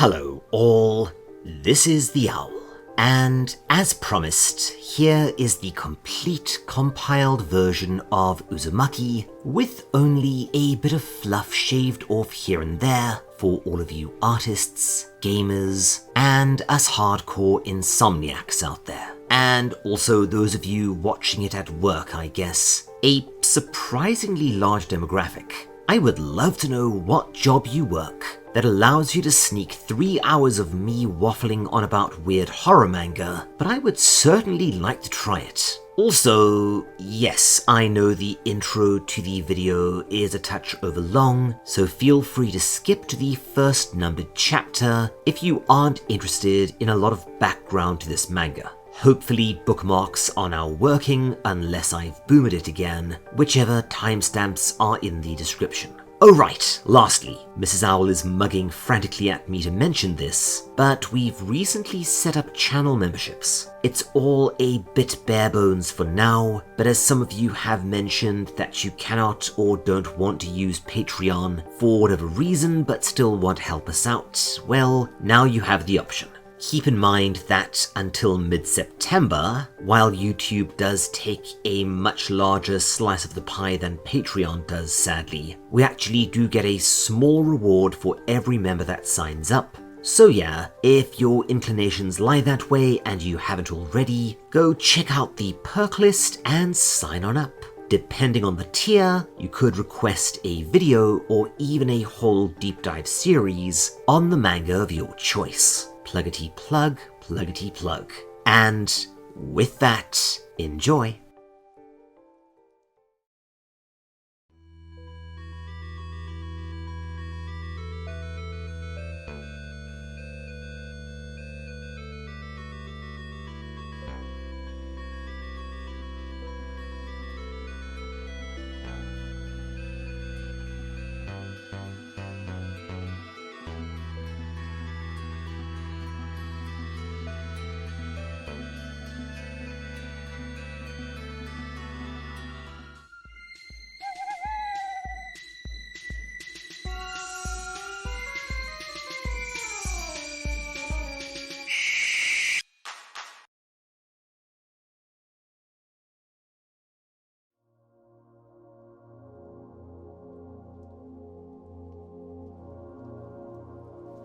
Hello all, this is the Owl, and as promised, here is the complete compiled version of Uzumaki with only a bit of fluff shaved off here and there for all of you artists, gamers, and us hardcore insomniacs out there. And also those of you watching it at work, I guess. A surprisingly large demographic. I would love to know what job you work that allows you to sneak 3 hours of me waffling on about weird horror manga, but I would certainly like to try it. Also, yes, I know the intro to the video is a touch over long, so feel free to skip to the first numbered chapter if you aren't interested in a lot of background to this manga. Hopefully bookmarks are now working unless I've boomed it again, whichever timestamps are in the description. Oh right, lastly, Mrs. Owl is mugging frantically at me to mention this, but we've recently set up channel memberships. It's all a bit bare bones for now, but as some of you have mentioned that you cannot or don't want to use Patreon for whatever reason but still want to help us out, well, now you have the option. Keep in mind that until mid-September, while YouTube does take a much larger slice of the pie than Patreon does sadly, we actually do get a small reward for every member that signs up. So yeah, if your inclinations lie that way and you haven't already, go check out the perk list and sign on up. Depending on the tier, you could request a video or even a whole deep dive series on the manga of your choice. Pluggity plug, pluggity plug. And with that, enjoy.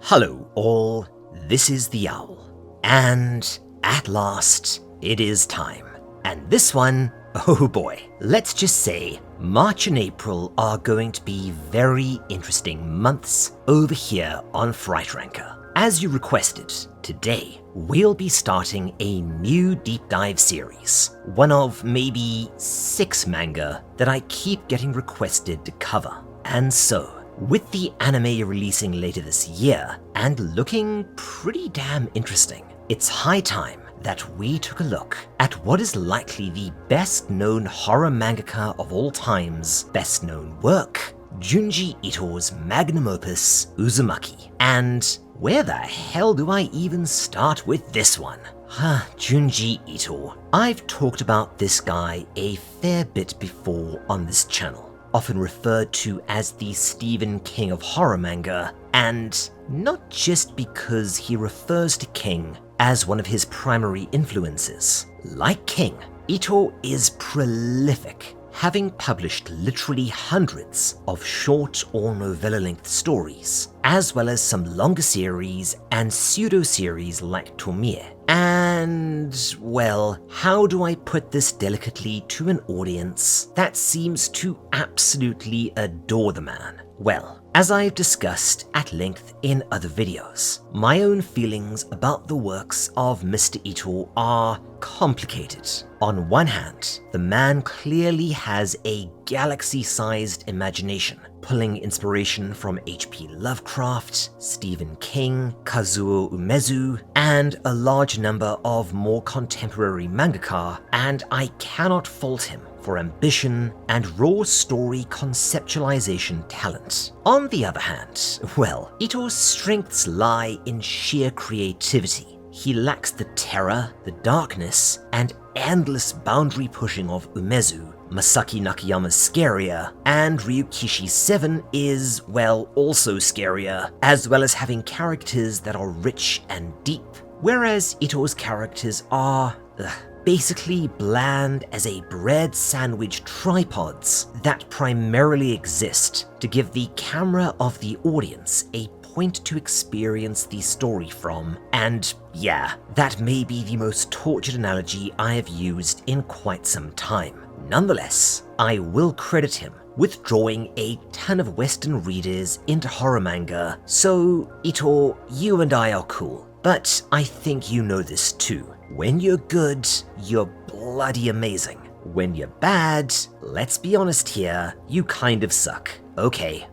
Hello all, this is the Owl, and at last, it is time. And this one, oh boy, let's just say March and April are going to be very interesting months over here on FrightRanker. As you requested, today we'll be starting a new deep dive series, one of maybe 6 manga that I keep getting requested to cover. And so, with the anime releasing later this year, and looking pretty damn interesting, it's high time that we took a look at what is likely the best known horror mangaka of all time's best known work, Junji Ito's magnum opus, Uzumaki. And where the hell do I even start with this one? Junji Ito. I've talked about this guy a fair bit before on this channel. Often referred to as the Stephen King of horror manga, and not just because he refers to King as one of his primary influences. Like King, Ito is prolific, having published literally hundreds of short or novella-length stories, as well as some longer series and pseudo-series like Tomie. And, well, how do I put this delicately to an audience that seems to absolutely adore the man? Well, as I've discussed at length in other videos, my own feelings about the works of Mr. Ito are complicated. On one hand, the man clearly has a galaxy-sized imagination, pulling inspiration from H.P. Lovecraft, Stephen King, Kazuo Umezu, and a large number of more contemporary mangaka, and I cannot fault him for ambition and raw story conceptualization talent. On the other hand, well, Ito's strengths lie in sheer creativity. He lacks the terror, the darkness, and endless boundary pushing of Umezu, Masaki Nakayama's scarier, and Ryukishi's 7 is, well, also scarier, as well as having characters that are rich and deep, whereas Ito's characters are, basically bland as a bread sandwich tripods that primarily exist to give the camera of the audience a point to experience the story from, and yeah, that may be the most tortured analogy I have used in quite some time. Nonetheless, I will credit him with drawing a ton of Western readers into horror manga, so Ito, you and I are cool. But I think you know this too. When you're good, you're bloody amazing. When you're bad, let's be honest here, you kind of suck. Okay,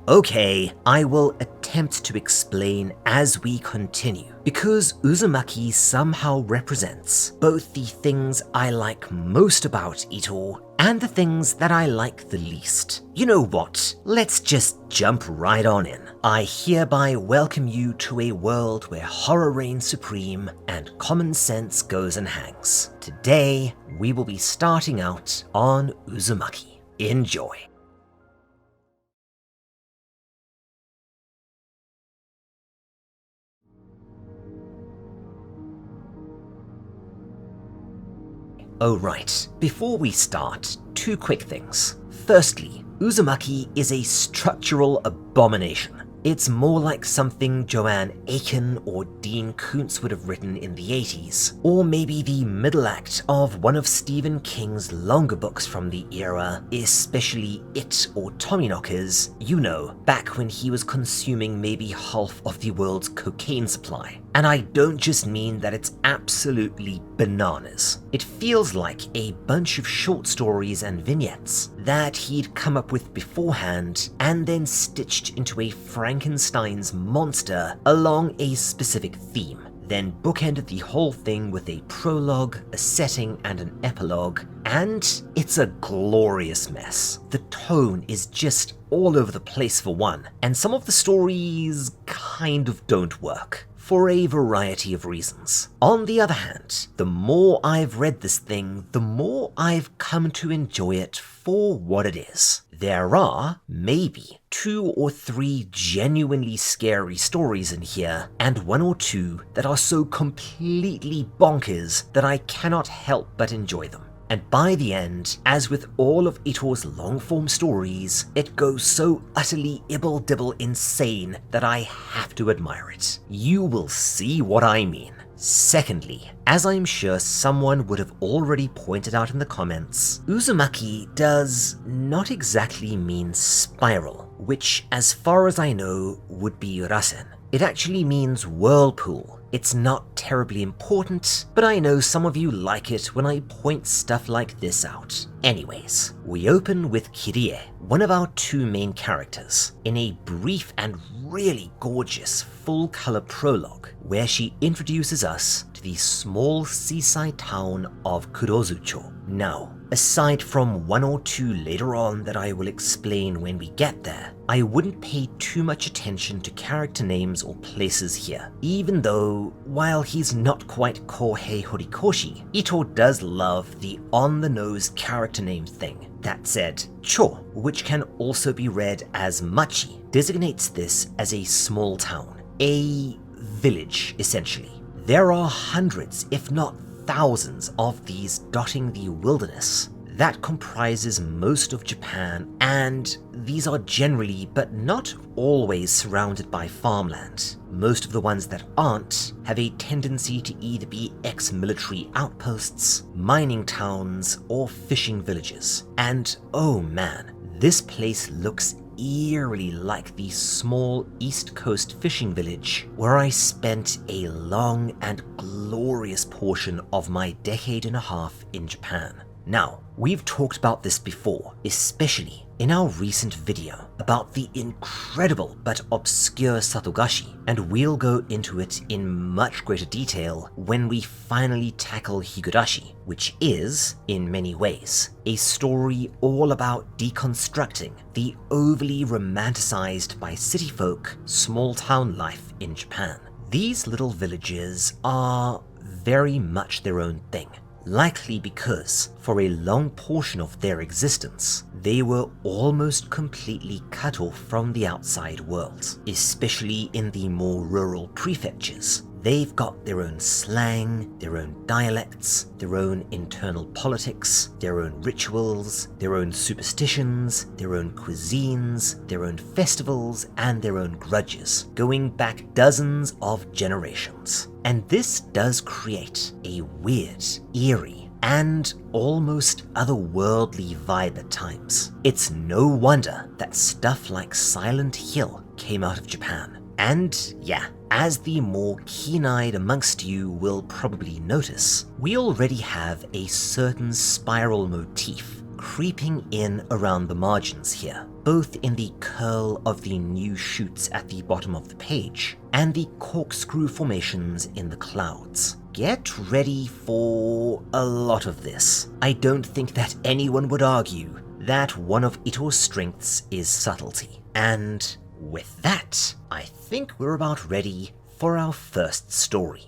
I will attempt to explain as we continue, because Uzumaki somehow represents both the things I like most about Ito and the things that I like the least. You know what? Let's just jump right on in. I hereby welcome you to a world where horror reigns supreme and common sense goes and hangs. Today, we will be starting out on Uzumaki. Enjoy. Oh right, before we start, two quick things. Firstly, Uzumaki is a structural abomination. It's more like something Joanne Aiken or Dean Koontz would have written in the 80s, or maybe the middle act of one of Stephen King's longer books from the era, especially It or Tommyknockers, you know, back when he was consuming maybe half of the world's cocaine supply. And I don't just mean that it's absolutely bananas. It feels like a bunch of short stories and vignettes that he'd come up with beforehand and then stitched into a Frankenstein's monster along a specific theme, then bookended the whole thing with a prologue, a setting, and an epilogue, and it's a glorious mess. The tone is just all over the place for one, and some of the stories kind of don't work, for a variety of reasons. On the other hand, the more I've read this thing, the more I've come to enjoy it for what it is. There are maybe 2 or 3 genuinely scary stories in here, and 1 or 2 that are so completely bonkers that I cannot help but enjoy them. And by the end, as with all of Ito's long-form stories, it goes so utterly ibble-dibble insane that I have to admire it. You will see what I mean. Secondly, as I'm sure someone would have already pointed out in the comments, Uzumaki does not exactly mean spiral, which as far as I know would be rasen. It actually means whirlpool. It's not terribly important, but I know some of you like it when I point stuff like this out. Anyways, we open with Kirie, one of our 2 main characters, in a brief and really gorgeous full-color prologue, where she introduces us to the small seaside town of Kurozucho. Now, aside from 1 or 2 later on that I will explain when we get there, I wouldn't pay too much attention to character names or places here, even though, while he's not quite Kohei Horikoshi, Ito does love the on-the-nose character name thing. That said, Cho, which can also be read as Machi, designates this as a small town, a village essentially. There are hundreds, if not thousands, of these dotting the wilderness that comprises most of Japan, and these are generally, but not always, surrounded by farmland. Most of the ones that aren't have a tendency to either be ex-military outposts, mining towns, or fishing villages. And oh man, this place looks eerily like the small East Coast fishing village where I spent a long and glorious portion of my decade and a half in Japan. Now, we've talked about this before, especially in our recent video about the incredible but obscure Satogashi, and we'll go into it in much greater detail when we finally tackle Higurashi, which is, in many ways, a story all about deconstructing the overly romanticized by city folk small town life in Japan. These little villages are very much their own thing. likely because for a long portion of their existence, they were almost completely cut off from the outside world, especially in the more rural prefectures. They've got their own slang, their own dialects, their own internal politics, their own rituals, their own superstitions, their own cuisines, their own festivals, and their own grudges, going back dozens of generations. And this does create a weird, eerie, and almost otherworldly vibe at times. It's no wonder that stuff like Silent Hill came out of Japan. And yeah, as the more keen-eyed amongst you will probably notice, we already have a certain spiral motif creeping in around the margins here, both in the curl of the new shoots at the bottom of the page and the corkscrew formations in the clouds. Get ready for a lot of this. I don't think that anyone would argue that one of Ito's strengths is subtlety. And with that, I think we're about ready for our first story.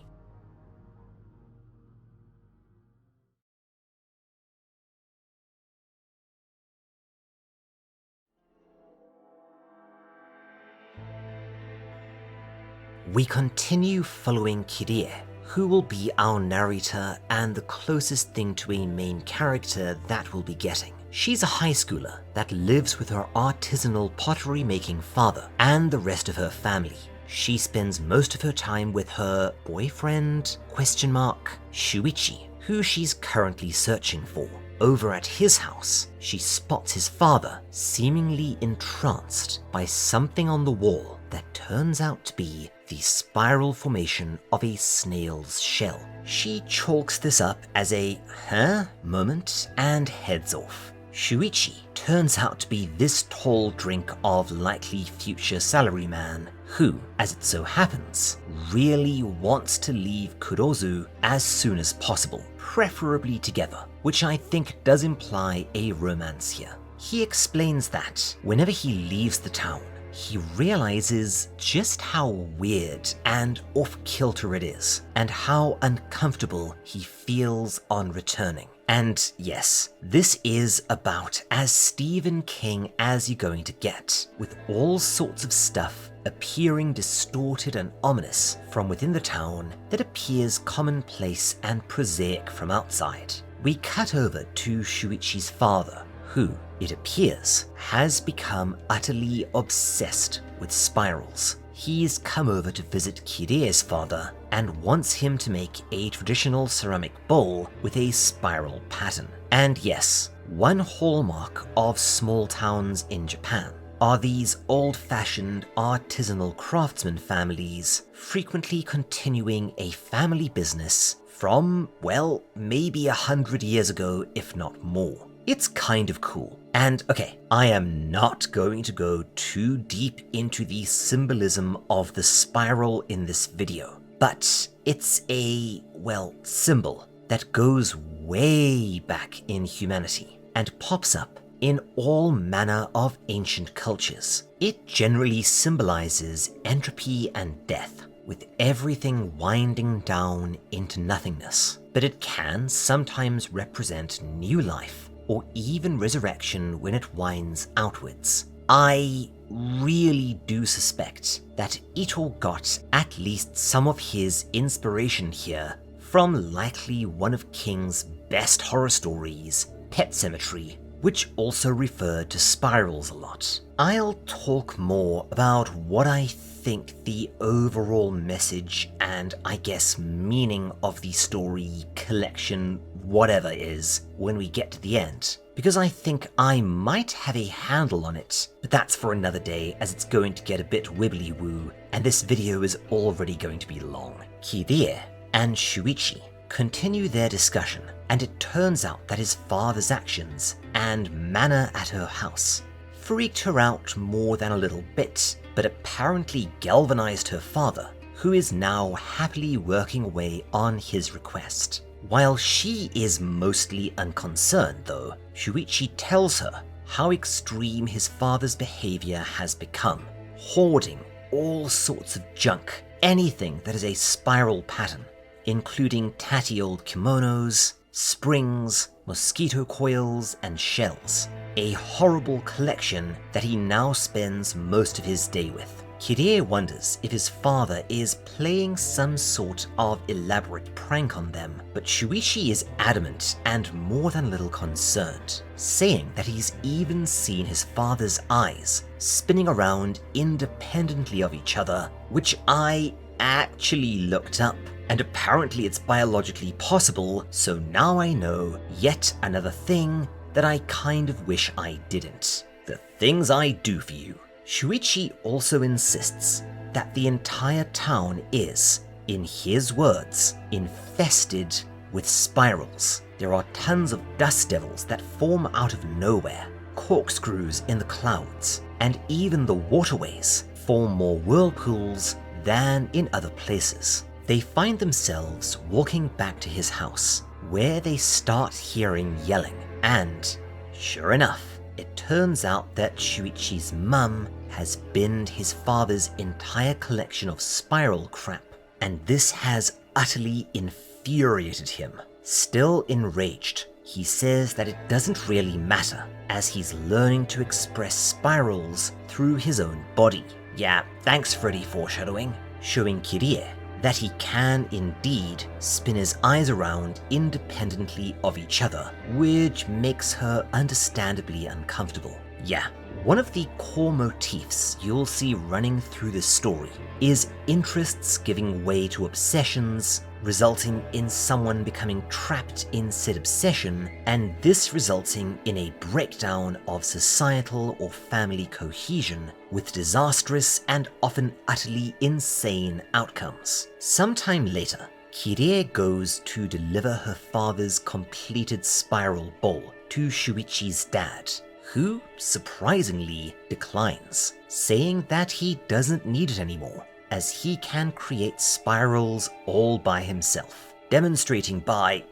We continue following Kirie, who will be our narrator and the closest thing to a main character that we'll be getting. She's a high schooler that lives with her artisanal pottery-making father and the rest of her family. She spends most of her time with her boyfriend, Shuichi, who she's currently searching for. Over at his house, she spots his father seemingly entranced by something on the wall that turns out to be the spiral formation of a snail's shell. She chalks this up as a huh moment and heads off. Shuichi turns out to be this tall drink of likely future salaryman who, as it so happens, really wants to leave Kurozu as soon as possible, preferably together, which I think does imply a romance here. He explains that whenever he leaves the town, he realizes just how weird and off-kilter it is, and how uncomfortable he feels on returning. And yes, this is about as Stephen King as you're going to get, with all sorts of stuff appearing distorted and ominous from within the town that appears commonplace and prosaic from outside. We cut over to Shuichi's father, who, it appears, has become utterly obsessed with spirals. He's come over to visit Kirie's father and wants him to make a traditional ceramic bowl with a spiral pattern. And yes, one hallmark of small towns in Japan are these old-fashioned artisanal craftsman families frequently continuing a family business from, well, maybe 100 years ago, if not more. It's kind of cool. And okay, I am not going to go too deep into the symbolism of the spiral in this video, but it's a, well, symbol that goes way back in humanity and pops up in all manner of ancient cultures. It generally symbolizes entropy and death, with everything winding down into nothingness. But it can sometimes represent new life, or even resurrection when it winds outwards. I really do suspect that Ito got at least some of his inspiration here from likely one of King's best horror stories, Pet Sematary, which also referred to spirals a lot. I'll talk more about what I think the overall message and I guess meaning of the story, collection, whatever is when we get to the end, because I think I might have a handle on it, but that's for another day as it's going to get a bit wibbly-woo and this video is already going to be long. Kirie and Shuichi continue their discussion, and it turns out that his father's actions and manner at her house freaked her out more than a little bit, but apparently galvanized her father, who is now happily working away on his request. While she is mostly unconcerned though, Shuichi tells her how extreme his father's behavior has become, hoarding all sorts of junk, anything that is a spiral pattern, including tatty old kimonos, springs, mosquito coils, and shells. A horrible collection that he now spends most of his day with. Kirie wonders if his father is playing some sort of elaborate prank on them, but Shuichi is adamant and more than a little concerned, saying that he's even seen his father's eyes spinning around independently of each other, which I actually looked up. And apparently it's biologically possible, so now I know yet another thing that I kind of wish I didn't. The things I do for you. Shuichi also insists that the entire town is, in his words, infested with spirals. There are tons of dust devils that form out of nowhere, corkscrews in the clouds, and even the waterways form more whirlpools than in other places. They find themselves walking back to his house, where they start hearing yelling, and sure enough, it turns out that Shuichi's mum has binned his father's entire collection of spiral crap, and this has utterly infuriated him. Still enraged, he says that it doesn't really matter, as he's learning to express spirals through his own body. Yeah, thanks Freddy foreshadowing, showing Kirie that he can indeed spin his eyes around independently of each other, which makes her understandably uncomfortable. Yeah, one of the core motifs you'll see running through this story is interests giving way to obsessions, resulting in someone becoming trapped in said obsession, and this resulting in a breakdown of societal or family cohesion with disastrous and often utterly insane outcomes. Sometime later, Kirie goes to deliver her father's completed spiral bowl to Shuichi's dad, who surprisingly declines, saying that he doesn't need it anymore, as he can create spirals all by himself, demonstrating by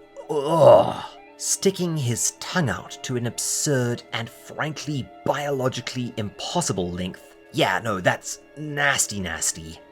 sticking his tongue out to an absurd and frankly biologically impossible length. Yeah, no, that's nasty,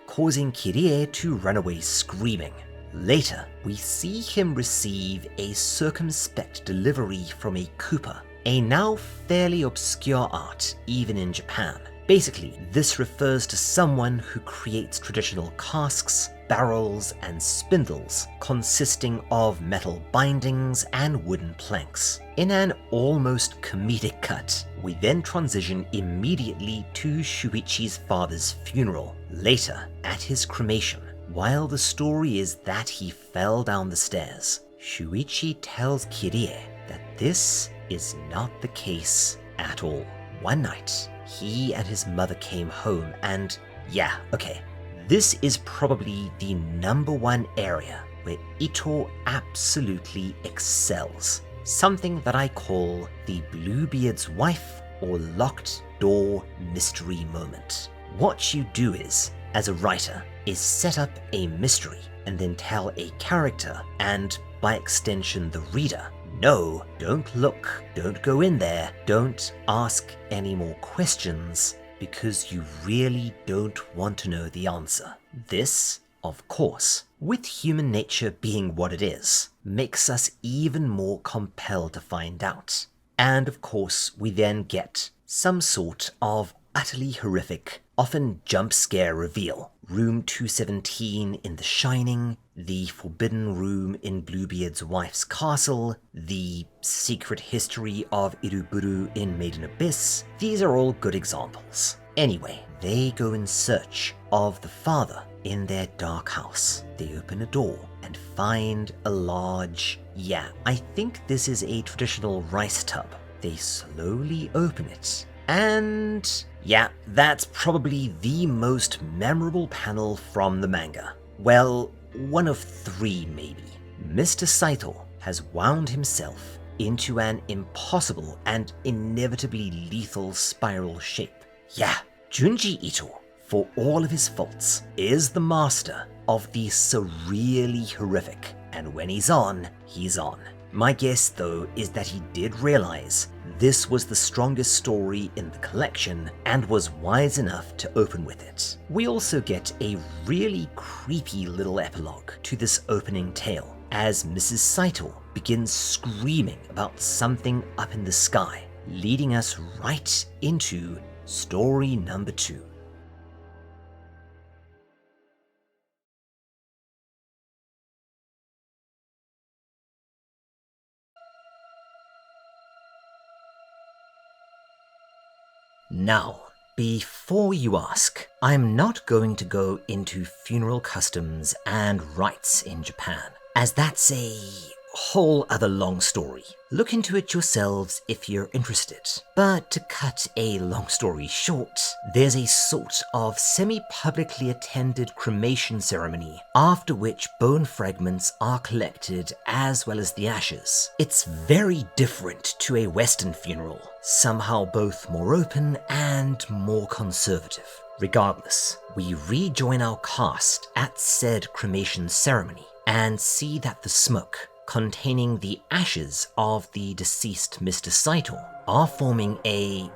causing Kirie to run away screaming. Later, we see him receive a circumspect delivery from a Cooper, a now fairly obscure art even in Japan. Basically, this refers to someone who creates traditional casks, barrels, and spindles consisting of metal bindings and wooden planks. In an almost comedic cut, we then transition immediately to Shuichi's father's funeral, later at his cremation. While the story is that he fell down the stairs, Shuichi tells Kirie that this is not the case at all. One night, he and his mother came home and yeah, okay, this is probably the #1 area where Ito absolutely excels. Something that I call the Bluebeard's wife or locked door mystery moment. What you do is, as a writer, is set up a mystery and then tell a character, and by extension the reader, no, don't look, don't go in there, don't ask any more questions, because you really don't want to know the answer. This, of course, with human nature being what it is, makes us even more compelled to find out. And of course, we then get some sort of utterly horrific, often jump scare reveal. Room 217 in The Shining, the Forbidden Room in Bluebeard's wife's castle, the secret history of Iruburu in Maiden Abyss. These are all good examples. Anyway, they go in search of the father in their dark house. They open a door and find a large, I think this is a traditional rice tub. They slowly open it, and that's probably the most memorable panel from the manga. Well, one of 3 maybe. Mr. Saito has wound himself into an impossible and inevitably lethal spiral shape. Junji Ito, for all of his faults, is the master of the surreally horrific, and when he's on, he's on. My guess, though, is that he did realize this was the strongest story in the collection and was wise enough to open with it. We also get a really creepy little epilogue to this opening tale, as Mrs. Saito begins screaming about something up in the sky, leading us right into story number 2. Now, before you ask, I'm not going to go into funeral customs and rites in Japan, as that's a whole other long story. Look into it yourselves if you're interested. But to cut a long story short, there's a sort of semi-publicly attended cremation ceremony, after which bone fragments are collected as well as the ashes. It's very different to a Western funeral, somehow both more open and more conservative. Regardless, we rejoin our cast at said cremation ceremony and see that the smoke containing the ashes of the deceased Mr. Saito are forming a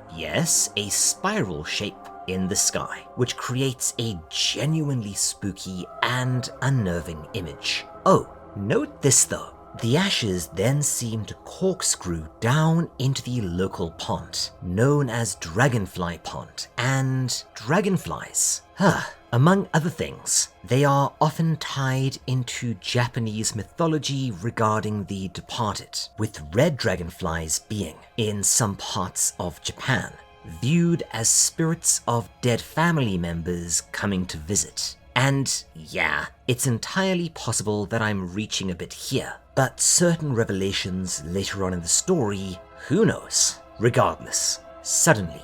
spiral shape in the sky, which creates a genuinely spooky and unnerving image. Oh, note this though. The ashes then seem to corkscrew down into the local pond, known as Dragonfly Pond, and dragonflies, among other things, they are often tied into Japanese mythology regarding the departed, with red dragonflies being, in some parts of Japan, viewed as spirits of dead family members coming to visit. And yeah, it's entirely possible that I'm reaching a bit here, but certain revelations later on in the story, who knows? Regardless, suddenly,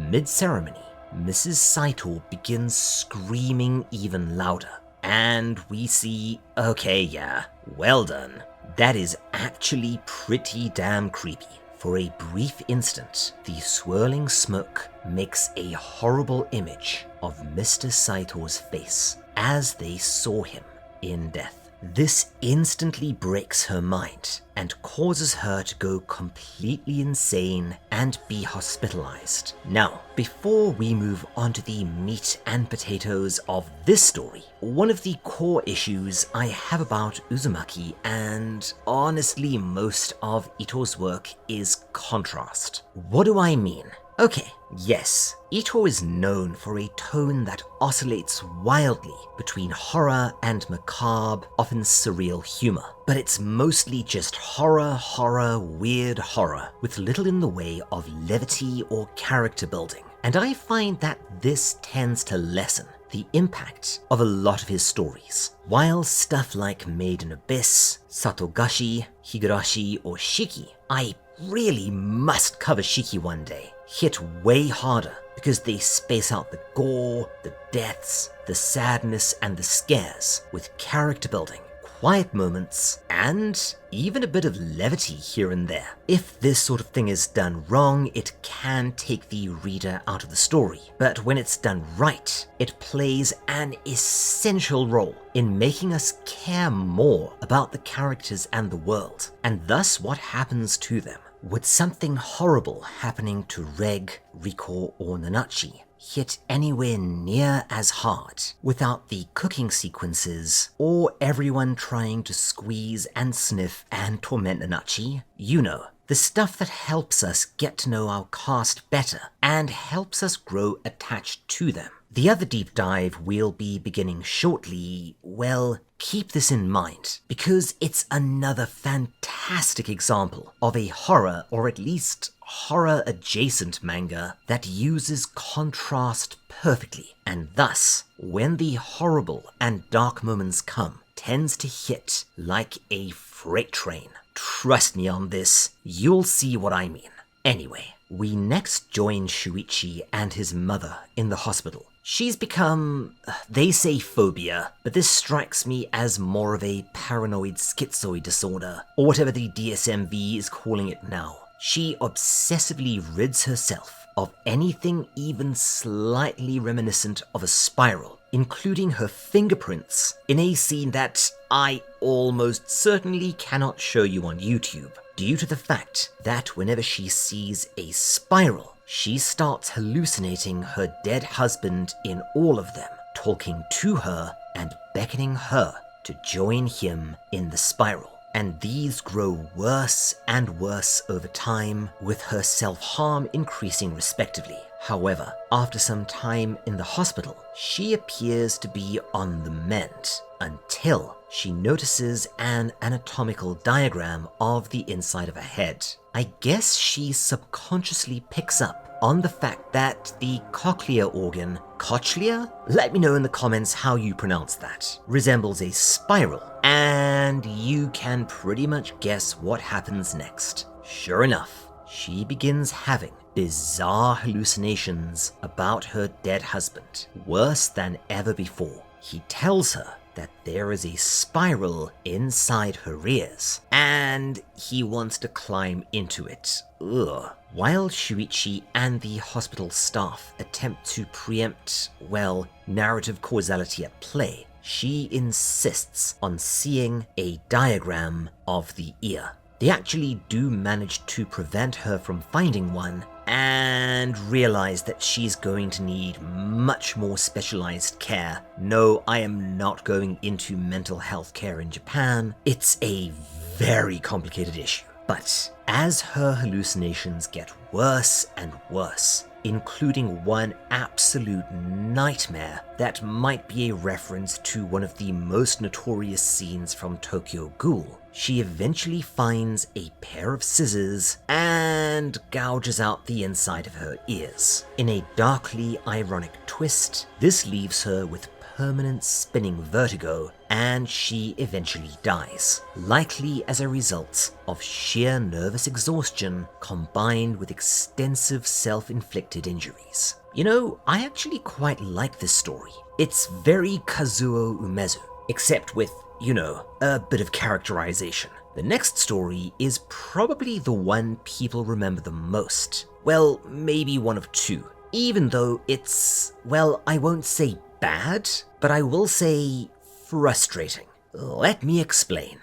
mid-ceremony, Mrs. Saito begins screaming even louder, and we see, okay, yeah, well done. That is actually pretty damn creepy. For a brief instant, the swirling smoke makes a horrible image of Mr. Saito's face as they saw him in death. This instantly breaks her mind and causes her to go completely insane and be hospitalized. Now, before we move on to the meat and potatoes of this story, one of the core issues I have about Uzumaki, and honestly most of Ito's work, is contrast. What do I mean? Okay, yes, Ito is known for a tone that oscillates wildly between horror and macabre, often surreal humor. But it's mostly just horror, weird horror, with little in the way of levity or character building. And I find that this tends to lessen the impact of a lot of his stories. While stuff like Made in Abyss, Satogashi, Higurashi, or Shiki, I really must cover Shiki one day, hit way harder because they space out the gore, the deaths, the sadness, and the scares with character building, quiet moments, and even a bit of levity here and there. If this sort of thing is done wrong, it can take the reader out of the story, but when it's done right, it plays an essential role in making us care more about the characters and the world, and thus what happens to them. Would something horrible happening to Reg, Riko, or Nanachi hit anywhere near as hard without the cooking sequences or everyone trying to squeeze and sniff and torment Nanachi? You know, the stuff that helps us get to know our cast better and helps us grow attached to them. The other deep dive we'll be beginning shortly, well, keep this in mind, because it's another fantastic example of a horror, or at least horror-adjacent manga that uses contrast perfectly, and thus, when the horrible and dark moments come, tends to hit like a freight train. Trust me on this, you'll see what I mean. Anyway, we next join Shuichi and his mother in the hospital. She's become, they say phobia, but this strikes me as more of a paranoid schizoid disorder, or whatever the DSMV is calling it now. She obsessively rids herself of anything even slightly reminiscent of a spiral, including her fingerprints in a scene that I almost certainly cannot show you on YouTube, due to the fact that whenever she sees a spiral, she starts hallucinating her dead husband in all of them, talking to her and beckoning her to join him in the spiral. And these grow worse and worse over time, with her self-harm increasing respectively. However, after some time in the hospital, she appears to be on the mend, until she notices an anatomical diagram of the inside of her head. I guess she subconsciously picks up on the fact that the cochlear organ, cochlea? Let me know in the comments how you pronounce that, resembles a spiral, and you can pretty much guess what happens next. Sure enough, she begins having bizarre hallucinations about her dead husband, worse than ever before. He tells her that there is a spiral inside her ears, and he wants to climb into it. Ugh. While Shuichi and the hospital staff attempt to preempt, well, narrative causality at play, she insists on seeing a diagram of the ear. They actually do manage to prevent her from finding one, and realize that she's going to need much more specialized care. No, I am not going into mental health care in Japan. It's a very complicated issue. But as her hallucinations get worse and worse, including one absolute nightmare that might be a reference to one of the most notorious scenes from Tokyo Ghoul, she eventually finds a pair of scissors and gouges out the inside of her ears. In a darkly ironic twist, this leaves her with permanent spinning vertigo, and she eventually dies, likely as a result of sheer nervous exhaustion combined with extensive self-inflicted injuries. You know, I actually quite like this story. It's very Kazuo Umezu, except with, you know, a bit of characterization. The next story is probably the one people remember the most. Well, maybe one of two, even though it's, well, I won't say bad, but I will say frustrating. Let me explain.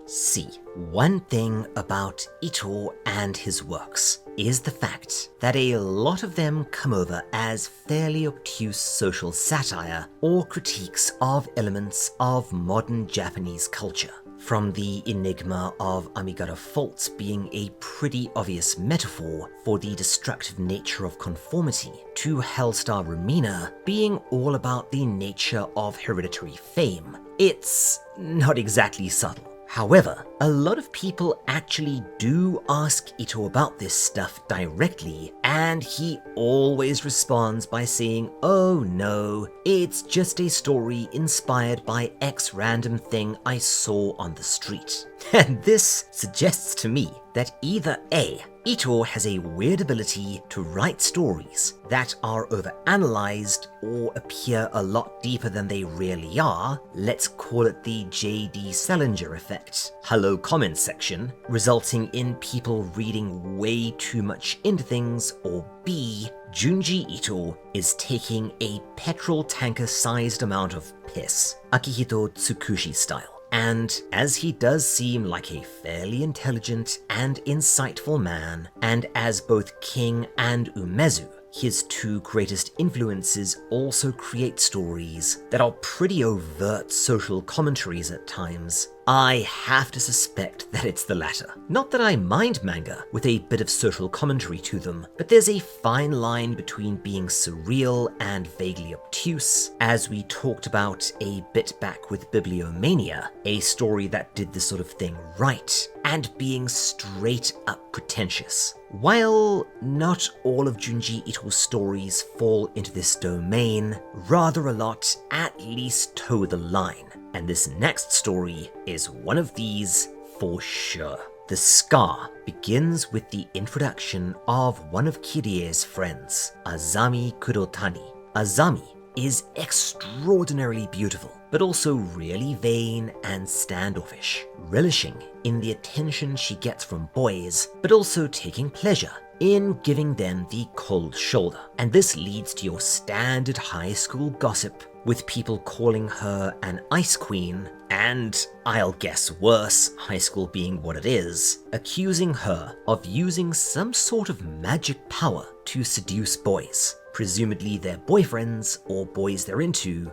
See, one thing about Ito and his works is the fact that a lot of them come over as fairly obtuse social satire or critiques of elements of modern Japanese culture. From the enigma of Amigara faults being a pretty obvious metaphor for the destructive nature of conformity, to Hellstar Rumina being all about the nature of hereditary fame, it's not exactly subtle. However, a lot of people actually do ask Ito about this stuff directly, and he always responds by saying, "Oh no, it's just a story inspired by X random thing I saw on the street." And this suggests to me that either A, Ito has a weird ability to write stories that are overanalyzed or appear a lot deeper than they really are, let's call it the J.D. Salinger effect, hello comment section, resulting in people reading way too much into things, or B, Junji Ito is taking a petrol tanker-sized amount of piss, Akihito Tsukushi style. And as he does seem like a fairly intelligent and insightful man, and as both King and Umezu, his two greatest influences, also create stories that are pretty overt social commentaries at times, I have to suspect that it's the latter. Not that I mind manga with a bit of social commentary to them, but there's a fine line between being surreal and vaguely obtuse, as we talked about a bit back with Bibliomania, a story that did this sort of thing right, and being straight up pretentious. While not all of Junji Ito's stories fall into this domain, rather a lot at least toe the line. And this next story is one of these for sure. The Scar begins with the introduction of one of Kirie's friends, Azami Kurotani. Azami is extraordinarily beautiful, but also really vain and standoffish, relishing in the attention she gets from boys, but also taking pleasure in giving them the cold shoulder. And this leads to your standard high school gossip, with people calling her an ice queen, and I'll guess worse, high school being what it is, accusing her of using some sort of magic power to seduce boys, presumably their boyfriends or boys they're into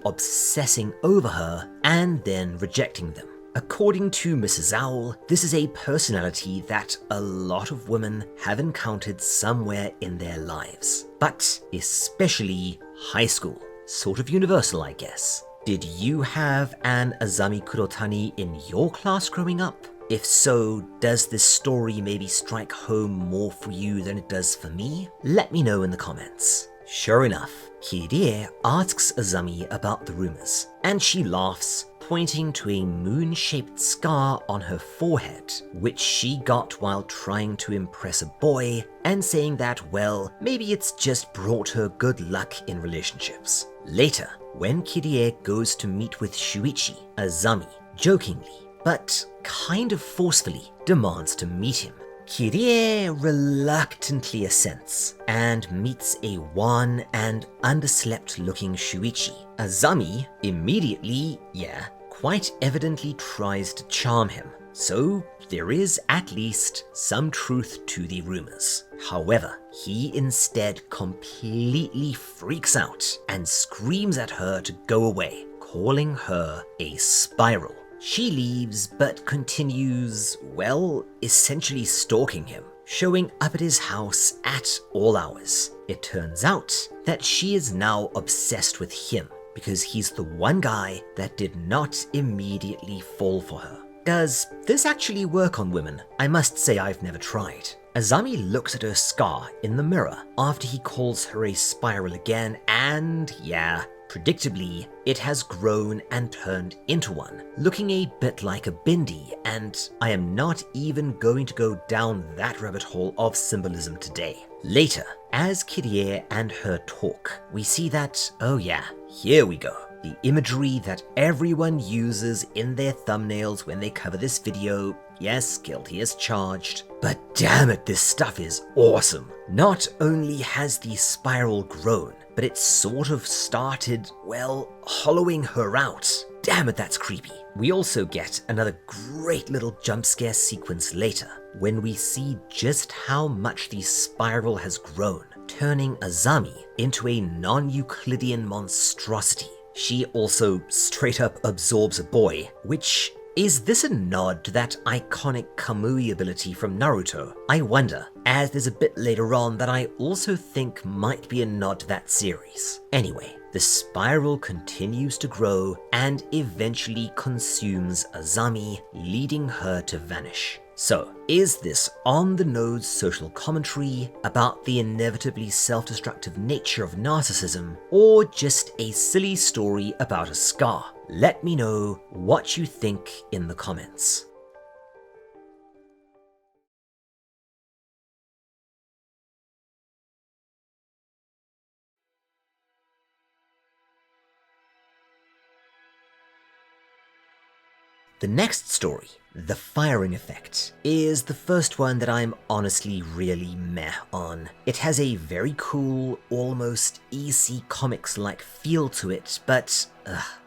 obsessing over her and then rejecting them. According to Mrs. Owl, this is a personality that a lot of women have encountered somewhere in their lives, but especially high school. Sort of universal, I guess. Did you have an Azami Kurotani in your class growing up? If so, does this story maybe strike home more for you than it does for me? Let me know in the comments. Sure enough, Kirie asks Azami about the rumors, and she laughs, pointing to a moon-shaped scar on her forehead, which she got while trying to impress a boy, and saying that, well, maybe it's just brought her good luck in relationships. Later, when Kirie goes to meet with Shuichi, Azami, jokingly, but kind of forcefully, demands to meet him. Kirie reluctantly assents and meets a wan and underslept-looking Shuichi. Azami immediately, quite evidently tries to charm him, so there is at least some truth to the rumors. However, he instead completely freaks out and screams at her to go away, calling her a spiral. She leaves but continues, well, essentially stalking him, showing up at his house at all hours. It turns out that she is now obsessed with him because he's the one guy that did not immediately fall for her. Does this actually work on women? I must say I've never tried. Azami looks at her scar in the mirror after he calls her a spiral again, and predictably, it has grown and turned into one, looking a bit like a bindi, and I am not even going to go down that rabbit hole of symbolism today. Later, as Kirie and her talk, we see that, here we go. The imagery that everyone uses in their thumbnails when they cover this video. Yes, guilty as charged. But damn it, this stuff is awesome. Not only has the spiral grown, but it sort of started, well, hollowing her out. Damn it, that's creepy. We also get another great little jump scare sequence later, when we see just how much the spiral has grown, turning Azami into a non-Euclidean monstrosity. She also straight up absorbs a boy, which is this a nod to that iconic Kamui ability from Naruto? I wonder, as there's a bit later on that I also think might be a nod to that series. Anyway, the spiral continues to grow and eventually consumes Azami, leading her to vanish. So, is this on-the-nose social commentary about the inevitably self-destructive nature of narcissism, or just a silly story about a scar? Let me know what you think in the comments. The next story, The Firing Effect, is the first one that I'm honestly really meh on. It has a very cool, almost EC Comics-like feel to it, but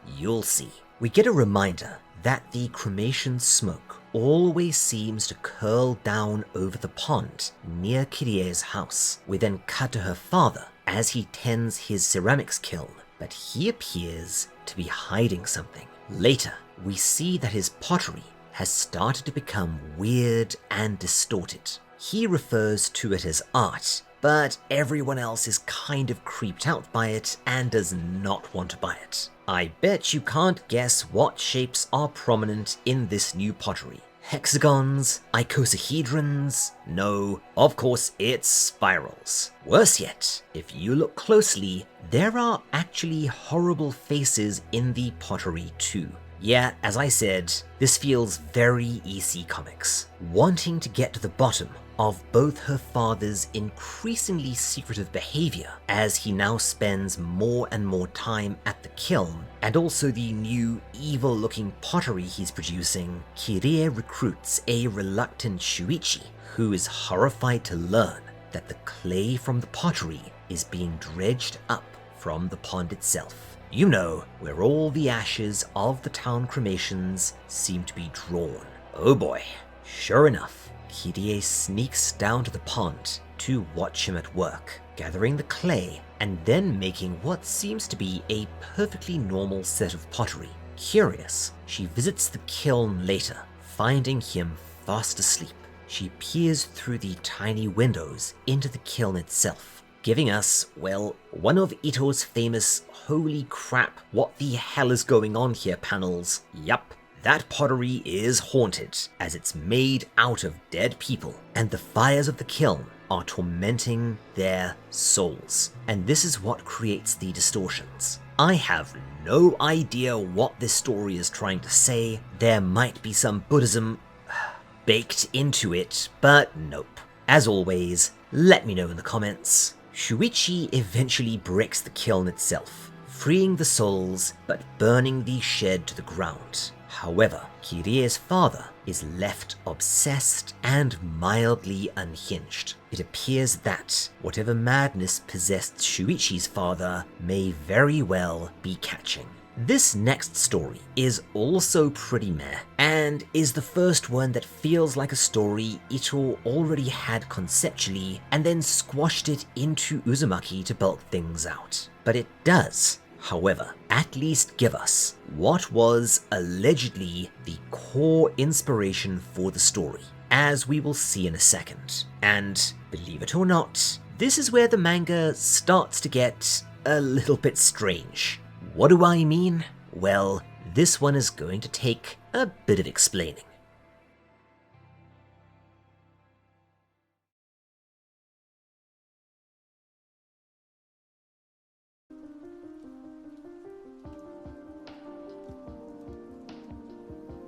you'll see. We get a reminder that the cremation smoke always seems to curl down over the pond near Kirie's house. We then cut to her father as he tends his ceramics kiln, but he appears to be hiding something. Later, we see that his pottery has started to become weird and distorted. He refers to it as art, but everyone else is kind of creeped out by it and does not want to buy it. I bet you can't guess what shapes are prominent in this new pottery. Hexagons? Icosahedrons? No, of course it's spirals. Worse yet, if you look closely, there are actually horrible faces in the pottery too. Yeah, as I said, this feels very EC Comics. Wanting to get to the bottom of both her father's increasingly secretive behavior as he now spends more and more time at the kiln, and also the new evil-looking pottery he's producing, Kirie recruits a reluctant Shuichi, who is horrified to learn that the clay from the pottery is being dredged up from the pond itself. You know, where all the ashes of the town cremations seem to be drawn. Oh boy. Sure enough, Kirie sneaks down to the pond to watch him at work, gathering the clay and then making what seems to be a perfectly normal set of pottery. Curious, she visits the kiln later, finding him fast asleep. She peers through the tiny windows into the kiln itself, giving us, well, one of Ito's famous "holy crap, what the hell is going on here" panels. Yup, that pottery is haunted, as it's made out of dead people, and the fires of the kiln are tormenting their souls. And this is what creates the distortions. I have no idea what this story is trying to say. There might be some Buddhism baked into it, but nope. As always, let me know in the comments. Shuichi eventually breaks the kiln itself, freeing the souls but burning the shed to the ground. However, Kirie's father is left obsessed and mildly unhinged. It appears that whatever madness possessed Shuichi's father may very well be catching. This next story is also pretty meh, and is the first one that feels like a story Ito already had conceptually and then squashed it into Uzumaki to bulk things out. But it does, however, at least give us what was allegedly the core inspiration for the story, as we will see in a second. And believe it or not, this is where the manga starts to get a little bit strange. What do I mean? Well, this one is going to take a bit of explaining.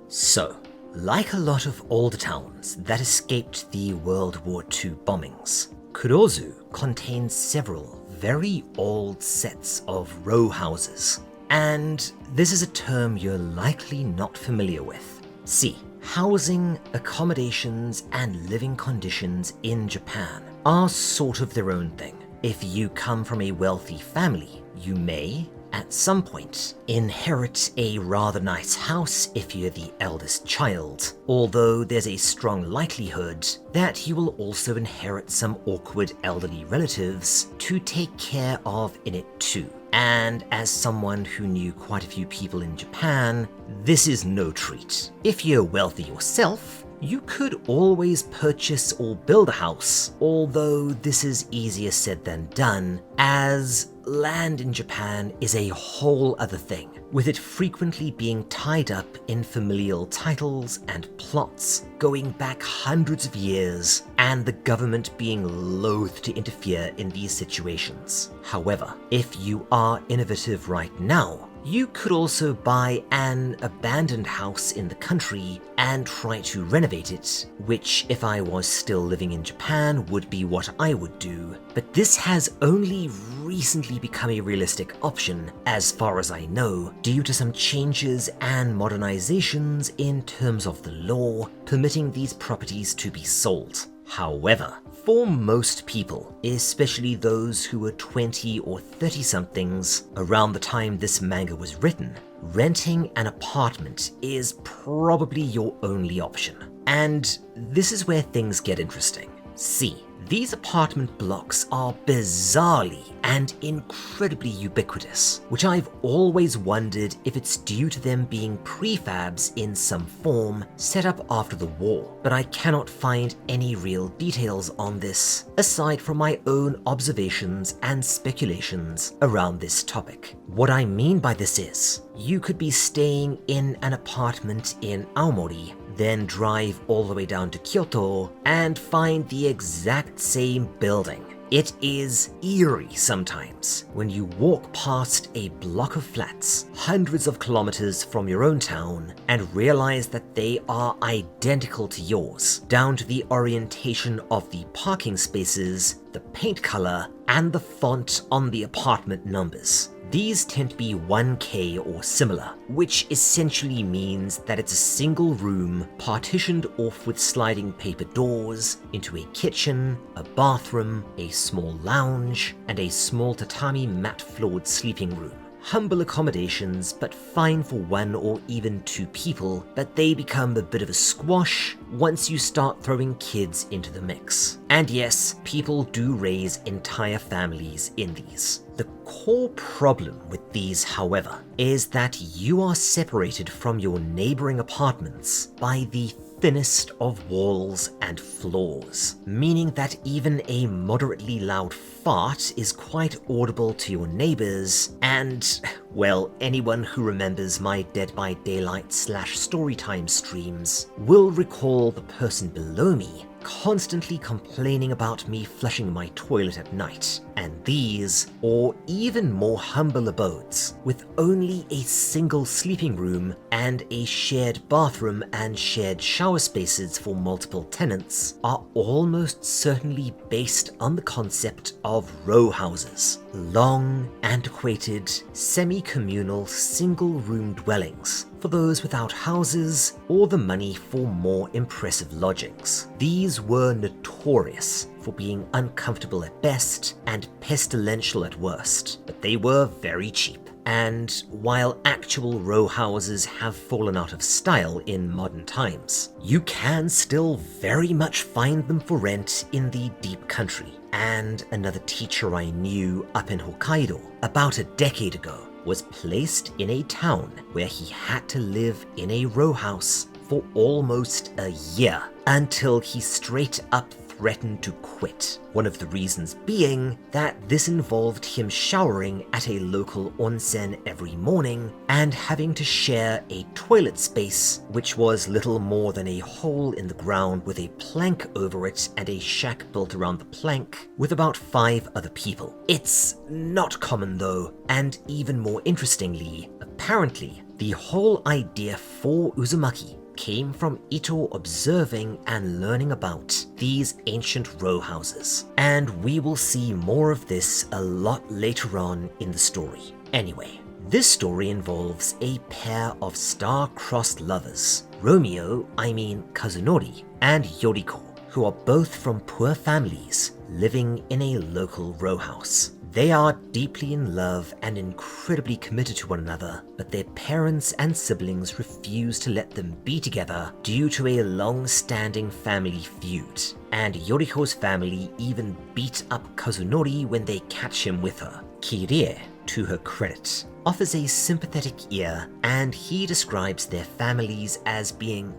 So, like a lot of older towns that escaped the World War II bombings, Kurozu contains several very old sets of row houses. And this is a term you're likely not familiar with. See, housing, accommodations, and living conditions in Japan are sort of their own thing. If you come from a wealthy family, you may, at some point, inherit a rather nice house if you're the eldest child, although there's a strong likelihood that you will also inherit some awkward elderly relatives to take care of in it too. And as someone who knew quite a few people in Japan, this is no treat. If you're wealthy yourself, you could always purchase or build a house, although this is easier said than done, as land in Japan is a whole other thing, with it frequently being tied up in familial titles and plots going back hundreds of years, and the government being loath to interfere in these situations. However, if you are innovative right now, you could also buy an abandoned house in the country and try to renovate it, which if I was still living in Japan would be what I would do, but this has only recently become a realistic option, as far as I know, due to some changes and modernizations in terms of the law permitting these properties to be sold. However, for most people, especially those who were 20 or 30 somethings around the time this manga was written, renting an apartment is probably your only option. And this is where things get interesting. See, these apartment blocks are bizarrely and incredibly ubiquitous, which I've always wondered if it's due to them being prefabs in some form set up after the war, but I cannot find any real details on this, aside from my own observations and speculations around this topic. What I mean by this is, you could be staying in an apartment in Aomori, then drive all the way down to Kyoto and find the exact same building, It is eerie sometimes when you walk past a block of flats hundreds of kilometers from your own town and realize that they are identical to yours, down to the orientation of the parking spaces, the paint color, and the font on the apartment numbers. These tend to be 1K or similar, which essentially means that it's a single room partitioned off with sliding paper doors into a kitchen, a bathroom, a small lounge, and a small tatami mat-floored sleeping room. Humble accommodations, but fine for 1 or even 2 people, but they become a bit of a squash once you start throwing kids into the mix. And yes, people do raise entire families in these. The core problem with these, however, is that you are separated from your neighboring apartments by the thinnest of walls and floors, meaning that even a moderately loud fart is quite audible to your neighbors, and, well, anyone who remembers my Dead by Daylight / Storytime streams will recall the person below me constantly complaining about me flushing my toilet at night, and these, or even more humble abodes, with only a single sleeping room and a shared bathroom and shared shower spaces for multiple tenants, are almost certainly based on the concept of row houses. Long, antiquated, semi-communal single-room dwellings for those without houses or the money for more impressive lodgings. These were notorious for being uncomfortable at best and pestilential at worst, but they were very cheap. And while actual row houses have fallen out of style in modern times, you can still very much find them for rent in the deep country. And another teacher I knew up in Hokkaido about a decade ago was placed in a town where he had to live in a row house for almost a year until he straight up threatened to quit. One of the reasons being that this involved him showering at a local onsen every morning and having to share a toilet space, which was little more than a hole in the ground with a plank over it and a shack built around the plank with about 5 other people. It's not common though, and even more interestingly, apparently, the whole idea for Uzumaki came from Ito observing and learning about these ancient row houses. And we will see more of this a lot later on in the story. Anyway, this story involves a pair of star-crossed lovers, Kazunori, and Yoriko, who are both from poor families living in a local row house. They are deeply in love and incredibly committed to one another, but their parents and siblings refuse to let them be together due to a long-standing family feud. And Yoriko's family even beat up Kazunori when they catch him with her. Kirie, to her credit, offers a sympathetic ear, and he describes their families as being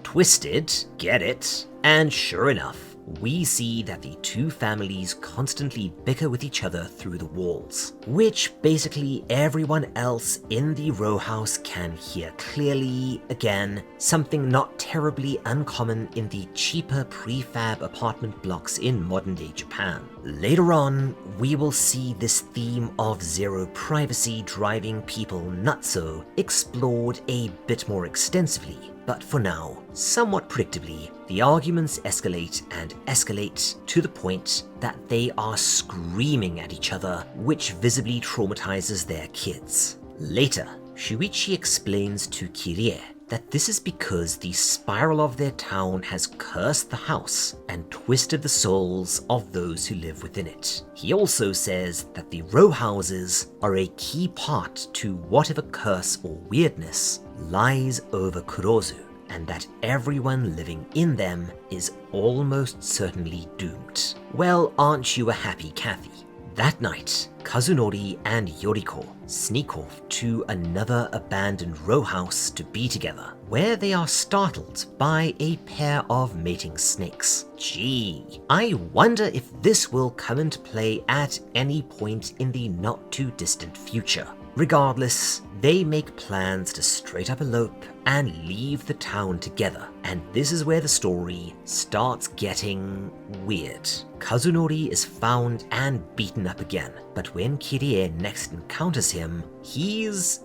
twisted, get it? And sure enough, we see that the two families constantly bicker with each other through the walls, which basically everyone else in the row house can hear clearly. Again, something not terribly uncommon in the cheaper prefab apartment blocks in modern-day Japan. Later on, we will see this theme of zero privacy driving people nutso explored a bit more extensively. But for now, somewhat predictably, the arguments escalate and escalate to the point that they are screaming at each other, which visibly traumatizes their kids. Later, Shuichi explains to Kirie that this is because the spiral of their town has cursed the house and twisted the souls of those who live within it. He also says that the row houses are a key part to whatever curse or weirdness lies over Kurozu, and that everyone living in them is almost certainly doomed. Well, aren't you a happy Kathy? That night, Kazunori and Yoriko sneak off to another abandoned row house to be together, where they are startled by a pair of mating snakes. Gee, I wonder if this will come into play at any point in the not too distant future. Regardless, they make plans to straight up elope and leave the town together. And this is where the story starts getting weird. Kazunori is found and beaten up again, but when Kirie next encounters him, he's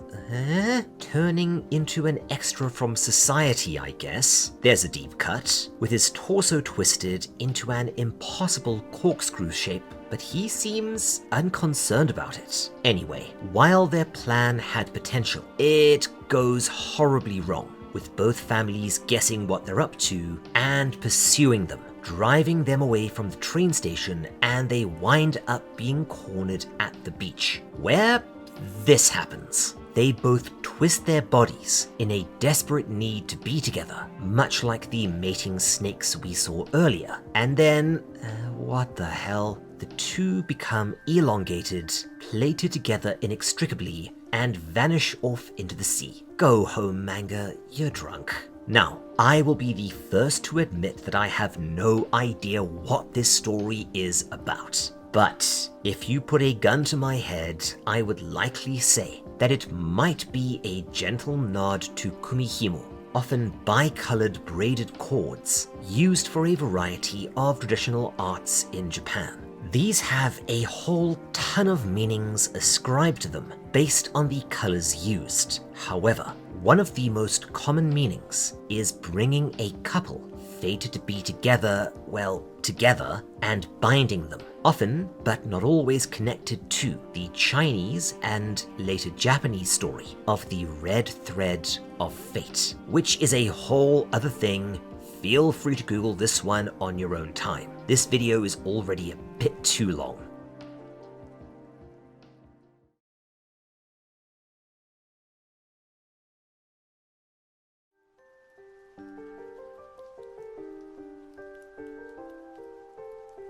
turning into an extra from society, I guess. There's a deep cut, with his torso twisted into an impossible corkscrew shape, but he seems unconcerned about it. Anyway, while their plan had potential, it goes horribly wrong, with both families guessing what they're up to and pursuing them, driving them away from the train station, and they wind up being cornered at the beach, where this happens. They both twist their bodies in a desperate need to be together, much like the mating snakes we saw earlier, and then, what the hell? The two become elongated, plated together inextricably, and vanish off into the sea. Go home, Manga, you're drunk. Now, I will be the first to admit that I have no idea what this story is about. But if you put a gun to my head, I would likely say that it might be a gentle nod to kumihimo, often bi-colored braided cords used for a variety of traditional arts in Japan. These have a whole ton of meanings ascribed to them based on the colors used. However, one of the most common meanings is bringing a couple fated to be together, and binding them, often, but not always, connected to the Chinese and later Japanese story of the red thread of fate, which is a whole other thing. Feel free to Google this one on your own time. This video is already a bit too long.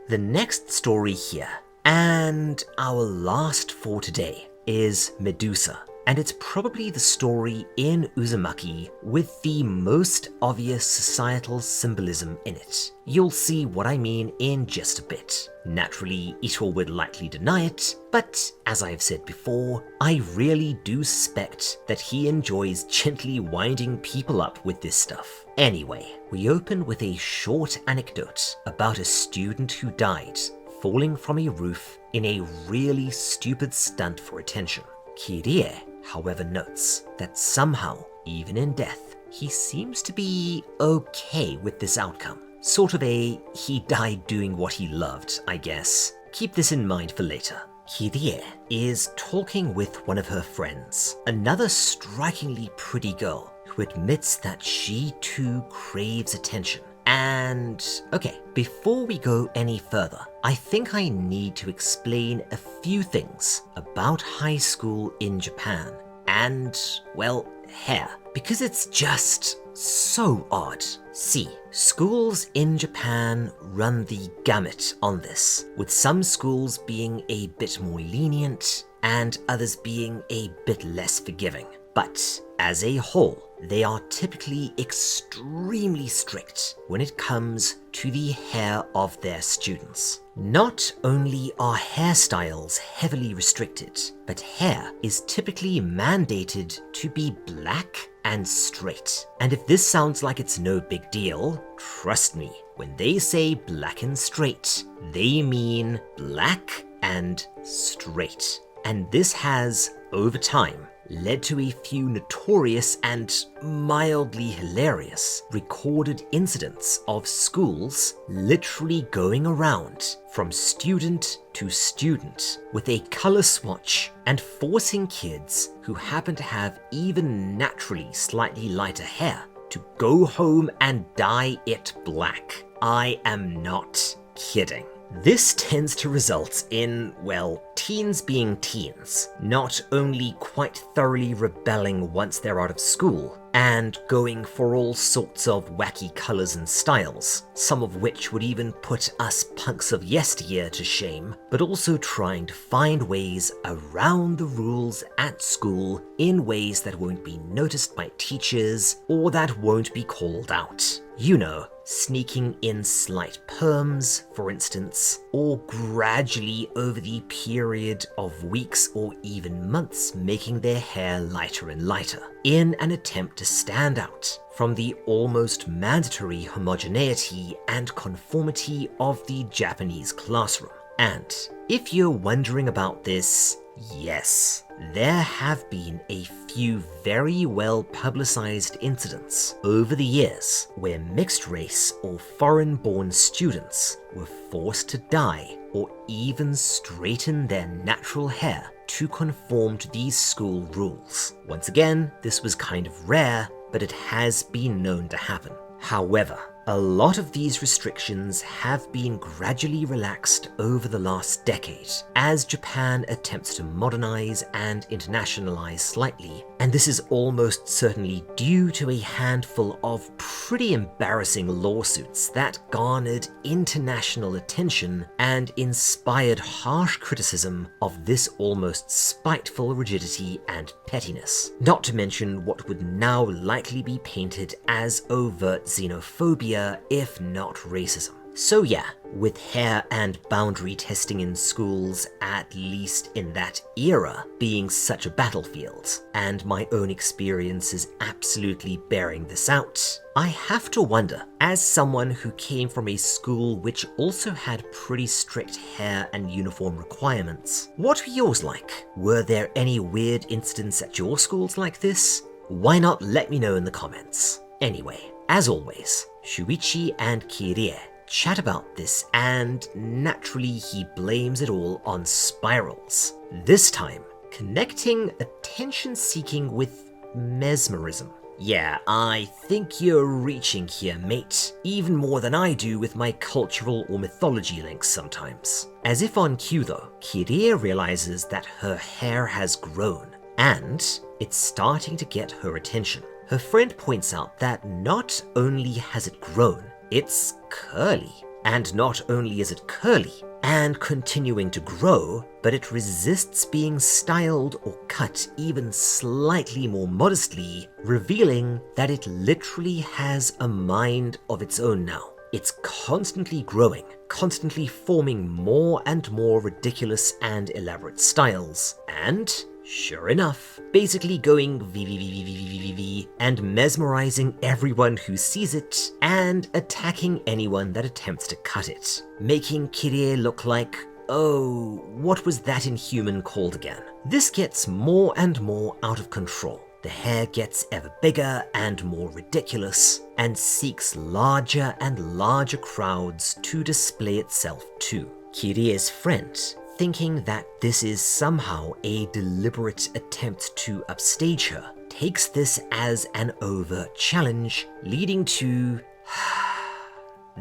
The next story here, and our last for today, is Medusa, and it's probably the story in Uzumaki with the most obvious societal symbolism in it. You'll see what I mean in just a bit. Naturally, Ito would likely deny it, but as I've said before, I really do suspect that he enjoys gently winding people up with this stuff. Anyway, we open with a short anecdote about a student who died falling from a roof in a really stupid stunt for attention. Kirie, however, notes that somehow, even in death, he seems to be okay with this outcome. Sort of a, he died doing what he loved, I guess. Keep this in mind for later. Kirie is talking with one of her friends, another strikingly pretty girl, who admits that she too craves attention. And okay, before we go any further, I think I need to explain a few things about high school in Japan and, well, hair, because it's just so odd. See, schools in Japan run the gamut on this, with some schools being a bit more lenient and others being a bit less forgiving. But as a whole, they are typically extremely strict when it comes to the hair of their students. Not only are hairstyles heavily restricted, but hair is typically mandated to be black and straight. And if this sounds like it's no big deal, trust me, when they say black and straight, they mean black and straight. And this has, over time, led to a few notorious and mildly hilarious recorded incidents of schools literally going around from student to student with a color swatch and forcing kids who happen to have even naturally slightly lighter hair to go home and dye it black. I am not kidding. This tends to result in, well, teens being teens, not only quite thoroughly rebelling once they're out of school, and going for all sorts of wacky colours and styles, some of which would even put us punks of yesteryear to shame, but also trying to find ways around the rules at school in ways that won't be noticed by teachers or that won't be called out. You know, sneaking in slight perms, for instance, or gradually over the period of weeks or even months making their hair lighter and lighter, in an attempt to stand out from the almost mandatory homogeneity and conformity of the Japanese classroom. And if you're wondering about this, yes, there have been a few very well publicized incidents over the years where mixed race or foreign-born students were forced to dye or even straighten their natural hair to conform to these school rules. Once again, this was kind of rare, but it has been known to happen. However, a lot of these restrictions have been gradually relaxed over the last decade as Japan attempts to modernize and internationalize slightly, and this is almost certainly due to a handful of pretty embarrassing lawsuits that garnered international attention and inspired harsh criticism of this almost spiteful rigidity and pettiness, not to mention what would now likely be painted as overt xenophobia, if not racism. So yeah, with hair and boundary testing in schools, at least in that era, being such a battlefield, and my own experiences absolutely bearing this out, I have to wonder, as someone who came from a school which also had pretty strict hair and uniform requirements, what were yours like? Were there any weird incidents at your schools like this? Why not let me know in the comments? Anyway, as always, Shuichi and Kirie chat about this, and naturally he blames it all on spirals. This time, connecting attention-seeking with mesmerism. Yeah, I think you're reaching here, mate, even more than I do with my cultural or mythology links sometimes. As if on cue though, Kirie realizes that her hair has grown, and it's starting to get her attention. Her friend points out that not only has it grown, it's curly. And not only is it curly and continuing to grow, but it resists being styled or cut even slightly more modestly, revealing that it literally has a mind of its own now. It's constantly growing, constantly forming more and more ridiculous and elaborate styles, and sure enough, basically going VVVVVVV and mesmerizing everyone who sees it and attacking anyone that attempts to cut it, making Kirie look like, oh, what was that inhuman called again? This gets more and more out of control. The hair gets ever bigger and more ridiculous and seeks larger and larger crowds to display itself to. Kirie's friend, thinking that this is somehow a deliberate attempt to upstage her, takes this as an overt challenge, leading to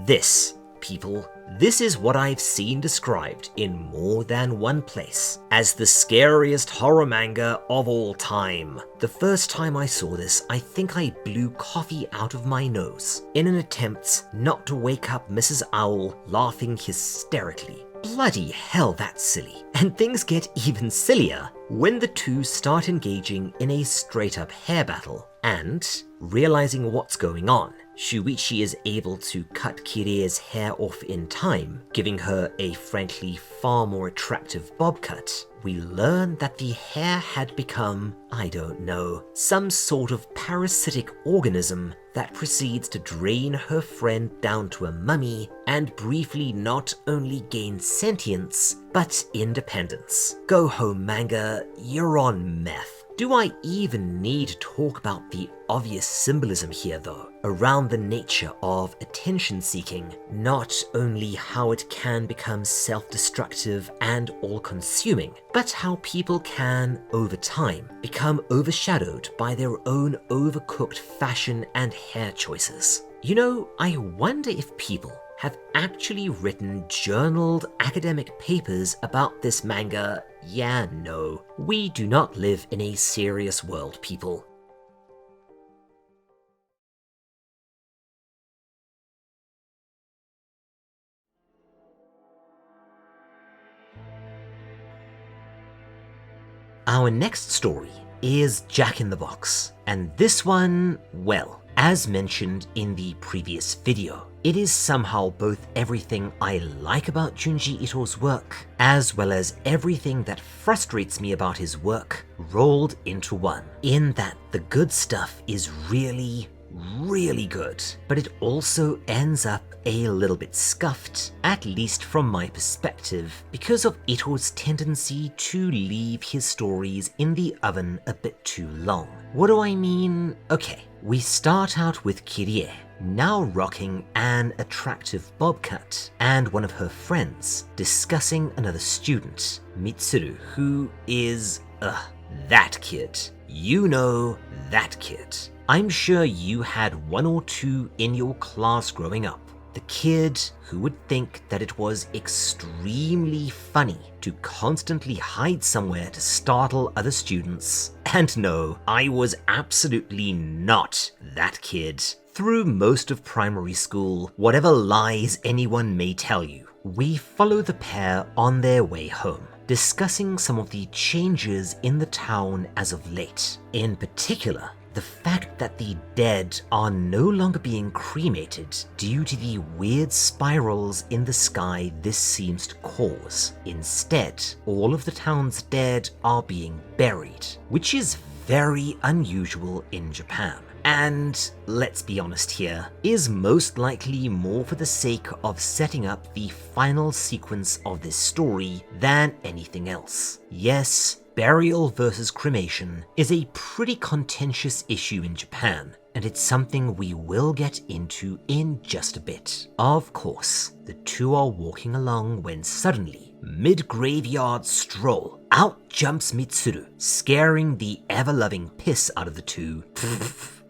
this. People, this is what I've seen described in more than one place as the scariest horror manga of all time. The first time I saw this, I think I blew coffee out of my nose in an attempt not to wake up Mrs. Owl laughing hysterically. Bloody hell, that's silly. And things get even sillier when the two start engaging in a straight-up hair battle, and realizing what's going on, Shuichi is able to cut Kirie's hair off in time, giving her a frankly far more attractive bob cut. We learn that the hair had become, I don't know, some sort of parasitic organism that proceeds to drain her friend down to a mummy and briefly not only gain sentience, but independence. Go home, manga, you're on meth. Do I even need to talk about the obvious symbolism here though, around the nature of attention-seeking, not only how it can become self-destructive and all-consuming, but how people can, over time, become overshadowed by their own overcooked fashion and hair choices. You know, I wonder if people have actually written journaled academic papers about this manga. Yeah, no, we do not live in a serious world, people. Our next story is Jack in the Box, and this one, well, As mentioned in the previous video, it is somehow both everything I like about Junji Ito's work, as well as everything that frustrates me about his work rolled into one, in that the good stuff is really good, but it also ends up a little bit scuffed, at least from my perspective, because of Ito's tendency to leave his stories in the oven a bit too long. What do I mean? Okay, we start out with Kirie, now rocking an attractive bob cut, and one of her friends discussing another student, Mitsuru, who is, that kid. You know, that kid. I'm sure you had one or two in your class growing up. The kid who would think that it was extremely funny to constantly hide somewhere to startle other students. And no, I was absolutely not that kid. Through most of primary school, whatever lies anyone may tell you, we follow the pair on their way home, discussing some of the changes in the town as of late. In particular, the fact that the dead are no longer being cremated due to the weird spirals in the sky this seems to cause. Instead, all of the town's dead are being buried, which is very unusual in Japan. And, let's be honest here, is most likely more for the sake of setting up the final sequence of this story than anything else. Yes, burial versus cremation is a pretty contentious issue in Japan, and it's something we will get into in just a bit. Of course, the two are walking along when suddenly, mid-graveyard stroll, out jumps Mitsuru, scaring the ever-loving piss out of the two.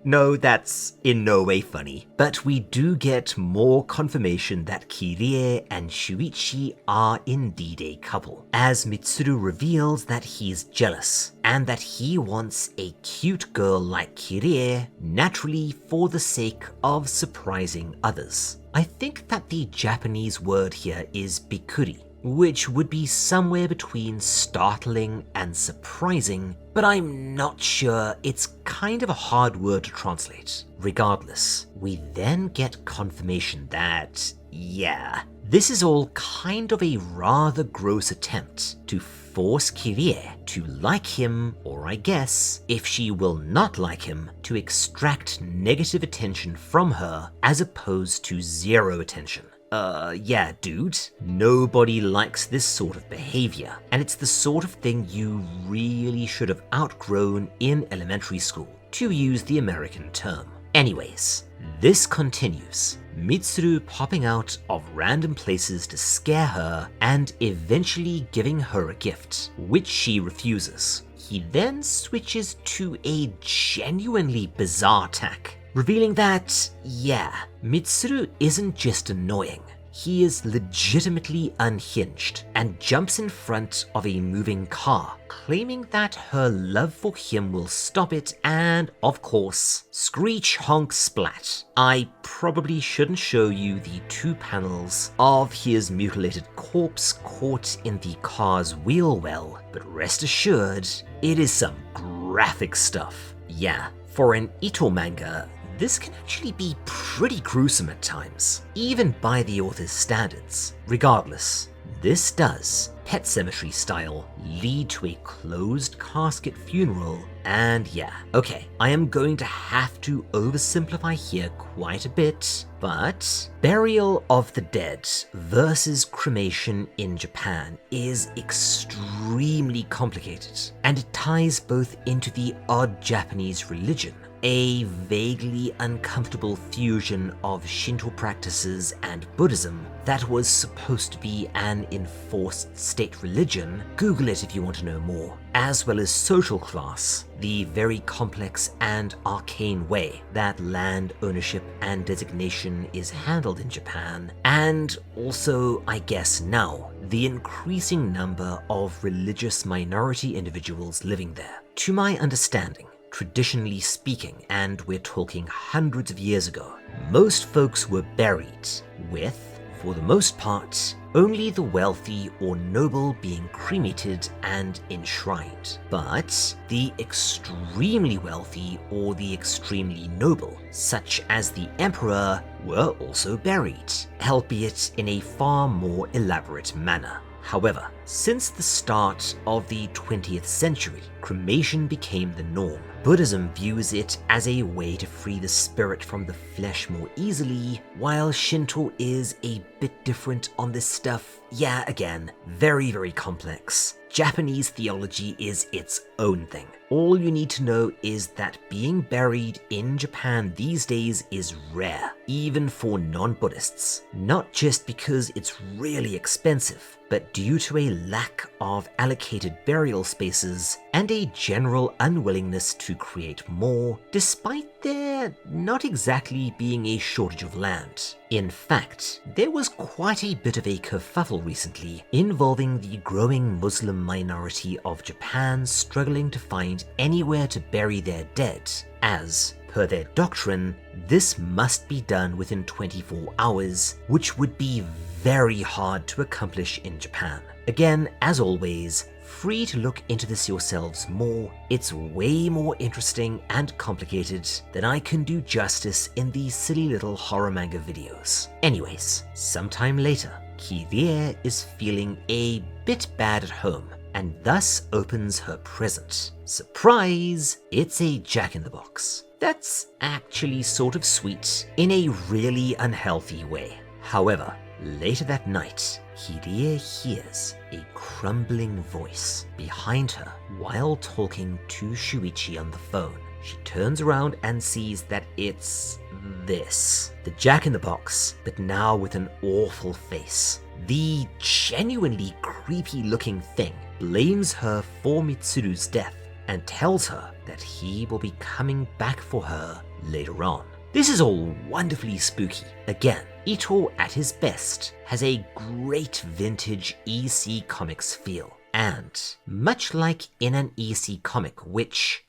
No, that's in no way funny. But we do get more confirmation that Kirie and Shuichi are indeed a couple, as Mitsuru reveals that he's jealous, and that he wants a cute girl like Kirie, naturally for the sake of surprising others. I think that the Japanese word here is bikuri, which would be somewhere between startling and surprising, but I'm not sure. It's kind of a hard word to translate. Regardless, we then get confirmation that, yeah, this is all kind of a rather gross attempt to force Kirie to like him, or I guess, if she will not like him, to extract negative attention from her as opposed to zero attention. Yeah, dude, nobody likes this sort of behavior, and it's the sort of thing you really should have outgrown in elementary school, to use the American term. Anyways, this continues, Mitsuru popping out of random places to scare her and eventually giving her a gift, which she refuses. He then switches to a genuinely bizarre tack, revealing that, yeah, Mitsuru isn't just annoying, he is legitimately unhinged and jumps in front of a moving car, claiming that her love for him will stop it and, of course, screech honk splat. I probably shouldn't show you the two panels of his mutilated corpse caught in the car's wheel well, but rest assured, it is some graphic stuff. Yeah, for an Ito manga, this can actually be pretty gruesome at times, even by the author's standards. Regardless, this does, Pet Sematary style, lead to a closed casket funeral, and yeah, okay, I am going to have to oversimplify here quite a bit, but burial of the dead versus cremation in Japan is extremely complicated, and it ties both into the odd Japanese religion, a vaguely uncomfortable fusion of Shinto practices and Buddhism that was supposed to be an enforced state religion, Google it if you want to know more, as well as social class, the very complex and arcane way that land ownership and designation is handled in Japan, and also, I guess now, the increasing number of religious minority individuals living there. To my understanding, traditionally speaking, and we're talking hundreds of years ago, most folks were buried with for the most part, only the wealthy or noble being cremated and enshrined. But the extremely wealthy or the extremely noble, such as the emperor, were also buried, albeit in a far more elaborate manner. However, since the start of the 20th century, cremation became the norm. Buddhism views it as a way to free the spirit from the flesh more easily, while Shinto is a bit different on this stuff. Yeah, again, very, very complex. Japanese theology is its own thing. All you need to know is that being buried in Japan these days is rare, even for non-Buddhists. Not just because it's really expensive, but due to a lack of allocated burial spaces and a general unwillingness to create more, despite there not exactly being a shortage of land. In fact, there was quite a bit of a kerfuffle recently involving the growing Muslim minority of Japan struggling to find anywhere to bury their dead, as, per their doctrine, this must be done within 24 hours, which would be very hard to accomplish in Japan. Again, as always, free to look into this yourselves more. It's way more interesting and complicated than I can do justice in these silly little horror manga videos. Anyways, sometime later, Kirie is feeling a bit bad at home and thus opens her present. Surprise! It's a jack-in-the-box. That's actually sort of sweet in a really unhealthy way. However, later that night, Kirie hears a crumbling voice behind her while talking to Shuichi on the phone. She turns around and sees that it's this. The jack-in-the-box, but now with an awful face. The genuinely creepy looking thing blames her for Mitsuru's death and tells her that he will be coming back for her later on. This is all wonderfully spooky. Again, Ito at his best has a great vintage EC Comics feel. And much like in an EC comic, which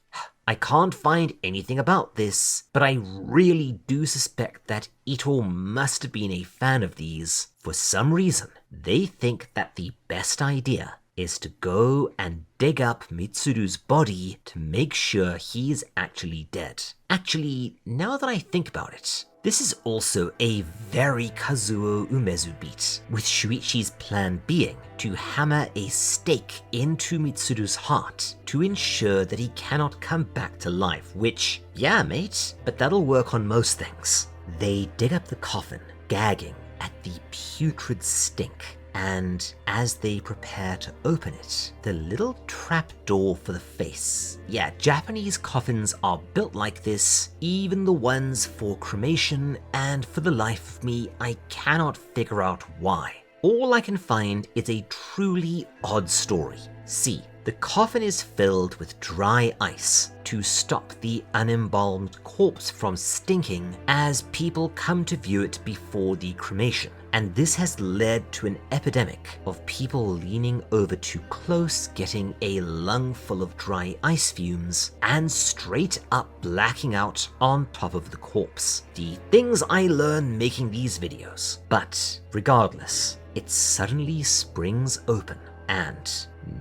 I can't find anything about this, but I really do suspect that Ito must have been a fan of these. For some reason, they think that the best idea is to go and dig up Mitsuru's body to make sure he's actually dead. Actually, now that I think about it, this is also a very Kazuo Umezu beat, with Shuichi's plan being to hammer a stake into Mitsuru's heart to ensure that he cannot come back to life, which, yeah mate, but that'll work on most things. They dig up the coffin, gagging at the putrid stink, and as they prepare to open it, the little trap door for the face. Yeah, Japanese coffins are built like this, even the ones for cremation, and for the life of me, I cannot figure out why. All I can find is a truly odd story. See, the coffin is filled with dry ice to stop the unembalmed corpse from stinking as people come to view it before the cremation. And this has led to an epidemic of people leaning over too close, getting a lung full of dry ice fumes, and straight up blacking out on top of the corpse. The things I learn making these videos. But regardless, it suddenly springs open. And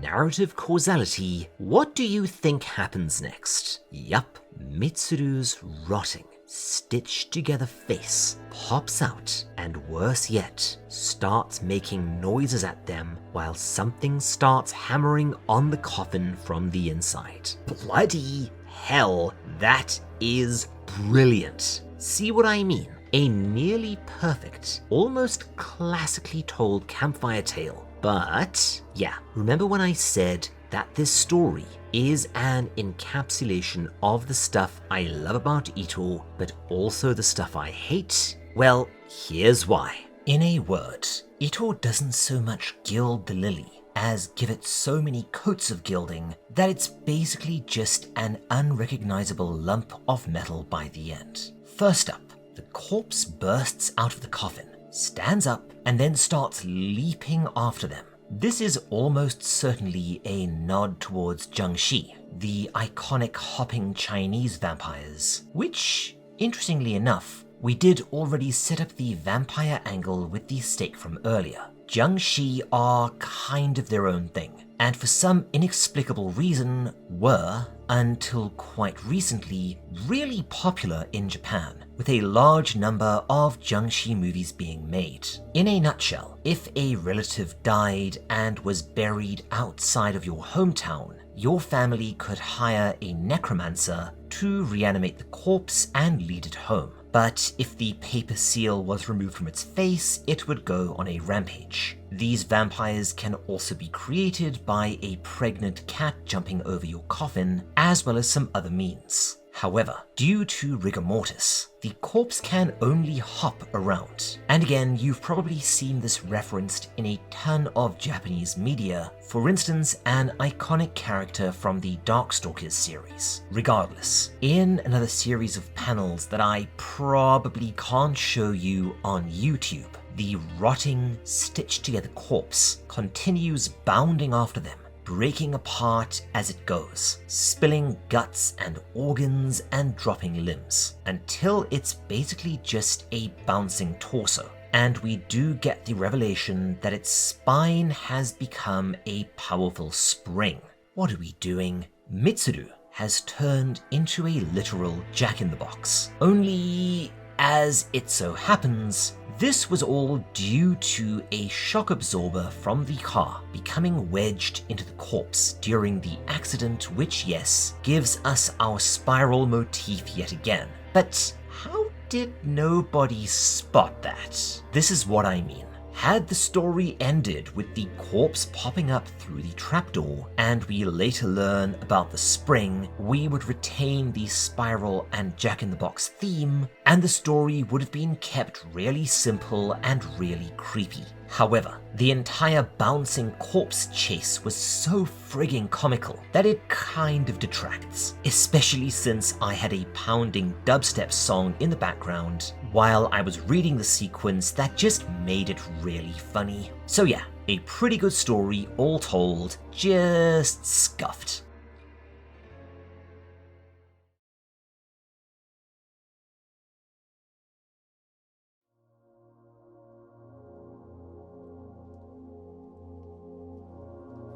narrative causality, what do you think happens next? Yup, Mitsuru's rotting, stitched together face pops out, and worse yet, starts making noises at them while something starts hammering on the coffin from the inside. Bloody hell, that is brilliant. See what I mean? A nearly perfect, almost classically told campfire tale. But yeah, remember when I said that this story is an encapsulation of the stuff I love about Ito, but also the stuff I hate? Well, here's why. In a word, Ito doesn't so much gild the lily as give it so many coats of gilding that it's basically just an unrecognizable lump of metal by the end. First up, the corpse bursts out of the coffin, stands up, and then starts leaping after them. This is almost certainly a nod towards Jiangxi, the iconic hopping Chinese vampires, which, interestingly enough, We did already set up the vampire angle with the steak from earlier. Jiangshi are kind of their own thing, and for some inexplicable reason were, until quite recently, really popular in Japan, with a large number of Jiangshi movies being made. In a nutshell, if a relative died and was buried outside of your hometown, your family could hire a necromancer to reanimate the corpse and lead it home. But if the paper seal was removed from its face, it would go on a rampage. These vampires can also be created by a pregnant cat jumping over your coffin, as well as some other means. However, due to rigor mortis, the corpse can only hop around. And again, you've probably seen this referenced in a ton of Japanese media, for instance, an iconic character from the Darkstalkers series. Regardless, in another series of panels that I probably can't show you on YouTube, the rotting, stitched together corpse continues bounding after them, breaking apart as it goes, spilling guts and organs and dropping limbs, until it's basically just a bouncing torso. And we do get the revelation that its spine has become a powerful spring. What are we doing? Mitsuru has turned into a literal jack-in-the-box. Only, as it so happens, this was all due to a shock absorber from the car becoming wedged into the corpse during the accident, which, yes, gives us our spiral motif yet again. But how did nobody spot that? This is what I mean. Had the story ended with the corpse popping up through the trapdoor, and we later learn about the spring, we would retain the spiral and jack-in-the-box theme, and the story would have been kept really simple and really creepy. However, the entire bouncing corpse chase was so frigging comical that it kind of detracts, especially since I had a pounding dubstep song in the background while I was reading the sequence that just made it really funny. So yeah, a pretty good story all told, just scuffed.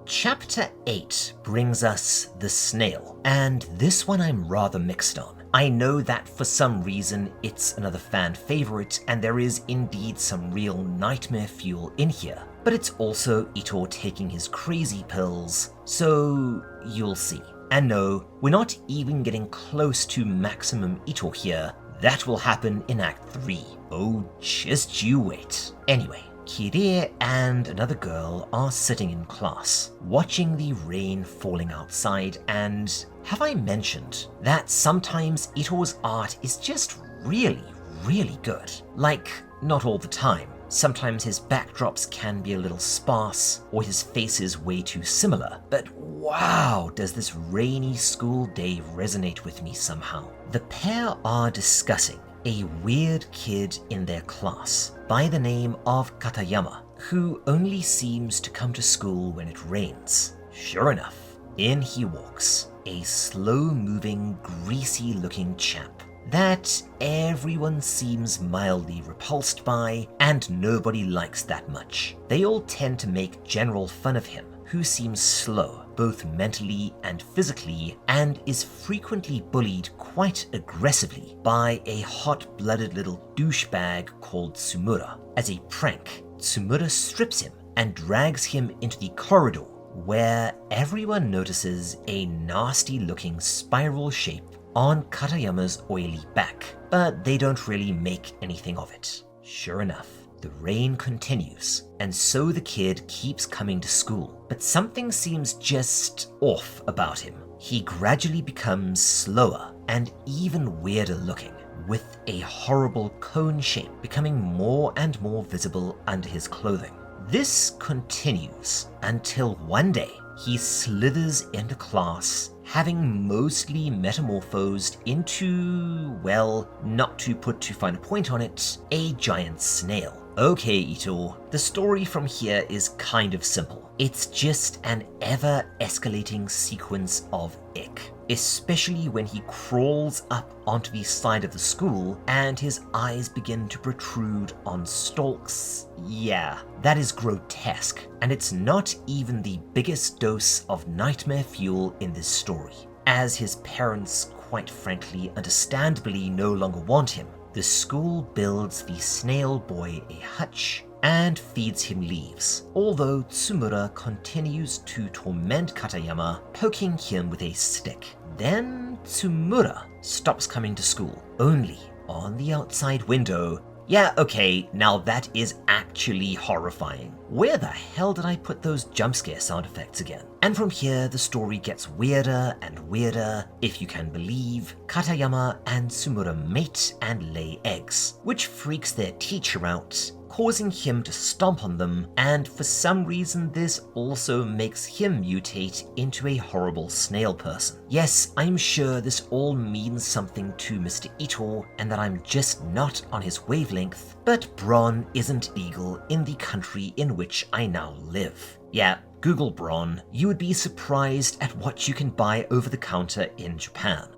Chapter 8 brings us the Snail, and this one I'm rather mixed on. I know that for some reason it's another fan favorite, and there is indeed some real nightmare fuel in here, but it's also Ito taking his crazy pills, so you'll see. And no, we're not even getting close to maximum Ito here. That will happen in Act 3. Oh, just you wait. Anyway, Kirie and another girl are sitting in class, watching the rain falling outside, and have I mentioned that sometimes Ito's art is just really, really good? Like, not all the time. Sometimes his backdrops can be a little sparse, or his face is way too similar, but wow, does this rainy school day resonate with me somehow. The pair are discussing a weird kid in their class by the name of Katayama, who only seems to come to school when it rains. Sure enough, in he walks, a slow-moving, greasy-looking chap that everyone seems mildly repulsed by, and nobody likes that much. They all tend to make general fun of him, who seems slow, both mentally and physically, and is frequently bullied quite aggressively by a hot-blooded little douchebag called Tsumura. As a prank, Tsumura strips him and drags him into the corridor, where everyone notices a nasty-looking spiral shape on Katayama's oily back, but they don't really make anything of it. Sure enough, the rain continues, and so the kid keeps coming to school, but something seems just off about him. He gradually becomes slower and even weirder looking, with a horrible cone shape becoming more and more visible under his clothing. This continues until one day he slithers into class, having mostly metamorphosed into, well, not to put too fine a point on it, a giant snail. Okay, Ito, the story from here is kind of simple. It's just an ever-escalating sequence of ick. especially when he crawls up onto the side of the school and his eyes begin to protrude on stalks. Yeah, that is grotesque, and it's not even the biggest dose of nightmare fuel in this story, as his parents, quite frankly, understandably no longer want him. The school builds the Snail boy a hutch and feeds him leaves, although Tsumura continues to torment Katayama, poking him with a stick. Then Tsumura stops coming to school, only on the outside window. Yeah, okay, now that is actually horrifying. Where the hell did I put those jump scare sound effects again? And from here, the story gets weirder and weirder. If you can believe, Katayama and Tsumura mate and lay eggs, which freaks their teacher out, causing him to stomp on them, and for some reason this also makes him mutate into a horrible snail person. Yes, I'm sure this all means something to Mr. Ito, and that I'm just not on his wavelength, but Bron isn't legal in the country in which I now live. Yeah, Google Bron, you would be surprised at what you can buy over the counter in Japan.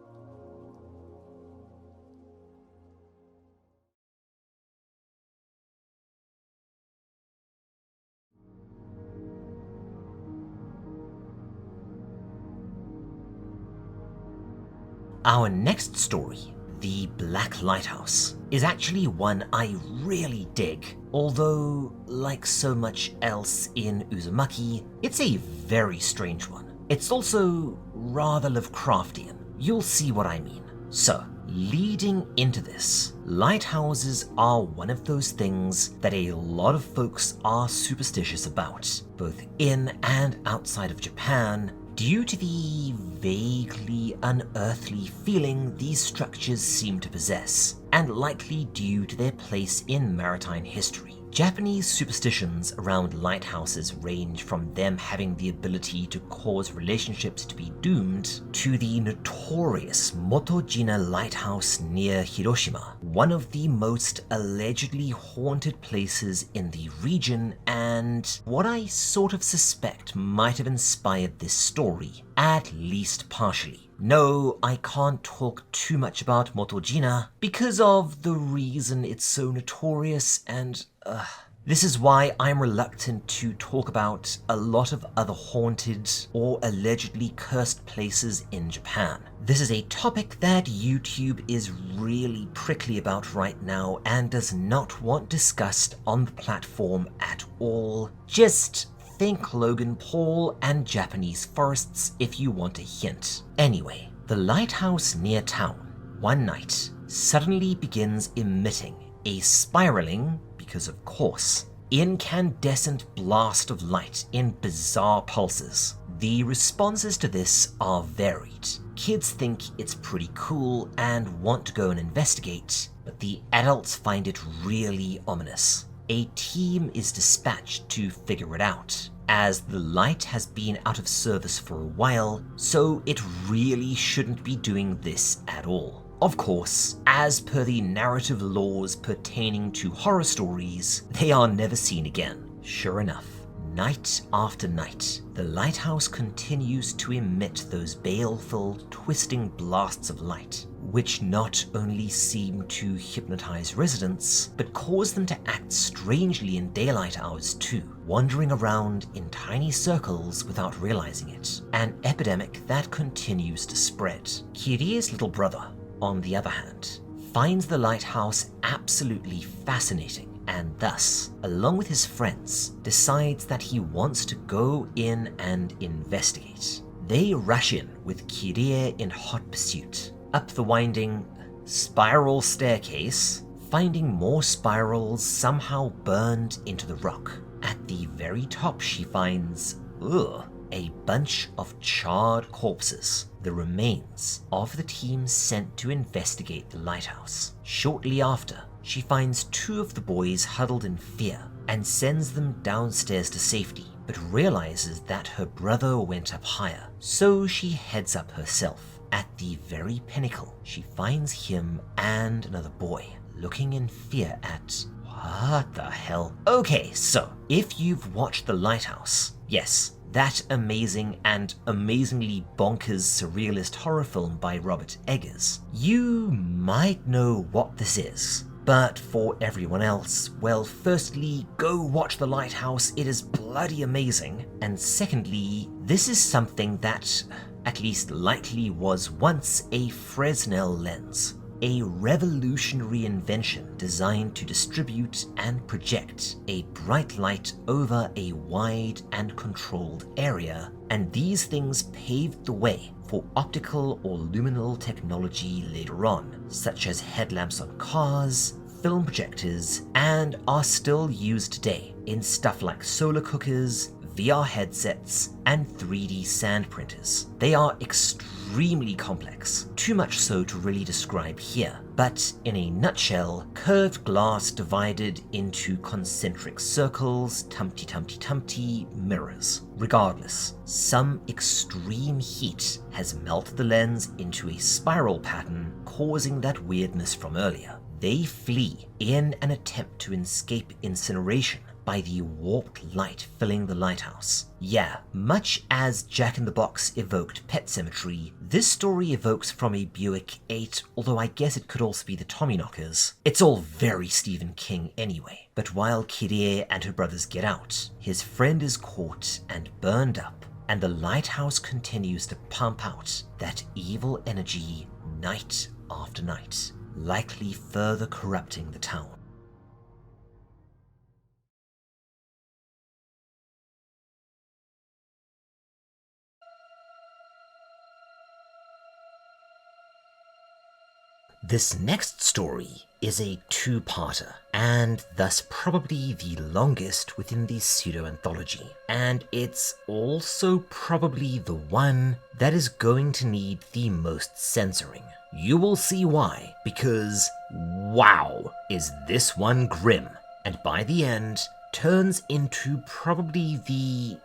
Our next story, The Black Lighthouse, is actually one I really dig, although, like so much else in Uzumaki, it's a very strange one. It's also rather Lovecraftian. You'll see what I mean. So, leading into this, lighthouses are one of those things that a lot of folks are superstitious about, both in and outside of Japan, due to the vaguely unearthly feeling these structures seem to possess, and likely due to their place in maritime history. Japanese superstitions around lighthouses range from them having the ability to cause relationships to be doomed, to the notorious Motojima Lighthouse near Hiroshima, one of the most allegedly haunted places in the region, and what I sort of suspect might have inspired this story, at least partially. No, I can't talk too much about Motojima because of the reason it's so notorious, and this is why I'm reluctant to talk about a lot of other haunted or allegedly cursed places in Japan. This is a topic that YouTube is really prickly about right now and does not want discussed on the platform at all. Just think Logan Paul and Japanese forests if you want a hint. Anyway, the lighthouse near town, one night, suddenly begins emitting a spiraling, because of course, incandescent blast of light in bizarre pulses. The responses to this are varied. Kids think it's pretty cool and want to go and investigate, but the adults find it really ominous. A team is dispatched to figure it out, as the light has been out of service for a while, so it really shouldn't be doing this at all. Of course, as per the narrative laws pertaining to horror stories, they are never seen again. Sure enough, night after night, the lighthouse continues to emit those baleful, twisting blasts of light, which not only seem to hypnotize residents, but cause them to act strangely in daylight hours too, wandering around in tiny circles without realizing it, an epidemic that continues to spread. Kirie's little brother, on the other hand, finds the lighthouse absolutely fascinating, and thus, along with his friends, decides that he wants to go in and investigate. They rush in with Kirie in hot pursuit, up the winding spiral staircase, finding more spirals somehow burned into the rock. At the very top she finds, a bunch of charred corpses, the remains of the team sent to investigate the lighthouse. Shortly after, she finds two of the boys huddled in fear and sends them downstairs to safety, but realizes that her brother went up higher, so she heads up herself. At the very pinnacle, she finds him and another boy looking in fear at... What the hell? Okay, so if you've watched The Lighthouse, Yes, that amazing and amazingly bonkers surrealist horror film by Robert Eggers. You might know what this is, but for everyone else, well, firstly, go watch The Lighthouse, it is bloody amazing, and secondly, this is something that, at least likely, was once a Fresnel lens. A revolutionary invention designed to distribute and project a bright light over a wide and controlled area, and these things paved the way for optical or luminal technology later on, such as headlamps on cars, film projectors, and are still used today in stuff like solar cookers, VR headsets, and 3D sand printers. They are extremely complex, too much so to really describe here, but in a nutshell, curved glass divided into concentric circles, tumty mirrors. Regardless, some extreme heat has melted the lens into a spiral pattern, causing that weirdness from earlier. They flee in an attempt to escape incineration by the warped light filling the lighthouse. Yeah, much as Jack in the Box evoked Pet Cemetery, this story evokes from a Buick 8, although I guess it could also be the Tommyknockers. It's all very Stephen King anyway. But while Kyrie and her brothers get out, his friend is caught and burned up, and the lighthouse continues to pump out that evil energy night after night, likely further corrupting the town. This next story is a two-parter, and thus probably the longest within the pseudo-anthology. And it's also probably the one that is going to need the most censoring. You will see why, because wow, is this one grim, and by the end, turns into probably the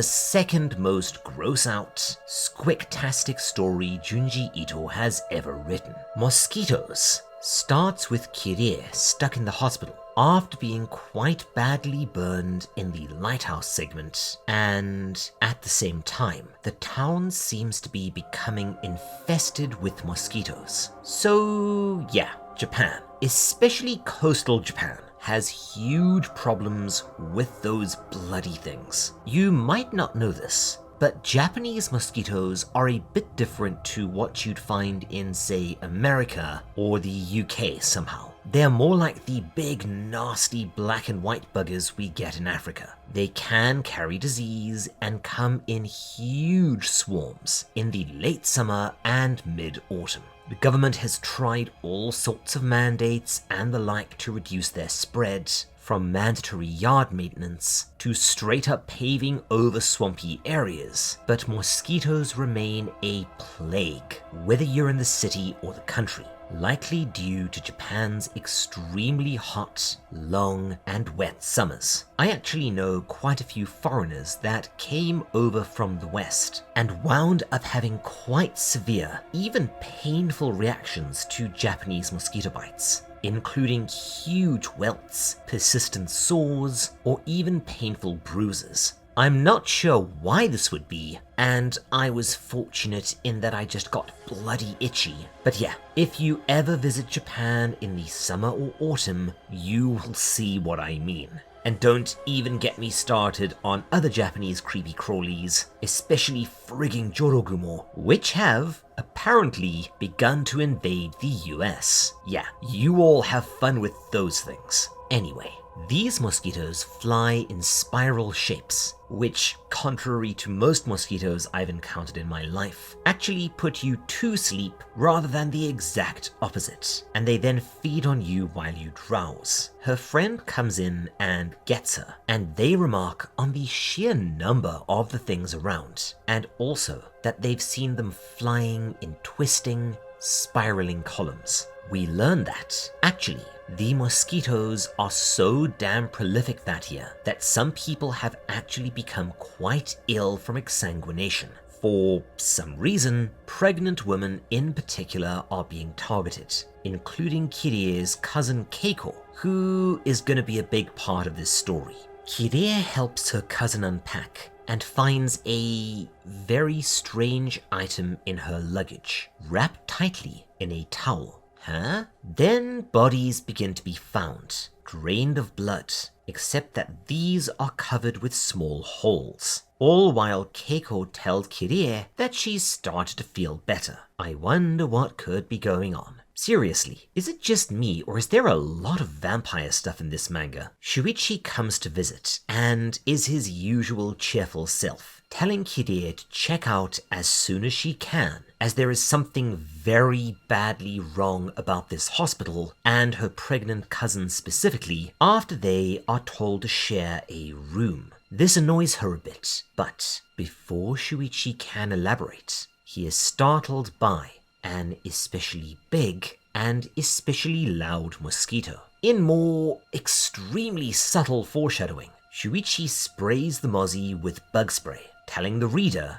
second most gross-out, squicktastic story Junji Ito has ever written. Mosquitos starts with Kyrie stuck in the hospital after being quite badly burned in the lighthouse segment, and at the same time, the town seems to be becoming infested with mosquitoes. So yeah, Japan, especially coastal Japan, has huge problems with those bloody things. You might not know this, but Japanese mosquitoes are a bit different to what you'd find in, say, America or the UK somehow. They're more like the big, nasty black and white buggers we get in Africa. They can carry disease and come in huge swarms in the late summer and mid-autumn. The government has tried all sorts of mandates and the like to reduce their spread, from mandatory yard maintenance to straight up paving over swampy areas, but mosquitoes remain a plague, whether you're in the city or the country, likely due to Japan's extremely hot, long, and wet summers. I actually know quite a few foreigners that came over from the West and wound up having quite severe, even painful reactions to Japanese mosquito bites, including huge welts, persistent sores, or even painful bruises. I'm not sure why this would be, and I was fortunate in that I just got bloody itchy. But yeah, if you ever visit Japan in the summer or autumn, you will see what I mean. And don't even get me started on other Japanese creepy crawlies, especially frigging Jorogumo, which have apparently begun to invade the US. Yeah, you all have fun with those things. Anyway, these mosquitoes fly in spiral shapes, which, contrary to most mosquitoes I've encountered in my life, actually put you to sleep rather than the exact opposite, and they then feed on you while you drowse. Her friend comes in and gets her, and they remark on the sheer number of the things around, and also that they've seen them flying in twisting, spiraling columns. We learn that, actually, the mosquitoes are so damn prolific that year that some people have actually become quite ill from exsanguination. For some reason, pregnant women in particular are being targeted, including Kirie's cousin Keiko, who is going to be a big part of this story. Kirie helps her cousin unpack and finds a very strange item in her luggage, wrapped tightly in a towel. Huh? Then bodies begin to be found, drained of blood, except that these are covered with small holes. All while Keiko tells Kirie that she's started to feel better. I wonder what could be going on. Seriously, is it just me, or is there a lot of vampire stuff in this manga? Shuichi comes to visit, and is his usual cheerful self, telling Kirie to check out as soon as she can, as there is something very badly wrong about this hospital and her pregnant cousin specifically, after they are told to share a room. This annoys her a bit, but before Shuichi can elaborate, he is startled by an especially big and especially loud mosquito. In more extremely subtle foreshadowing, Shuichi sprays the mozzie with bug spray, telling Kirie,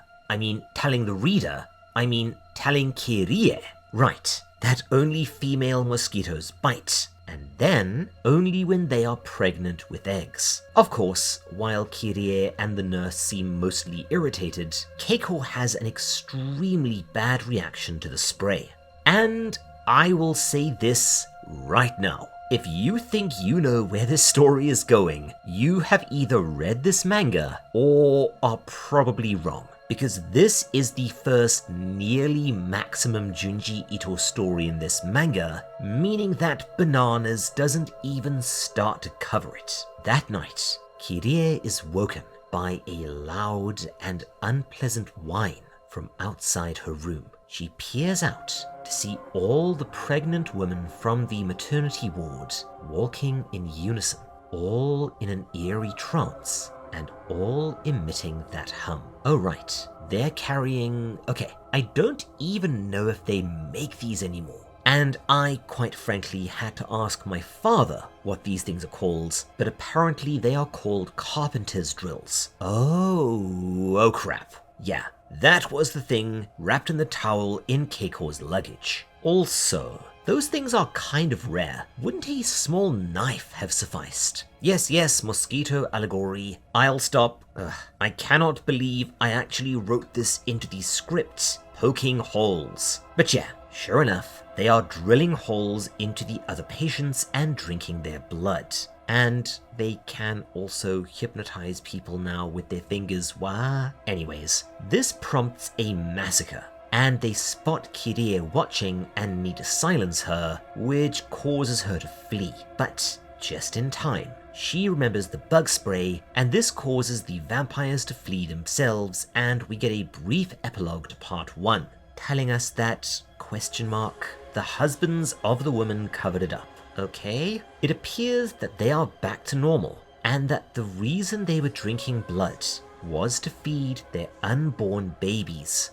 right, that only female mosquitoes bite, and then only when they are pregnant with eggs. Of course, while Kirie and the nurse seem mostly irritated, Keiko has an extremely bad reaction to the spray. And I will say this right now. If you think you know where this story is going, you have either read this manga or are probably wrong. Because this is the first nearly maximum Junji Ito story in this manga, meaning that Bananas doesn't even start to cover it. That night, Kirie is woken by a loud and unpleasant whine from outside her room. She peers out to see all the pregnant women from the maternity ward walking in unison, all in an eerie trance, and all emitting that hum. Oh right, they're carrying... okay, I don't even know if they make these anymore. And I, quite frankly, had to ask my father what these things are called, but apparently they are called carpenter's drills. Oh crap. Yeah, that was the thing wrapped in the towel in Keiko's luggage. Also, those things are kind of rare. Wouldn't a small knife have sufficed? Yes, mosquito allegory. I'll stop. I cannot believe I actually wrote this into the script. Poking holes. But yeah, sure enough, they are drilling holes into the other patients and drinking their blood. And they can also hypnotize people now with their fingers. Wah. Anyways, this prompts a massacre, and they spot Kirie watching and need to silence her, which causes her to flee. But just in time, she remembers the bug spray, and this causes the vampires to flee themselves, and we get a brief epilogue to part 1, telling us that, the husbands of the woman covered it up. Okay? It appears that they are back to normal, and that the reason they were drinking blood was to feed their unborn babies.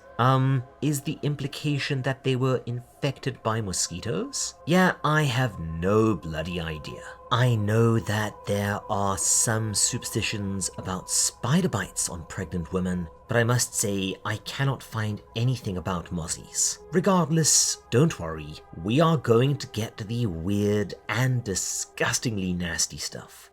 Is the implication that they were infected by mosquitoes? Yeah, I have no bloody idea. I know that there are some superstitions about spider bites on pregnant women, but I must say I cannot find anything about mozzies. Regardless, don't worry, we are going to get to the weird and disgustingly nasty stuff.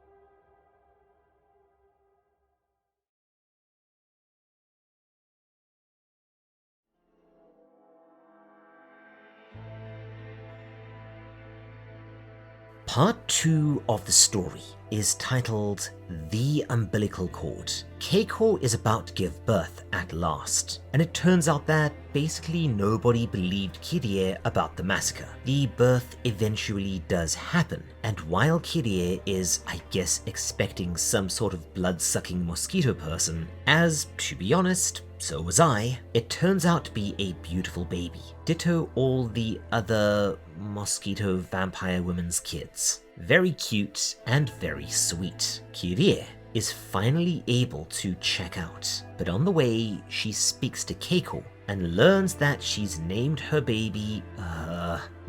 Part 2 of the story is titled The Umbilical Cord. Keiko is about to give birth at last, and it turns out that basically nobody believed Kirie about the massacre. The birth eventually does happen, and while Kirie is, I guess, expecting some sort of blood-sucking mosquito person, as, to be honest, so was I, it turns out to be a beautiful baby. Ditto all the other mosquito vampire women's kids. Very cute and very sweet. Kirie is finally able to check out, but on the way she speaks to Keiko and learns that she's named her baby,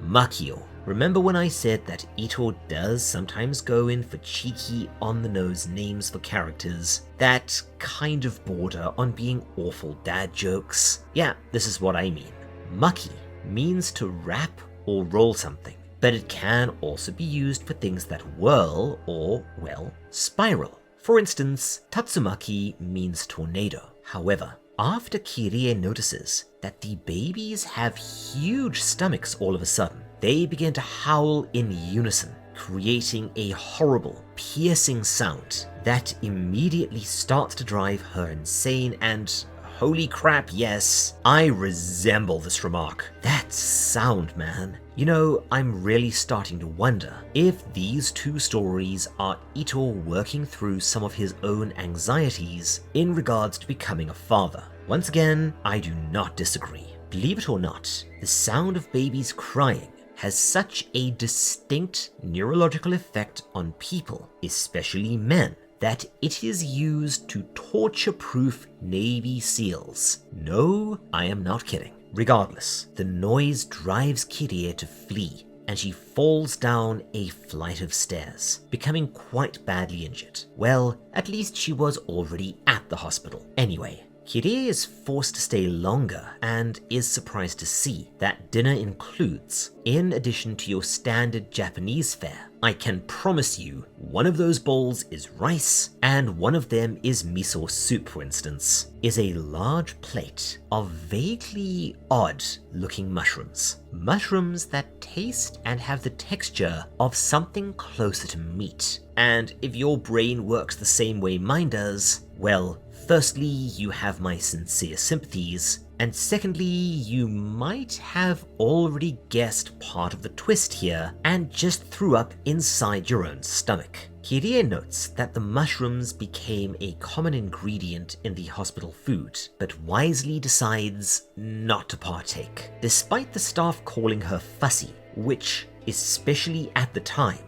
Makio. Remember when I said that Ito does sometimes go in for cheeky, on-the-nose names for characters that kind of border on being awful dad jokes? Yeah, this is what I mean. Maki means to wrap or roll something, but it can also be used for things that whirl or, well, spiral. For instance, Tatsumaki means tornado. However, after Kirie notices that the babies have huge stomachs all of a sudden, they begin to howl in unison, creating a horrible, piercing sound that immediately starts to drive her insane. And holy crap, yes, I resemble this remark. That sound, man. You know, I'm really starting to wonder if these two stories are Ito working through some of his own anxieties in regards to becoming a father. Once again, I do not disagree. Believe it or not, the sound of babies crying has such a distinct neurological effect on people, especially men, that it is used to torture-proof Navy SEALs. No, I am not kidding. Regardless, the noise drives Kirie to flee, and she falls down a flight of stairs, becoming quite badly injured. Well, at least she was already at the hospital. Anyway, Kirie is forced to stay longer and is surprised to see that dinner includes, in addition to your standard Japanese fare, I can promise you one of those bowls is rice and one of them is miso soup, for instance, is a large plate of vaguely odd looking mushrooms. Mushrooms that taste and have the texture of something closer to meat. And if your brain works the same way mine does, well, firstly, you have my sincere sympathies, and secondly, you might have already guessed part of the twist here and just threw up inside your own stomach. Kirie notes that the mushrooms became a common ingredient in the hospital food, but wisely decides not to partake, despite the staff calling her fussy, which, especially at the time,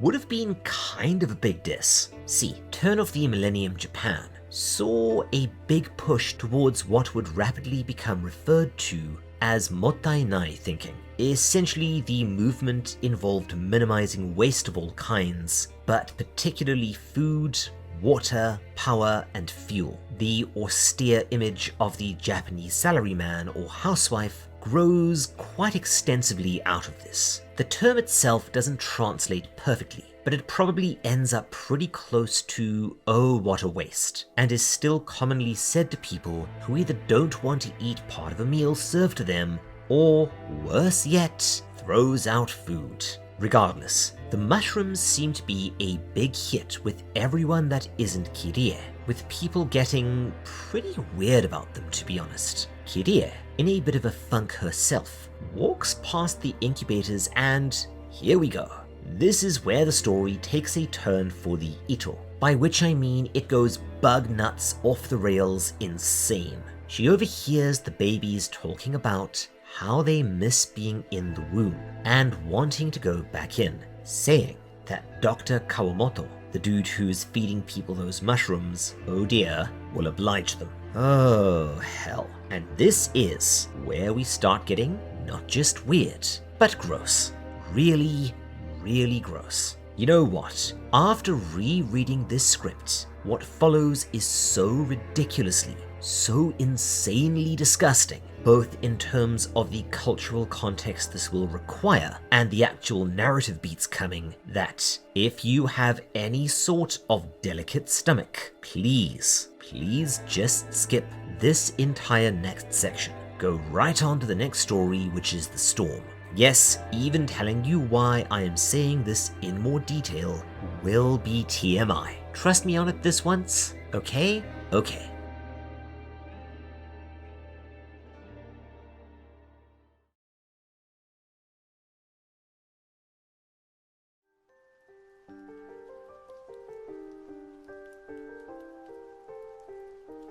would have been kind of a big diss. See, turn of the millennium Japan saw a big push towards what would rapidly become referred to as mottainai thinking. Essentially, the movement involved minimizing waste of all kinds, but particularly food, water, power, and fuel. The austere image of the Japanese salaryman or housewife grows quite extensively out of this. The term itself doesn't translate perfectly, but it probably ends up pretty close to "oh, what a waste," and is still commonly said to people who either don't want to eat part of a meal served to them, or, worse yet, throws out food. Regardless, the mushrooms seem to be a big hit with everyone that isn't Kirie, with people getting pretty weird about them, to be honest. Kirie, in a bit of a funk herself, walks past the incubators and here we go. This is where the story takes a turn for the Ito, by which I mean it goes bug nuts, off the rails, insane. She overhears the babies talking about how they miss being in the womb and wanting to go back in, saying that Dr. Kawamoto, the dude who's feeding people those mushrooms, oh dear, will oblige them. Oh hell. And this is where we start getting not just weird, but gross. Really, really gross. You know what? After rereading this script, what follows is so ridiculously, so insanely disgusting, both in terms of the cultural context this will require and the actual narrative beats coming, that if you have any sort of delicate stomach, please just skip this entire next section. Go right on to the next story, which is The Storm. Yes, even telling you why I am saying this in more detail will be TMI. Trust me on it this once, okay? Okay.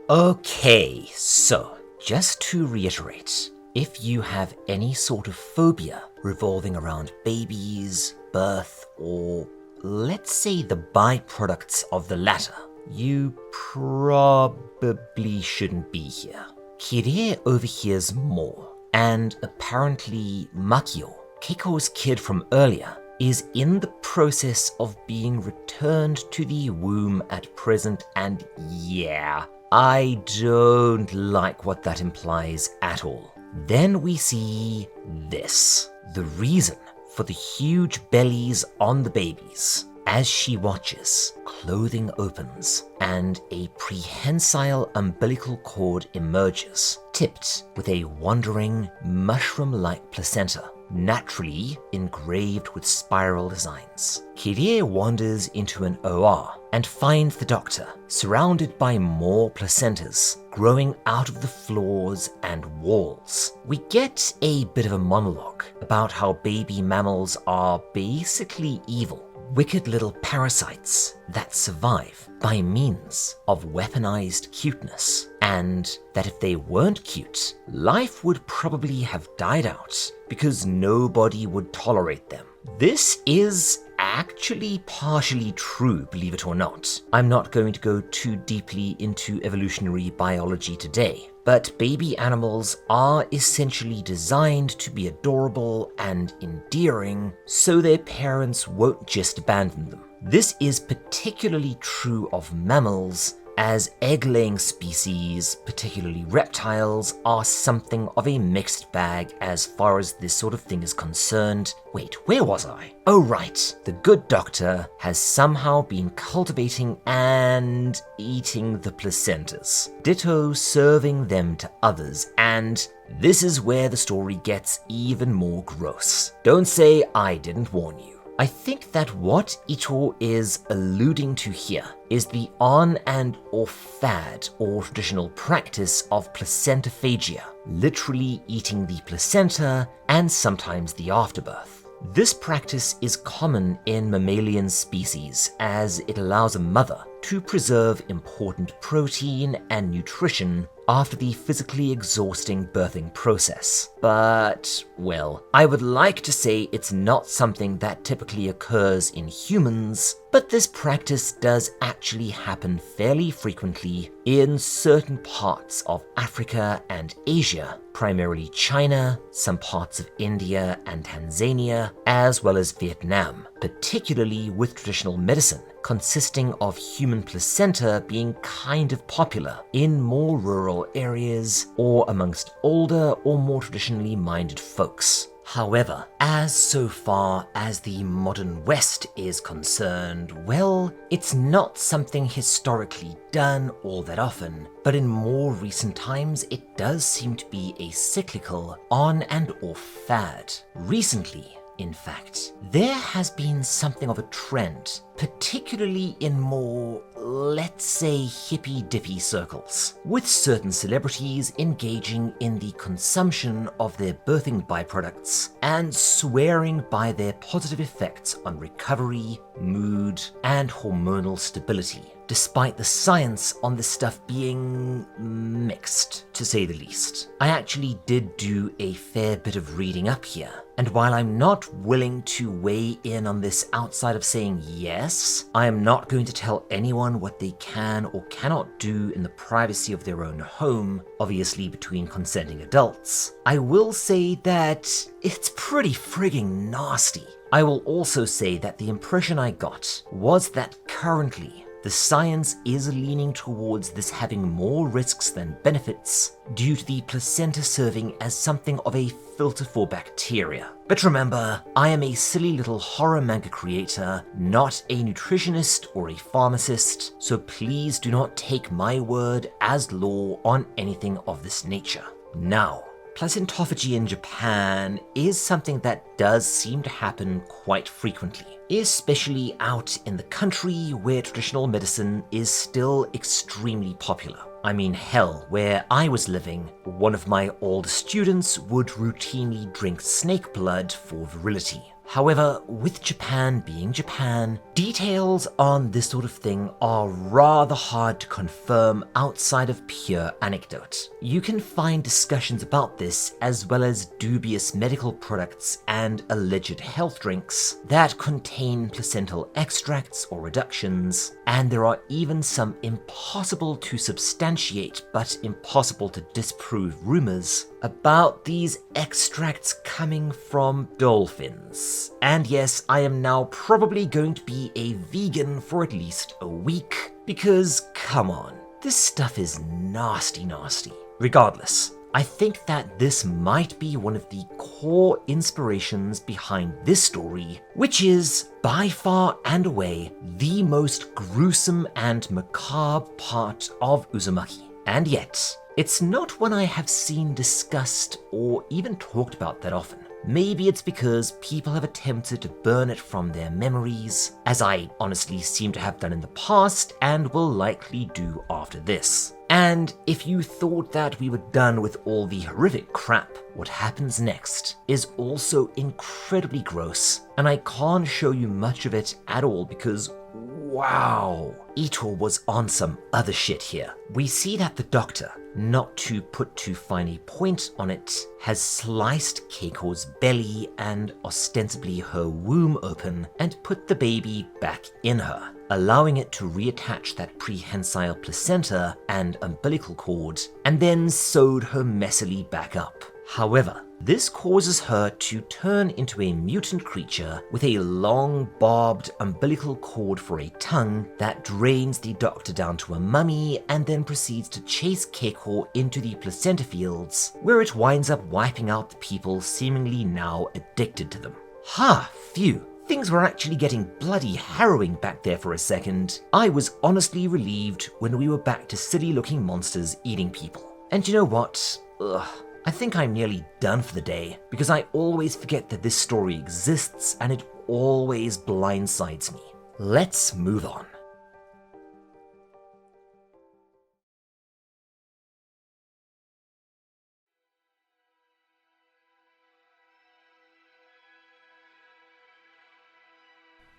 Okay, so just to reiterate, if you have any sort of phobia revolving around babies, birth, or let's say the byproducts of the latter, you probably shouldn't be here. Kirie overhears more, and apparently Makio, Keiko's kid from earlier, is in the process of being returned to the womb at present, and yeah, I don't like what that implies at all. Then we see this. The reason for the huge bellies on the babies. As she watches, clothing opens and a prehensile umbilical cord emerges, tipped with a wandering, mushroom-like placenta, naturally engraved with spiral designs. Kirie wanders into an OR and finds the doctor, surrounded by more placentas growing out of the floors and walls. We get a bit of a monologue about how baby mammals are basically evil, wicked little parasites that survive by means of weaponized cuteness, and that if they weren't cute, life would probably have died out because nobody would tolerate them. This is actually partially true, believe it or not. I'm not going to go too deeply into evolutionary biology today, but baby animals are essentially designed to be adorable and endearing so their parents won't just abandon them. This is particularly true of mammals, as egg-laying species, particularly reptiles, are something of a mixed bag as far as this sort of thing is concerned. Wait, where was I? Oh right, the good doctor has somehow been cultivating and eating the placentas, ditto serving them to others, and this is where the story gets even more gross. Don't say I didn't warn you. I think that what Ito is alluding to here is the on and off fad or traditional practice of placentophagia, literally eating the placenta and sometimes the afterbirth. This practice is common in mammalian species as it allows a mother to preserve important protein and nutrition after the physically exhausting birthing process. But, well, I would like to say it's not something that typically occurs in humans, but this practice does actually happen fairly frequently in certain parts of Africa and Asia, primarily China, some parts of India and Tanzania, as well as Vietnam, particularly with traditional medicine consisting of human placenta being kind of popular in more rural areas or amongst older or more traditionally minded folks. However, as so far as the modern West is concerned, well, it's not something historically done all that often, but in more recent times it does seem to be a cyclical on and off fad. Recently, in fact, there has been something of a trend, particularly in more, let's say, hippy-dippy circles, with certain celebrities engaging in the consumption of their birthing byproducts and swearing by their positive effects on recovery, mood, and hormonal stability, despite the science on this stuff being mixed, to say the least. I actually did do a fair bit of reading up here, and while I'm not willing to weigh in on this outside of saying yes, I am not going to tell anyone what they can or cannot do in the privacy of their own home, obviously between consenting adults. I will say that it's pretty frigging nasty. I will also say that the impression I got was that currently, the science is leaning towards this having more risks than benefits due to the placenta serving as something of a filter for bacteria. But remember, I am a silly little horror manga creator, not a nutritionist or a pharmacist, so please do not take my word as law on anything of this nature. Now, placentophagy in Japan is something that does seem to happen quite frequently, especially out in the country where traditional medicine is still extremely popular. I mean, hell, where I was living, one of my old students would routinely drink snake blood for virility. However, with Japan being Japan, details on this sort of thing are rather hard to confirm outside of pure anecdote. You can find discussions about this as well as dubious medical products and alleged health drinks that contain placental extracts or reductions, and there are even some impossible to substantiate but impossible to disprove rumors about these extracts coming from dolphins. And yes, I am now probably going to be a vegan for at least a week, because come on, this stuff is nasty. Regardless, I think that this might be one of the core inspirations behind this story, which is, by far and away, the most gruesome and macabre part of Uzumaki. And yet, it's not one I have seen discussed or even talked about that often. Maybe it's because people have attempted to burn it from their memories, as I honestly seem to have done in the past and will likely do after this. And if you thought that we were done with all the horrific crap, what happens next is also incredibly gross, and I can't show you much of it at all because wow, Ito was on some other shit here. We see that the doctor, not to put too fine a point on it, has sliced Keiko's belly and ostensibly her womb open and put the baby back in her, allowing it to reattach that prehensile placenta and umbilical cord, and then sewed her messily back up. However, this causes her to turn into a mutant creature with a long, barbed umbilical cord for a tongue that drains the doctor down to a mummy and then proceeds to chase Keiko into the placenta fields, where it winds up wiping out the people seemingly now addicted to them. Ha, phew. Things were actually getting bloody harrowing back there for a second. I was honestly relieved when we were back to silly-looking monsters eating people. And you know what? I think I'm nearly done for the day, because I always forget that this story exists and it always blindsides me. Let's move on.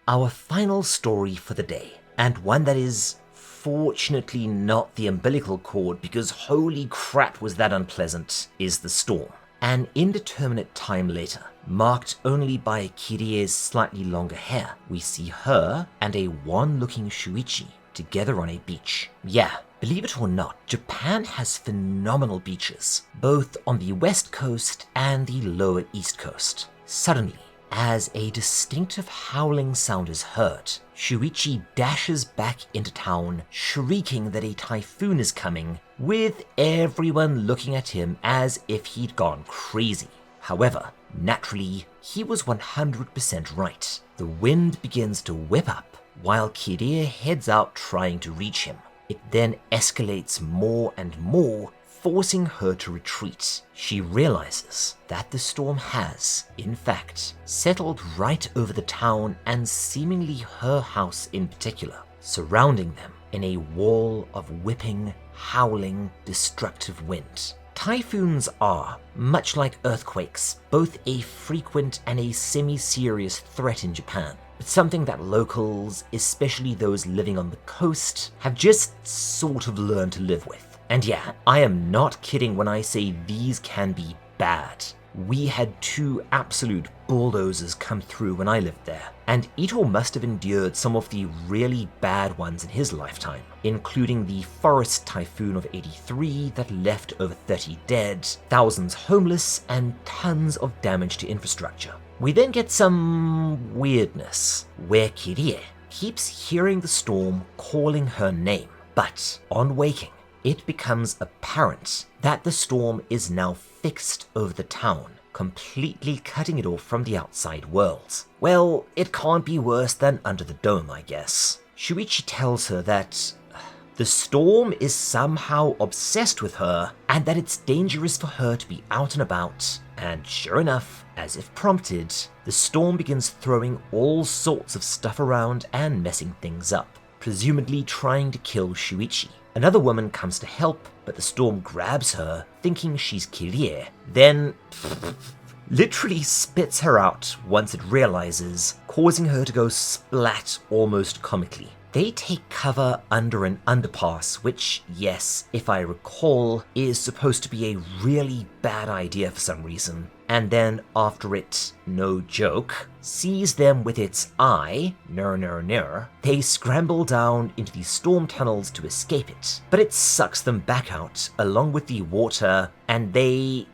Our final story for the day, and one that is fortunately not the umbilical cord because holy crap was that unpleasant, is the storm. An indeterminate time later, marked only by Kirie's slightly longer hair, we see her and a wan-looking Shuichi together on a beach. Yeah, believe it or not, Japan has phenomenal beaches, both on the west coast and the lower east coast. Suddenly, as a distinctive howling sound is heard, Shuichi dashes back into town, shrieking that a typhoon is coming, with everyone looking at him as if he'd gone crazy. However, naturally, he was 100% right. The wind begins to whip up, while Kirie heads out trying to reach him. It then escalates more and more, forcing her to retreat. She realizes that the storm has, in fact, settled right over the town and seemingly her house in particular, surrounding them in a wall of whipping, howling, destructive wind. Typhoons are, much like earthquakes, both a frequent and a semi-serious threat in Japan, but something that locals, especially those living on the coast, have just sort of learned to live with. And yeah, I am not kidding when I say these can be bad. We had 2 absolute bulldozers come through when I lived there, and Ito must have endured some of the really bad ones in his lifetime, including the forest typhoon of '83 that left over 30 dead, thousands homeless, and tons of damage to infrastructure. We then get some weirdness, where Kirie keeps hearing the storm calling her name, but on waking, it becomes apparent that the storm is now fixed over the town, completely cutting it off from the outside world. Well, it can't be worse than Under the Dome, I guess. Shuichi tells her that the storm is somehow obsessed with her and that it's dangerous for her to be out and about. And sure enough, as if prompted, the storm begins throwing all sorts of stuff around and messing things up, presumably trying to kill Shuichi. Another woman comes to help, but the storm grabs her, thinking she's Kirie, then literally spits her out once it realizes, causing her to go splat almost comically. They take cover under an underpass, which, yes, if I recall, is supposed to be a really bad idea for some reason. And then after it, no joke, sees them with its eye, they scramble down into the storm tunnels to escape it. But it sucks them back out along with the water, and they,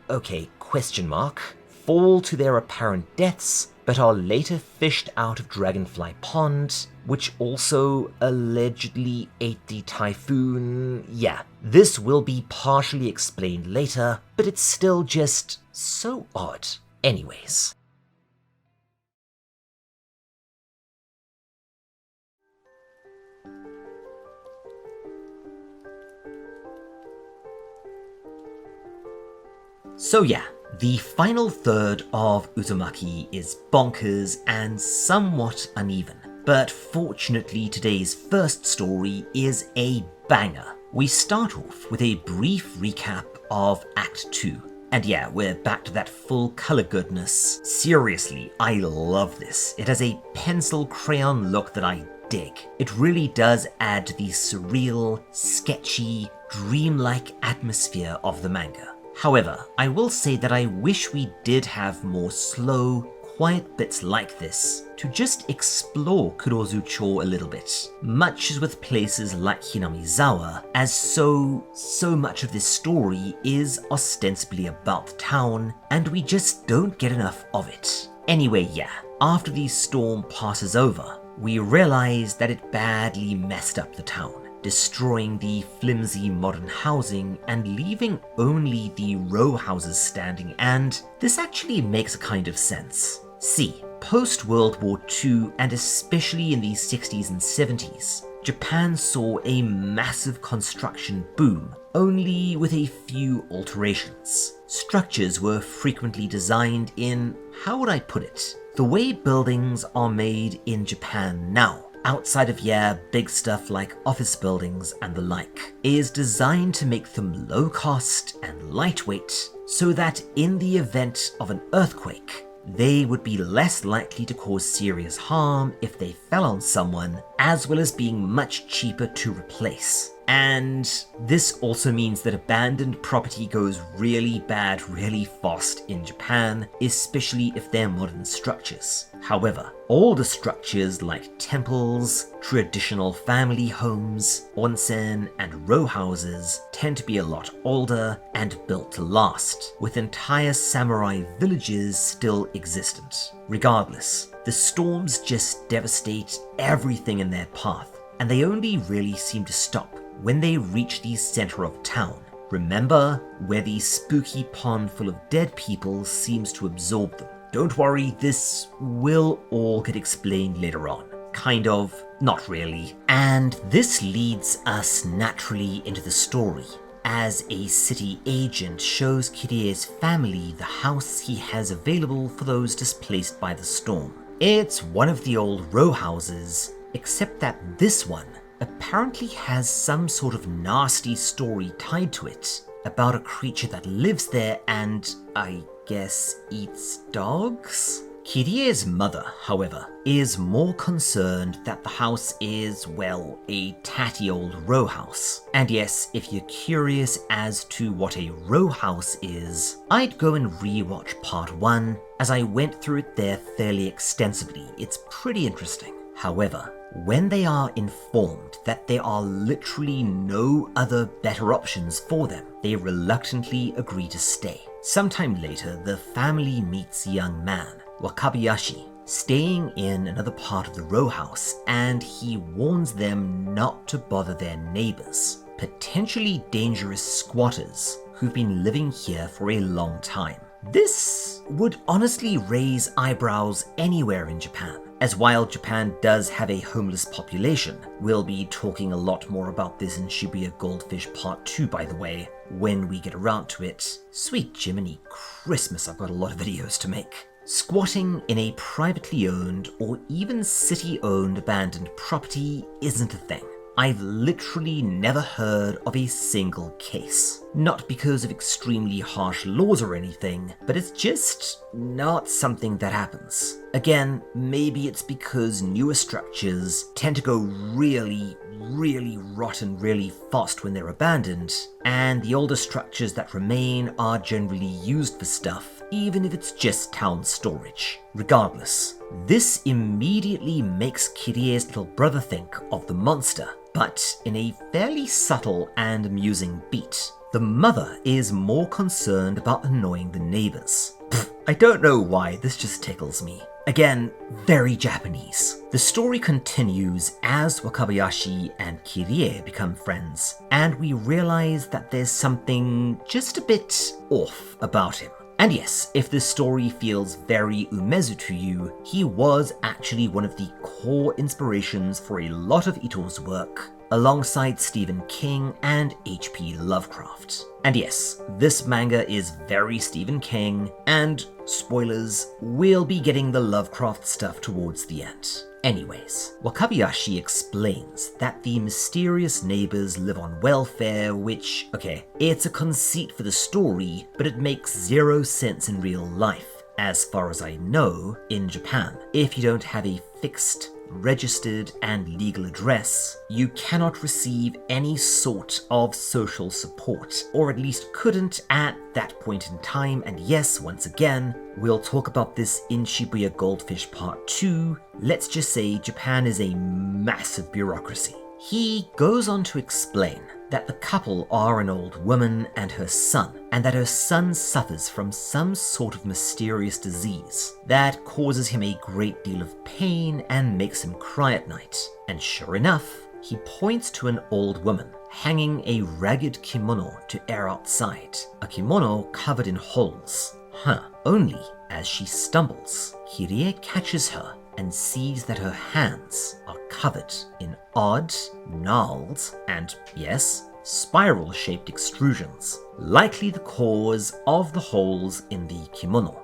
fall to their apparent deaths, but are later fished out of Dragonfly Pond which also allegedly ate the typhoon. Yeah, this will be partially explained later, but it's still just so odd. Anyways. So yeah, the final third of Uzumaki is bonkers and somewhat uneven, but fortunately today's first story is a banger. We start off with a brief recap of Act 2. And yeah, we're back to that full color goodness. Seriously, I love this. It has a pencil crayon look that I dig. It really does add to the surreal, sketchy, dreamlike atmosphere of the manga. However, I will say that I wish we did have more slow, quiet bits like this to just explore Kurozucho a little bit, much as with places like Hinamizawa, as so much of this story is ostensibly about the town, and we just don't get enough of it. Anyway, yeah, after the storm passes over, we realize that it badly messed up the town, destroying the flimsy modern housing and leaving only the row houses standing, and this actually makes a kind of sense. See, post-World War II, and especially in the 60s and 70s, Japan saw a massive construction boom, only with a few alterations. Structures were frequently designed in, how would I put it, the way buildings are made in Japan now, outside of, yeah, big stuff like office buildings and the like, is designed to make them low cost and lightweight so that in the event of an earthquake, they would be less likely to cause serious harm if they fell on someone, as well as being much cheaper to replace. And this also means that abandoned property goes really bad really fast in Japan, especially if they're modern structures. However, older structures like temples, traditional family homes, onsen, and row houses tend to be a lot older and built to last, with entire samurai villages still existent. Regardless, the storms just devastate everything in their path, and they only really seem to stop when they reach the center of town. Remember, where the spooky pond full of dead people seems to absorb them. Don't worry, this will all get explained later on. Kind of, not really. And this leads us naturally into the story, as a city agent shows Kirie's family the house he has available for those displaced by the storm. It's one of the old row houses, except that this one apparently has some sort of nasty story tied to it about a creature that lives there and, I guess, eats dogs? Kirie's mother, however, is more concerned that the house is, well, a tatty old row house. And yes, if you're curious as to what a row house is, I'd go and rewatch part 1, as I went through it there fairly extensively. It's pretty interesting. However, when they are informed that there are literally no other better options for them, they reluctantly agree to stay. Sometime later, the family meets a young man, Wakabayashi, staying in another part of the row house, and he warns them not to bother their neighbors, potentially dangerous squatters who've been living here for a long time. This would honestly raise eyebrows anywhere in Japan, as while Japan does have a homeless population, we'll be talking a lot more about this in Shibuya Goldfish Part 2, by the way, when we get around to it. Sweet Jiminy Christmas, I've got a lot of videos to make. Squatting in a privately owned or even city-owned abandoned property isn't a thing. I've literally never heard of a single case. Not because of extremely harsh laws or anything, but it's just not something that happens. Again, maybe it's because newer structures tend to go really rotten really fast when they're abandoned, and the older structures that remain are generally used for stuff, even if it's just town storage. Regardless, this immediately makes Kirie's little brother think of the monster, but in a fairly subtle and amusing beat. The mother is more concerned about annoying the neighbors. Pfft, I don't know why, this just tickles me. Again, very Japanese. The story continues as Wakabayashi and Kirie become friends, and we realize that there's something just a bit off about him. And yes, if this story feels very Umezu to you, he was actually one of the core inspirations for a lot of Ito's work, alongside Stephen King and H.P. Lovecraft. And yes, this manga is very Stephen King, and spoilers, we'll be getting the Lovecraft stuff towards the end. Anyways, Wakabayashi explains that the mysterious neighbors live on welfare, which, okay, it's a conceit for the story, but it makes zero sense in real life. As far as I know, in Japan, if you don't have a fixed, registered, and legal address, you cannot receive any sort of social support, or at least couldn't at that point in time. And yes, once again, we'll talk about this in Shibuya Goldfish Part 2. Let's just say Japan is a massive bureaucracy. He goes on to explain that the couple are an old woman and her son, and that her son suffers from some sort of mysterious disease that causes him a great deal of pain and makes him cry at night. And sure enough, he points to an old woman hanging a ragged kimono to air outside, a kimono covered in holes. Only as she stumbles, Kirie catches her and sees that her hands are covered in odd, gnarled, and yes, spiral-shaped extrusions, likely the cause of the holes in the kimono.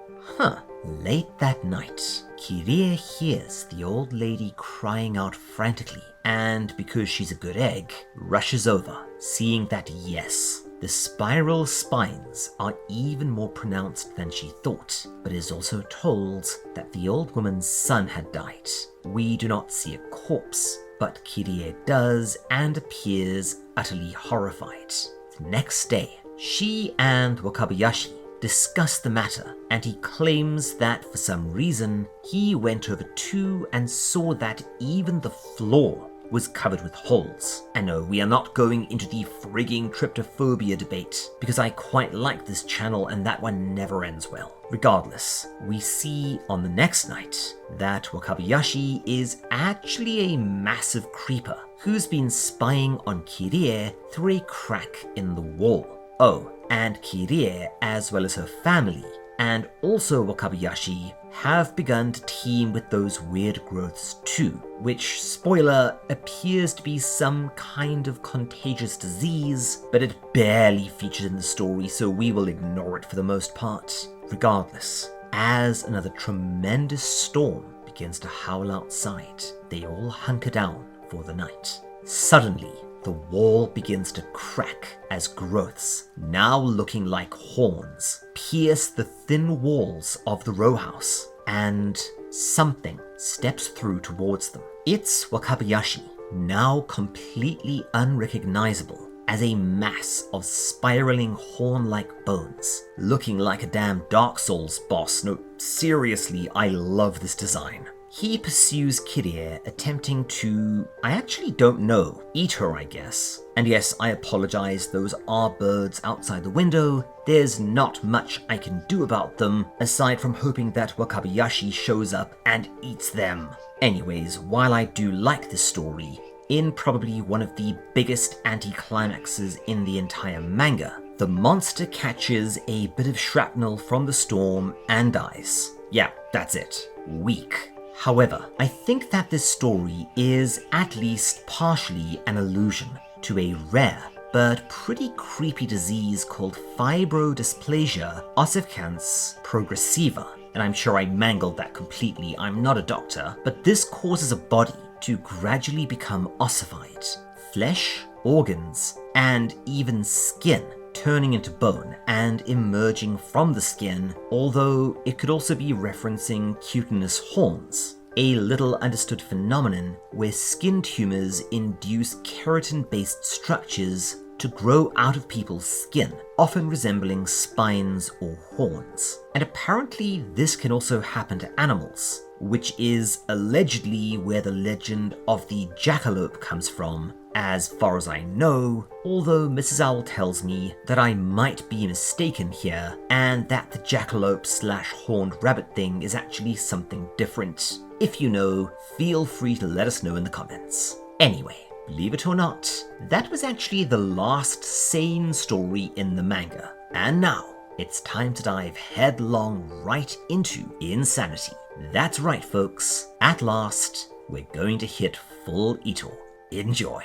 Late that night, Kirie hears the old lady crying out frantically, and because she's a good egg, rushes over, seeing that yes, the spiral spines are even more pronounced than she thought, but is also told that the old woman's son had died. We do not see a corpse, but Kirie does and appears utterly horrified. The next day, she and Wakabayashi discuss the matter, and he claims that for some reason, he went over too and saw that even the floor was covered with holes. And no, we are not going into the frigging tryptophobia debate, because I quite like this channel and that one never ends well. Regardless, we see on the next night that Wakabayashi is actually a massive creeper who's been spying on Kirie through a crack in the wall. Oh, and Kirie, as well as her family, and also Wakabayashi, have begun to teem with those weird growths too, which, spoiler, appears to be some kind of contagious disease, but it barely features in the story, so we will ignore it for the most part. Regardless, as another tremendous storm begins to howl outside, they all hunker down for the night. Suddenly, the wall begins to crack as growths, now looking like horns, pierce the thin walls of the row house, and something steps through towards them. It's Wakabayashi, now completely unrecognizable as a mass of spiraling horn-like bones, looking like a damn Dark Souls boss. No, seriously, I love this design. He pursues Kirie, attempting to, I actually don't know, eat her, I guess. And yes, I apologize, those are birds outside the window. There's not much I can do about them, aside from hoping that Wakabayashi shows up and eats them. Anyways, while I do like this story, in probably one of the biggest anticlimaxes in the entire manga, the monster catches a bit of shrapnel from the storm and dies. Yeah, that's it. Weak. However, I think that this story is at least partially an allusion to a rare but pretty creepy disease called fibrodysplasia ossificans progressiva. And I'm sure I mangled that completely, I'm not a doctor, but this causes a body to gradually become ossified. Flesh, organs, and even skin turning into bone and emerging from the skin, although it could also be referencing cutaneous horns, a little understood phenomenon where skin tumors induce keratin-based structures to grow out of people's skin, often resembling spines or horns. And apparently this can also happen to animals, which is allegedly where the legend of the jackalope comes from, as far as I know, although Mrs. Owl tells me that I might be mistaken here and that the jackalope/horned rabbit thing is actually something different. If you know, feel free to let us know in the comments. Anyway, believe it or not, that was actually the last seinen story in the manga. And now, it's time to dive headlong right into insanity. That's right, folks. At last, we're going to hit full Ito. Enjoy.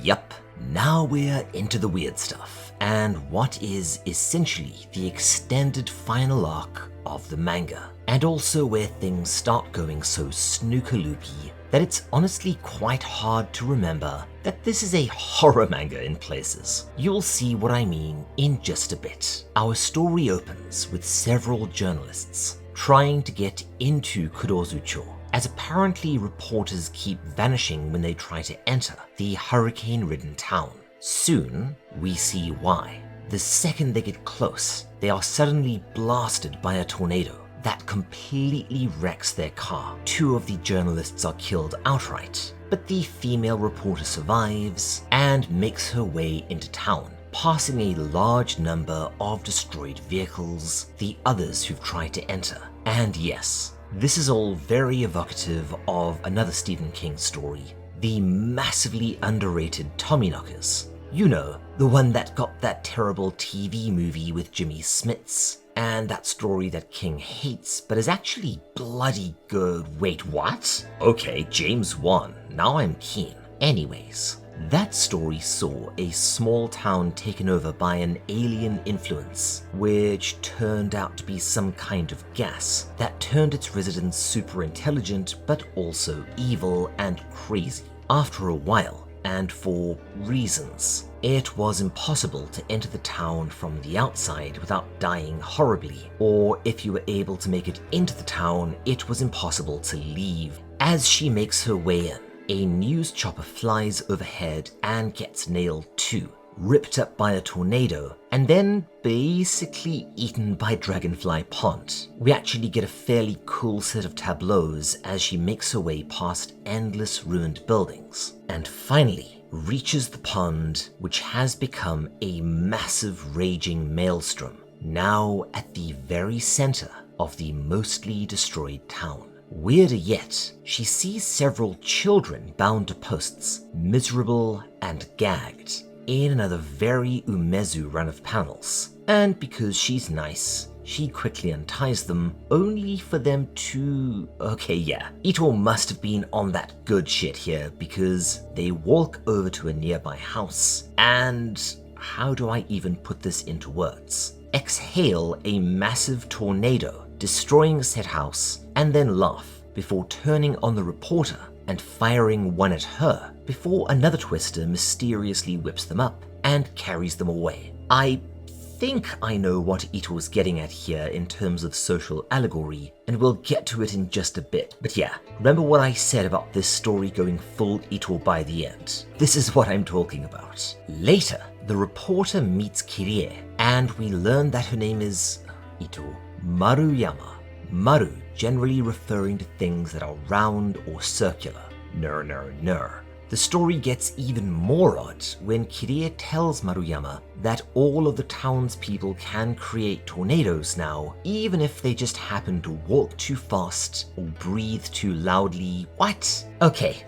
Yup, now we're into the weird stuff, and what is essentially the extended final arc of the manga, and also where things start going so snooker-loopy that it's honestly quite hard to remember that this is a horror manga in places. You'll see what I mean in just a bit. Our story opens with several journalists trying to get into Kurozucho, as apparently reporters keep vanishing when they try to enter the hurricane-ridden town. Soon, we see why. The second they get close, they are suddenly blasted by a tornado that completely wrecks their car. 2 of the journalists are killed outright, but the female reporter survives and makes her way into town, passing a large number of destroyed vehicles, the others who've tried to enter. And yes, this is all very evocative of another Stephen King story, the massively underrated Tommyknockers. You know, the one that got that terrible TV movie with Jimmy Smits, and that story that King hates but is actually bloody good. Wait, what? Okay, James Wan, now I'm keen. Anyways, that story saw a small town taken over by an alien influence, which turned out to be some kind of gas that turned its residents super intelligent but also evil and crazy. After a while, and for reasons, it was impossible to enter the town from the outside without dying horribly, or if you were able to make it into the town, it was impossible to leave. As she makes her way in, a news chopper flies overhead and gets nailed too, ripped up by a tornado, and then basically eaten by Dragonfly Pond. We actually get a fairly cool set of tableaus as she makes her way past endless ruined buildings, and finally reaches the pond, which has become a massive raging maelstrom, now at the very center of the mostly destroyed town. Weirder yet, she sees several children bound to posts, miserable and gagged, in another very Umezu run of panels. And because she's nice, she quickly unties them, only for them to... Okay, yeah, Ito must have been on that good shit here, because they walk over to a nearby house, and how do I even put this into words? Exhale a massive tornado, destroying said house, and then laugh before turning on the reporter and firing one at her before another twister mysteriously whips them up and carries them away. I think I know what Ito was getting at here in terms of social allegory, and we'll get to it in just a bit. But yeah, remember what I said about this story going full Ito by the end? This is what I'm talking about. Later, the reporter meets Kirie, and we learn that her name is Ito Maruyama. Maru generally referring to things that are round or circular. Ner. The story gets even more odd when Kirie tells Maruyama that all of the townspeople can create tornadoes now, even if they just happen to walk too fast or breathe too loudly. What? Okay.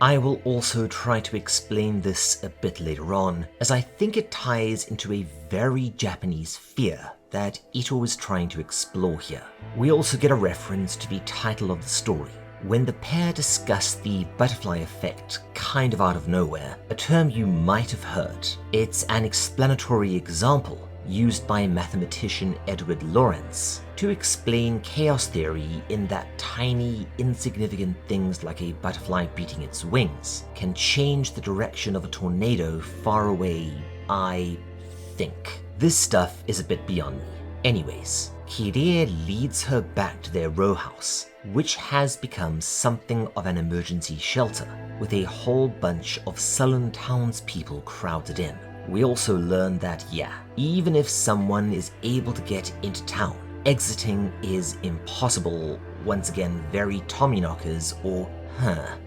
I will also try to explain this a bit later on, as I think it ties into a very Japanese fear that Ito is trying to explore here. We also get a reference to the title of the story, when the pair discuss the butterfly effect kind of out of nowhere, a term you might have heard. It's an explanatory example used by mathematician Edward Lorenz to explain chaos theory, in that tiny, insignificant things like a butterfly beating its wings can change the direction of a tornado far away, I think. This stuff is a bit beyond me. Anyways, Kirie leads her back to their row house, which has become something of an emergency shelter, with a whole bunch of sullen townspeople crowded in. We also learn that, even if someone is able to get into town, exiting is impossible. Once again, very Tommyknockers, or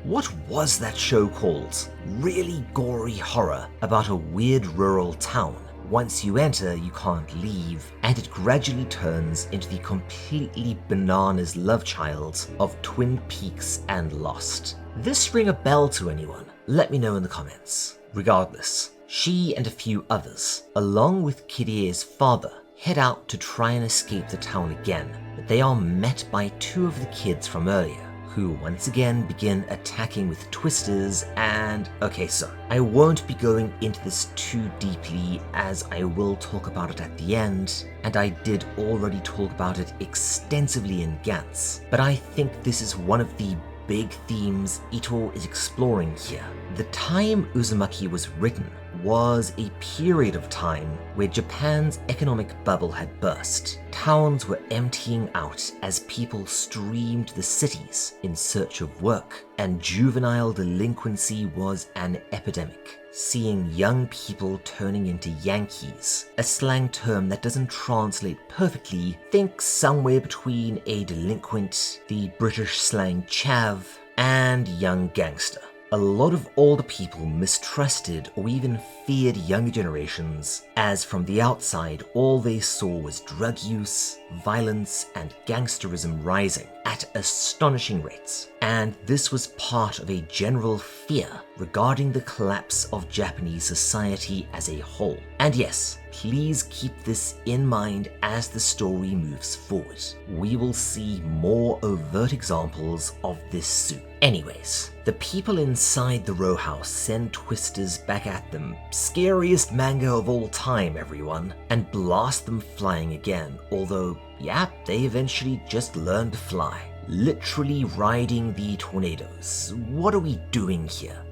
what was that show called? Really gory horror about a weird rural town. Once you enter, you can't leave, and it gradually turns into the completely bananas love child of Twin Peaks and Lost. This ring a bell to anyone? Let me know in the comments. Regardless, she and a few others, along with Kirie's father, head out to try and escape the town again, but they are met by two of the kids from earlier, who once again begin attacking with twisters and... Okay, so I won't be going into this too deeply as I will talk about it at the end, and I did already talk about it extensively in Gantz, but I think this is one of the big themes Ito is exploring here. The time Uzumaki was written was a period of time where Japan's economic bubble had burst. Towns were emptying out as people streamed to the cities in search of work, and juvenile delinquency was an epidemic, seeing young people turning into Yankees, a slang term that doesn't translate perfectly. Think somewhere between a delinquent, the British slang chav, and young gangster. A lot of older people mistrusted or even feared younger generations, as from the outside all they saw was drug use, violence, and gangsterism rising at astonishing rates. And this was part of a general fear regarding the collapse of Japanese society as a whole. And yes, please keep this in mind as the story moves forward. We will see more overt examples of this soon. Anyways, the people inside the row house send twisters back at them, scariest manga of all time everyone, and blast them flying again, although they eventually just learn to fly. Literally riding the tornadoes. What are we doing here?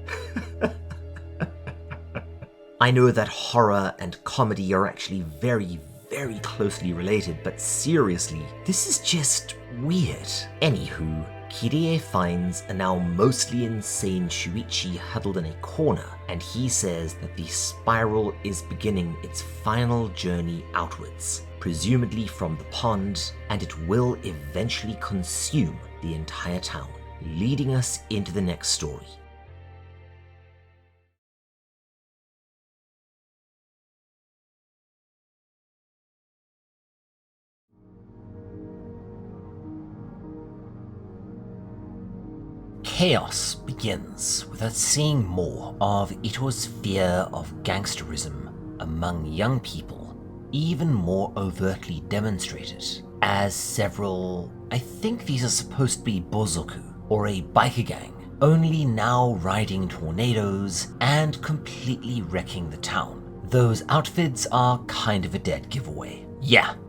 I know that horror and comedy are actually very, very closely related, but seriously, this is just weird. Anywho, Kirie finds a now mostly insane Shuichi huddled in a corner, and he says that the spiral is beginning its final journey outwards, presumably from the pond, and it will eventually consume the entire town, leading us into the next story. Chaos begins with us seeing more of Ito's fear of gangsterism among young people, even more overtly demonstrated, as several, I think these are supposed to be bozoku, or a biker gang, only now riding tornadoes and completely wrecking the town. Those outfits are kind of a dead giveaway.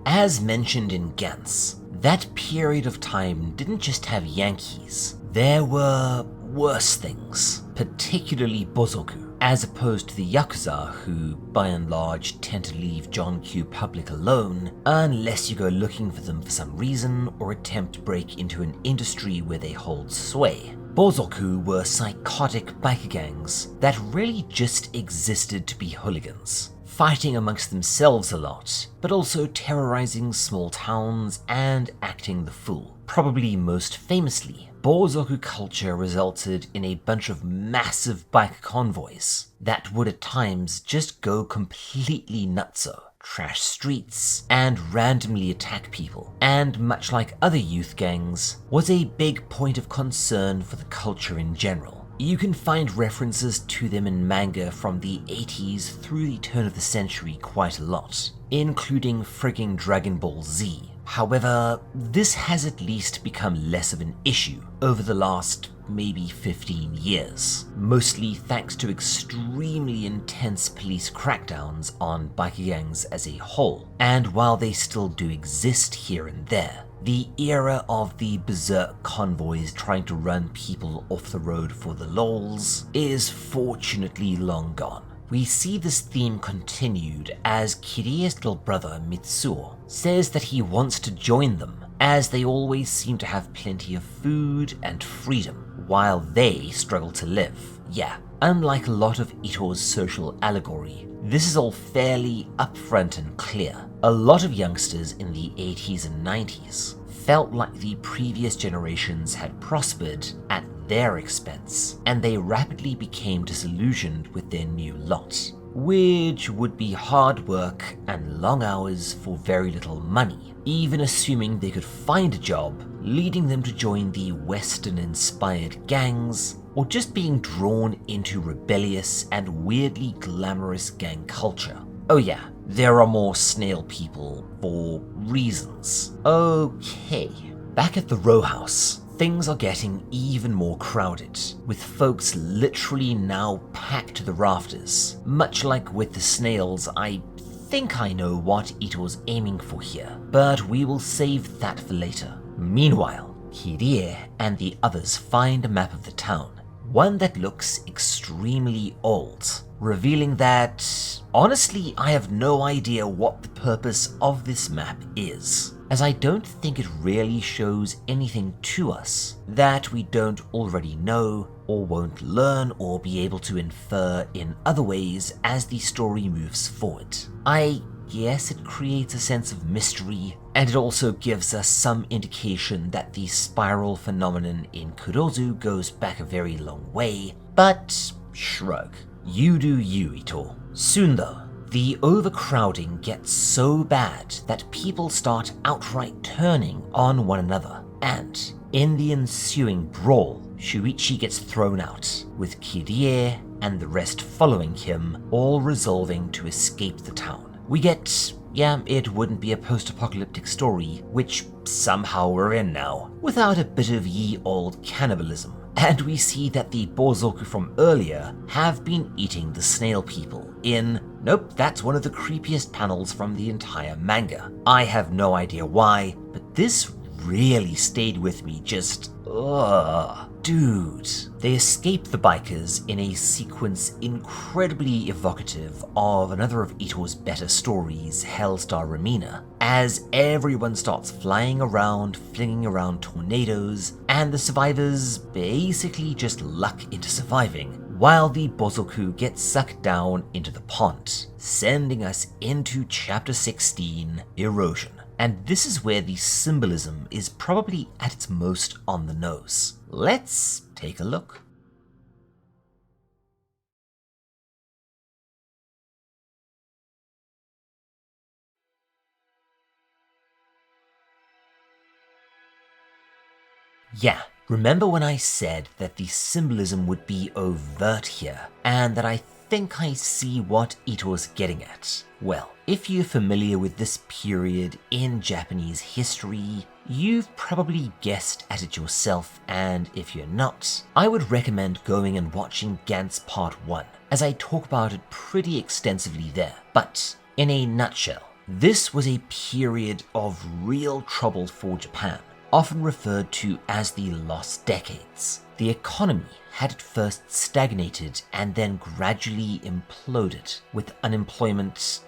As mentioned in Gantz, that period of time didn't just have Yankees. There were worse things, particularly bozoku, as opposed to the Yakuza, who by and large tend to leave John Q. Public alone unless you go looking for them for some reason or attempt to break into an industry where they hold sway. Bozoku were psychotic biker gangs that really just existed to be hooligans, fighting amongst themselves a lot, but also terrorizing small towns and acting the fool. Probably most famously, Bozoku culture resulted in a bunch of massive bike convoys that would at times just go completely nutso, trash streets, and randomly attack people, and much like other youth gangs, was a big point of concern for the culture in general. You can find references to them in manga from the 80s through the turn of the century quite a lot, including frigging Dragon Ball Z. However, this has at least become less of an issue over the last maybe 15 years, mostly thanks to extremely intense police crackdowns on biker gangs as a whole. And while they still do exist here and there, the era of the berserk convoys trying to run people off the road for the lols is fortunately long gone. We see this theme continued as Kirie's little brother Mitsuo says that he wants to join them, as they always seem to have plenty of food and freedom, while they struggle to live. Yeah, unlike a lot of Ito's social allegory, this is all fairly upfront and clear. A lot of youngsters in the 80s and 90s felt like the previous generations had prospered at their expense, and they rapidly became disillusioned with their new lot, which would be hard work and long hours for very little money, even assuming they could find a job, leading them to join the Western-inspired gangs, or just being drawn into rebellious and weirdly glamorous gang culture. Oh yeah, there are more snail people for reasons. Okay, back at the row house, things are getting even more crowded, with folks literally now packed to the rafters. Much like with the snails, I think I know what Ito's aiming for here, but we will save that for later. Meanwhile, Kirie and the others find a map of the town, one that looks extremely old, revealing that, honestly, I have no idea what the purpose of this map is, as I don't think it really shows anything to us that we don't already know or won't learn or be able to infer in other ways as the story moves forward. I guess it creates a sense of mystery, and it also gives us some indication that the spiral phenomenon in Kurozu goes back a very long way, but shrug. You do you, Ito. Soon though, the overcrowding gets so bad that people start outright turning on one another, and in the ensuing brawl, Shuichi gets thrown out, with Kirie and the rest following him, all resolving to escape the town. We get, yeah, it wouldn't be a post-apocalyptic story, which somehow we're in now, without a bit of ye old cannibalism. And we see that the Bozoku from earlier have been eating the snail people in, nope, that's one of the creepiest panels from the entire manga. I have no idea why, but this really stayed with me, just, ugh. Dude. They escape the bikers in a sequence incredibly evocative of another of Ito's better stories, Hellstar Ramina, as everyone starts flying around, flinging around tornadoes, and the survivors basically just luck into surviving, while the Bozoku gets sucked down into the pond, sending us into Chapter 16, Erosion. And this is where the symbolism is probably at its most on the nose. Let's take a look. Yeah, remember when I said that the symbolism would be overt here, and that I think I see what Ito's getting at? Well, if you're familiar with this period in Japanese history, you've probably guessed at it yourself, and if you're not, I would recommend going and watching Gantz Part 1, as I talk about it pretty extensively there. But in a nutshell, this was a period of real trouble for Japan, often referred to as the Lost Decades. The economy had at first stagnated and then gradually imploded, with unemployment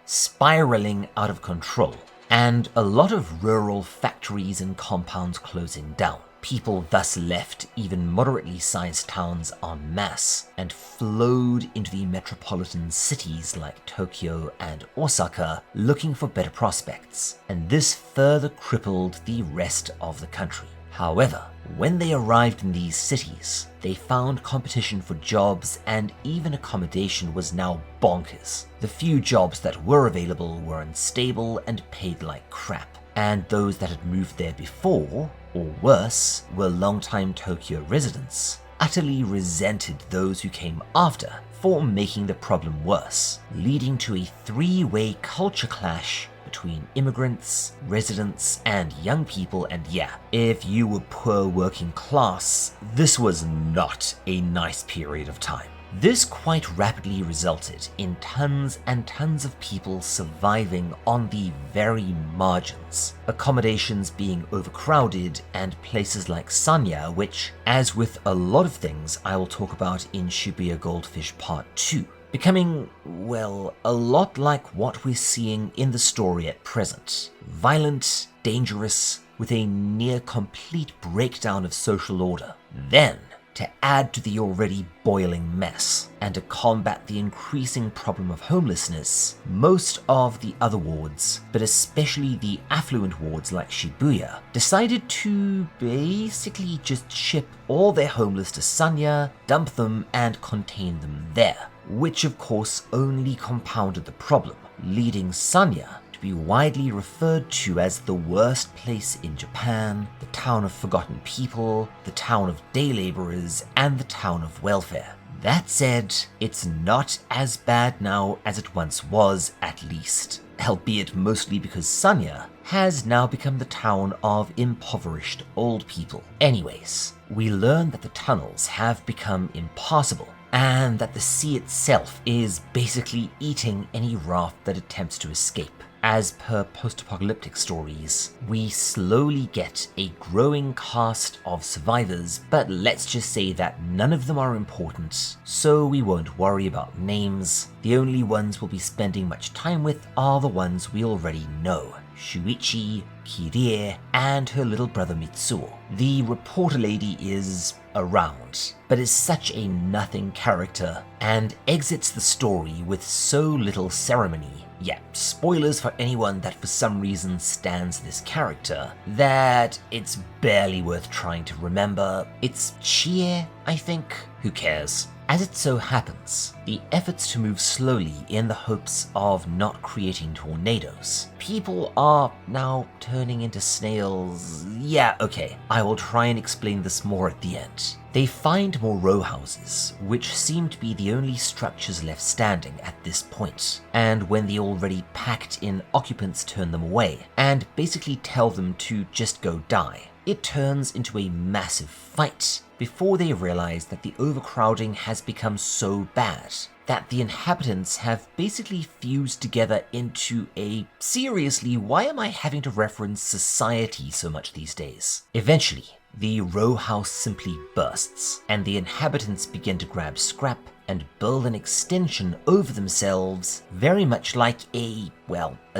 spiraling out of control, and a lot of rural factories and compounds closing down. People thus left even moderately sized towns en masse and flowed into the metropolitan cities like Tokyo and Osaka looking for better prospects, and this further crippled the rest of the country. However, when they arrived in these cities, they found competition for jobs and even accommodation was now bonkers. The few jobs that were available were unstable and paid like crap, and those that had moved there before, or worse, were longtime Tokyo residents, utterly resented those who came after for making the problem worse, leading to a three-way culture clash between immigrants, residents, and young people. And yeah, if you were poor working class, this was not a nice period of time. This quite rapidly resulted in tons and tons of people surviving on the very margins, accommodations being overcrowded, and places like Sanya, which, as with a lot of things I will talk about in Shibuya Goldfish Part 2, becoming, well, a lot like what we're seeing in the story at present. Violent, dangerous, with a near complete breakdown of social order. Then, to add to the already boiling mess, and to combat the increasing problem of homelessness, most of the other wards, but especially the affluent wards like Shibuya, decided to basically just ship all their homeless to Sanya, dump them, and contain them there, which of course only compounded the problem, leading Sanya to be widely referred to as the worst place in Japan, the town of forgotten people, the town of day laborers, and the town of welfare. That said, it's not as bad now as it once was, at least, albeit mostly because Sanya has now become the town of impoverished old people. Anyways, we learn that the tunnels have become impassable, and that the sea itself is basically eating any raft that attempts to escape. As per post-apocalyptic stories, we slowly get a growing cast of survivors, but let's just say that none of them are important, so we won't worry about names. The only ones we'll be spending much time with are the ones we already know: Shuichi, Kirie, and her little brother Mitsuo. The reporter lady is around, but is such a nothing character, and exits the story with so little ceremony. Yeah, spoilers for anyone that for some reason stands this character, that it's barely worth trying to remember. It's Chie, I think? Who cares? As it so happens, the efforts to move slowly in the hopes of not creating tornadoes, people are now turning into snails. Yeah, okay, I will try and explain this more at the end. They find more row houses, which seem to be the only structures left standing at this point, and when the already packed-in occupants turn them away, and basically tell them to just go die, it turns into a massive fight, before they realize that the overcrowding has become so bad that the inhabitants have basically fused together into a, seriously, why am I having to reference society so much these days? Eventually, the row house simply bursts, and the inhabitants begin to grab scrap and build an extension over themselves, very much like a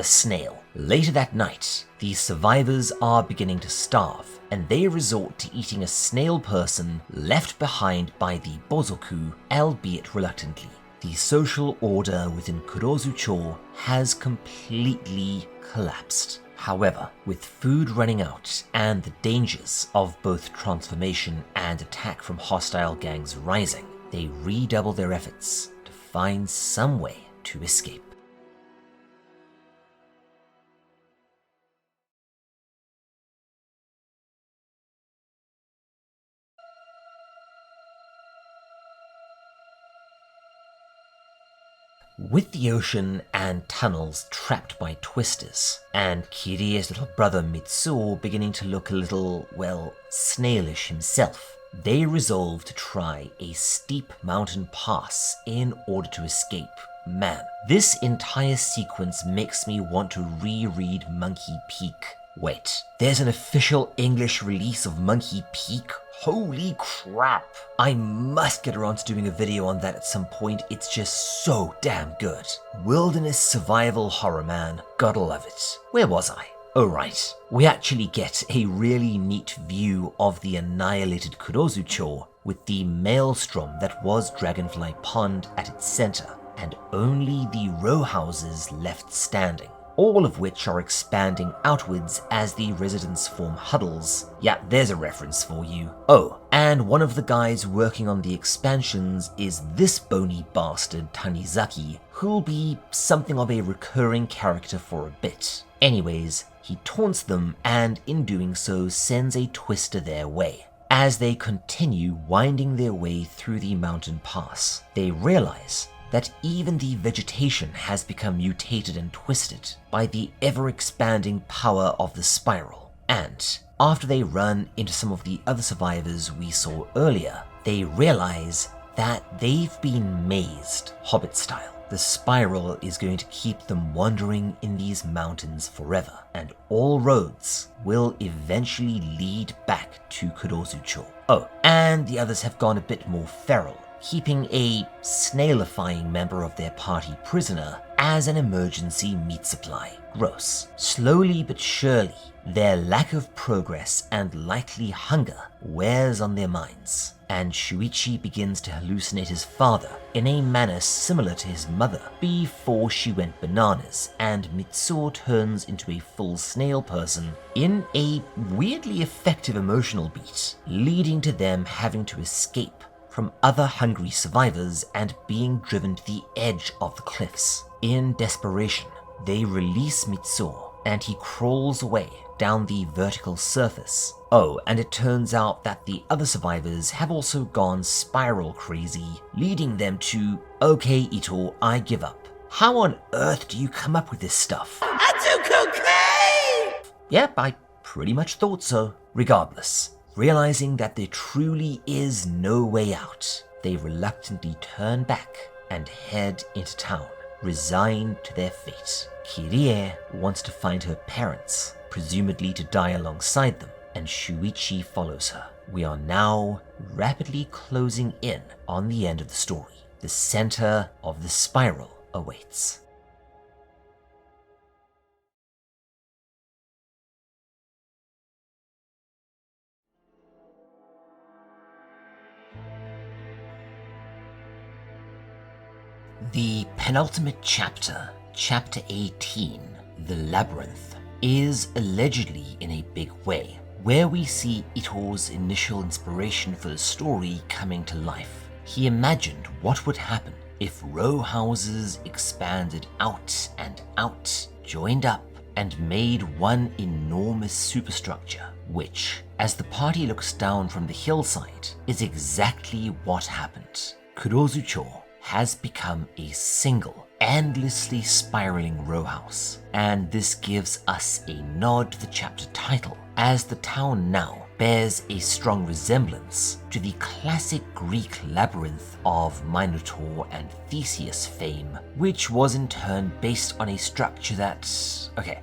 snail. Later that night, the survivors are beginning to starve, and they resort to eating a snail person left behind by the Bozoku, albeit reluctantly. The social order within Kurozucho has completely collapsed. However, with food running out and the dangers of both transformation and attack from hostile gangs rising, they redouble their efforts to find some way to escape. With the ocean and tunnels trapped by twisters, and Kirie's little brother Mitsuo beginning to look a little, snailish himself, they resolve to try a steep mountain pass in order to escape. Man, this entire sequence makes me want to reread Monkey Peak. Wait, there's an official English release of Monkey Peak? Holy crap! I must get around to doing a video on that at some point. It's just so damn good. Wilderness survival horror, man. Gotta love it. Where was I? Oh right, we actually get a really neat view of the annihilated Kurozucho with the maelstrom that was Dragonfly Pond at its center, and only the row houses left standing, all of which are expanding outwards as the residents form huddles. Yeah, there's a reference for you. Oh, and one of the guys working on the expansions is this bony bastard Tanizaki, who'll be something of a recurring character for a bit. Anyways, he taunts them and in doing so sends a twister their way. As they continue winding their way through the mountain pass, they realize that even the vegetation has become mutated and twisted by the ever-expanding power of the spiral. And after they run into some of the other survivors we saw earlier, they realize that they've been mazed, Hobbit style. The spiral is going to keep them wandering in these mountains forever, and all roads will eventually lead back to Kurozucho. Oh, and the others have gone a bit more feral, keeping a snailifying member of their party prisoner as an emergency meat supply. Gross. Slowly but surely, their lack of progress and likely hunger wears on their minds, and Shuichi begins to hallucinate his father in a manner similar to his mother before she went bananas, and Mitsuo turns into a full snail person in a weirdly effective emotional beat, leading to them having to escape from other hungry survivors and being driven to the edge of the cliffs. In desperation, they release Mitsuo and he crawls away down the vertical surface. Oh, and it turns out that the other survivors have also gone spiral crazy, leading them to, okay Ito, I give up. How on earth do you come up with this stuff? I do cocaine! Yep, I pretty much thought so. Regardless, realizing that there truly is no way out, they reluctantly turn back and head into town, resigned to their fate. Kirie wants to find her parents, presumably to die alongside them, and Shuichi follows her. We are now rapidly closing in on the end of the story. The center of the spiral awaits. The penultimate chapter, Chapter 18, The Labyrinth, is allegedly in a big way, where we see Ito's initial inspiration for the story coming to life. He imagined what would happen if row houses expanded out and out, joined up, and made one enormous superstructure, which, as the party looks down from the hillside, is exactly what happened. Kurozucho has become a single, endlessly spiraling row house, and this gives us a nod to the chapter title, as the town now bears a strong resemblance to the classic Greek labyrinth of Minotaur and Theseus fame, which was in turn based on a structure that,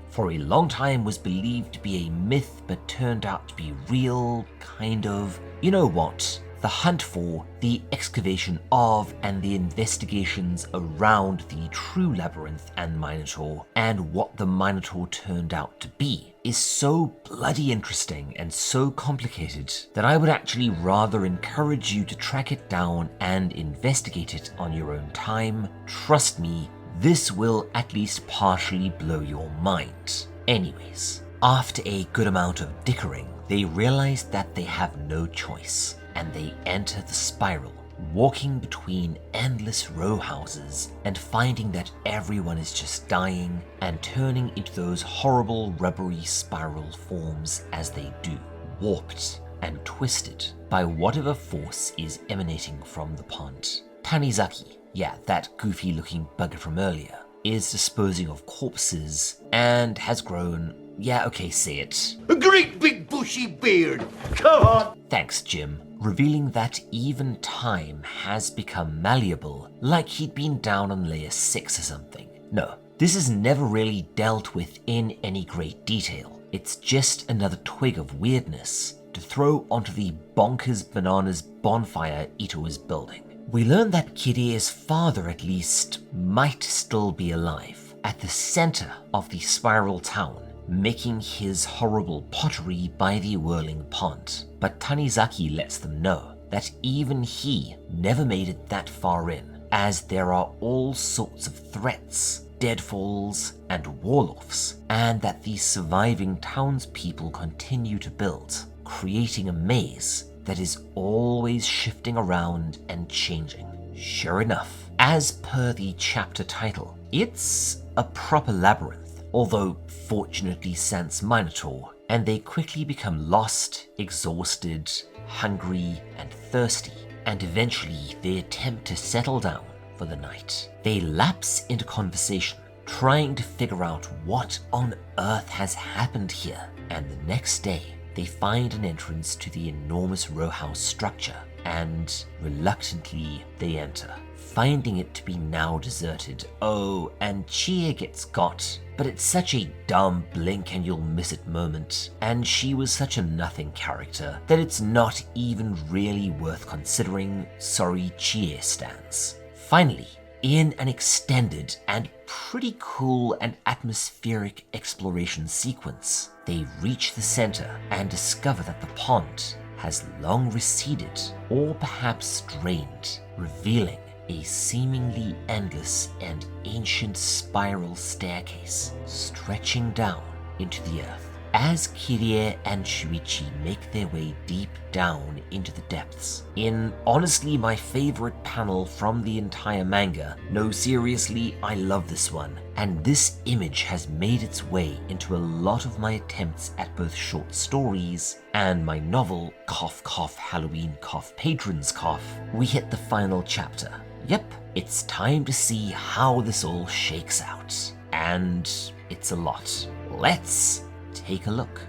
for a long time was believed to be a myth but turned out to be real, kind of. You know what? The hunt for, the excavation of, and the investigations around the true Labyrinth and Minotaur, and what the Minotaur turned out to be, is so bloody interesting and so complicated that I would actually rather encourage you to track it down and investigate it on your own time. Trust me, this will at least partially blow your mind. Anyways, after a good amount of dickering, they realize that they have no choice, and they enter the spiral, walking between endless row houses and finding that everyone is just dying and turning into those horrible rubbery spiral forms as they do, warped and twisted by whatever force is emanating from the pond. Tanizaki, that goofy looking bugger from earlier, is disposing of corpses and has grown, say it, a great big bushy beard. Come on. Thanks, Jim. Revealing that even time has become malleable, like he'd been down on layer 6 or something. No, this is never really dealt with in any great detail. It's just another twig of weirdness to throw onto the bonkers bananas bonfire Ito is building. We learn that Kirie's father, at least, might still be alive, at the center of the spiral town, making his horrible pottery by the whirling pond. But Tanizaki lets them know that even he never made it that far in, as there are all sorts of threats, deadfalls, and wall-offs, and that the surviving townspeople continue to build, creating a maze that is always shifting around and changing. Sure enough, as per the chapter title, it's a proper labyrinth, although fortunately sans Minotaur, and they quickly become lost, exhausted, hungry, and thirsty, and eventually they attempt to settle down for the night. They lapse into conversation, trying to figure out what on earth has happened here, and the next day they find an entrance to the enormous row house structure, and reluctantly they enter, finding it to be now deserted. Oh, and Chie gets got, but it's such a dumb blink and you'll miss it moment, and she was such a nothing character that it's not even really worth considering. Sorry, Chie stans. Finally, in an extended and pretty cool and atmospheric exploration sequence, they reach the center and discover that the pond has long receded or perhaps drained, revealing a seemingly endless and ancient spiral staircase stretching down into the earth. As Kirie and Shuichi make their way deep down into the depths, in honestly my favorite panel from the entire manga. No, seriously, I love this one. And this image has made its way into a lot of my attempts at both short stories and my novel, cough cough Halloween cough patrons cough. We hit the final chapter. Yep, it's time to see how this all shakes out. And it's a lot. Let's take a look.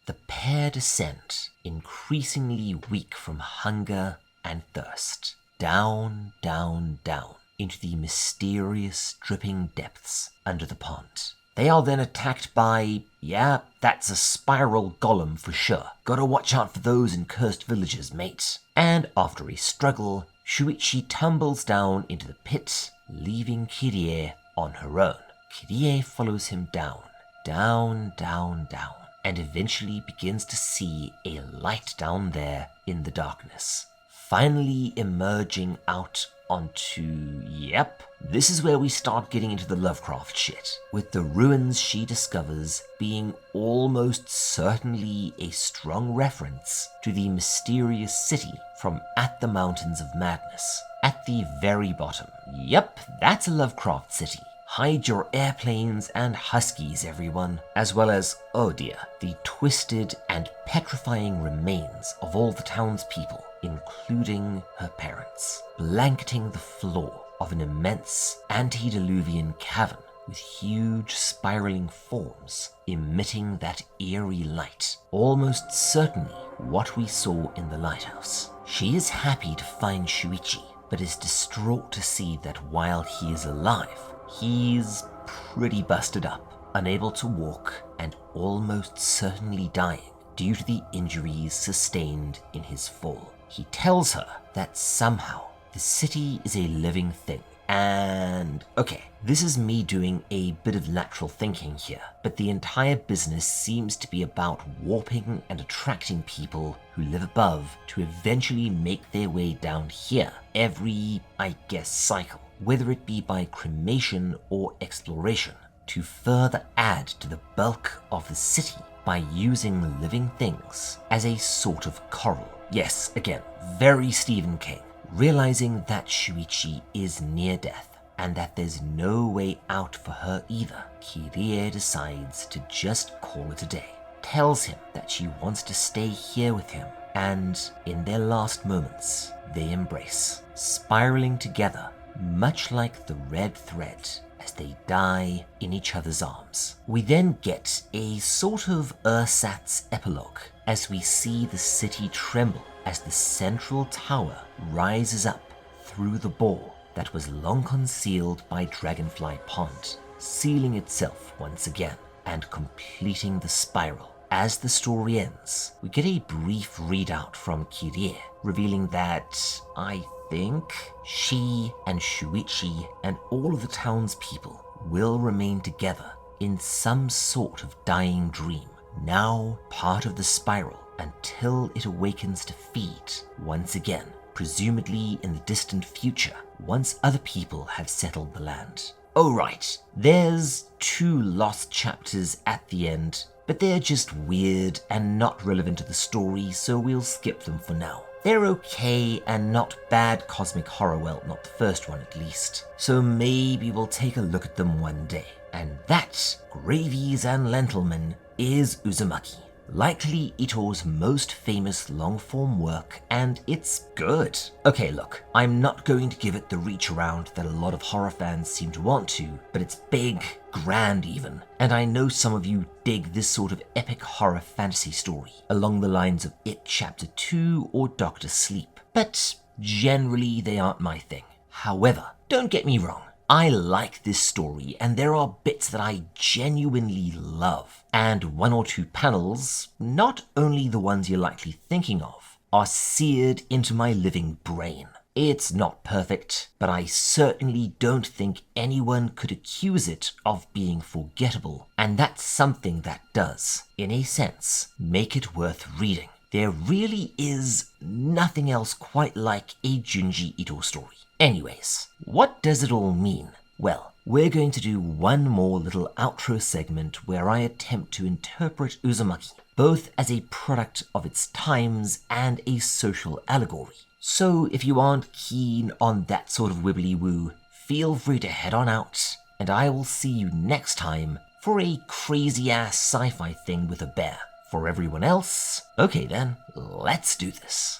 The pair descend, increasingly weak from hunger and thirst, down, down, down, into the mysterious dripping depths under the pond. They are then attacked by, yeah, that's a spiral golem for sure. Gotta watch out for those in cursed villages, mate. And after a struggle, Shuichi tumbles down into the pit, leaving Kirie on her own. Kirie follows him down, down, down, down, and eventually begins to see a light down there in the darkness. Finally emerging out onto, yep, this is where we start getting into the Lovecraft shit, with the ruins she discovers being almost certainly a strong reference to the mysterious city from At the Mountains of Madness. At the very bottom, yep, that's a Lovecraft city. Hide your airplanes and huskies, everyone. As well as, oh dear, the twisted and petrifying remains of all the townspeople, including her parents, blanketing the floor of an immense antediluvian cavern with huge spiraling forms emitting that eerie light, almost certainly what we saw in the lighthouse. She is happy to find Shuichi, but is distraught to see that while he is alive, he's pretty busted up, unable to walk, and almost certainly dying due to the injuries sustained in his fall. He tells her that somehow the city is a living thing. And okay, this is me doing a bit of lateral thinking here, but the entire business seems to be about warping and attracting people who live above to eventually make their way down here every, I guess, cycle, whether it be by cremation or exploration, to further add to the bulk of the city by using living things as a sort of coral. Yes, again, very Stephen King. Realizing that Shuichi is near death and that there's no way out for her either, Kirie decides to just call it a day. Tells him that she wants to stay here with him, and in their last moments, they embrace, spiraling together, much like the red thread as they die in each other's arms. We then get a sort of ersatz epilogue as we see the city tremble as the central tower rises up through the bore that was long concealed by Dragonfly Pond, sealing itself once again and completing the spiral. As the story ends, we get a brief readout from Kirie, revealing that, I think, she and Shuichi and all of the townspeople will remain together in some sort of dying dream, now part of the spiral, until it awakens to feed once again, presumably in the distant future, once other people have settled the land. Oh right, there's 2 lost chapters at the end, but they're just weird and not relevant to the story, so we'll skip them for now. They're okay and not bad cosmic horror, well, not the first one at least, so maybe we'll take a look at them one day. And that, gravies and lentilmen, is Uzumaki. likely Ito's most famous long-form work, and it's good. Okay, look, I'm not going to give it the reach around that a lot of horror fans seem to want to, but it's big, grand even, and I know some of you dig this sort of epic horror fantasy story, along the lines of It Chapter 2 or Doctor Sleep, but generally they aren't my thing. However, don't get me wrong, I like this story, and there are bits that I genuinely love. And one or two panels, not only the ones you're likely thinking of, are seared into my living brain. It's not perfect, but I certainly don't think anyone could accuse it of being forgettable. And that's something that does, in a sense, make it worth reading. There really is nothing else quite like a Junji Ito story. Anyways, what does it all mean? Well, we're going to do one more little outro segment where I attempt to interpret Uzumaki, both as a product of its times and a social allegory. So if you aren't keen on that sort of wibbly-woo, feel free to head on out, and I will see you next time for a crazy-ass sci-fi thing with a bear. For everyone else, okay then, let's do this.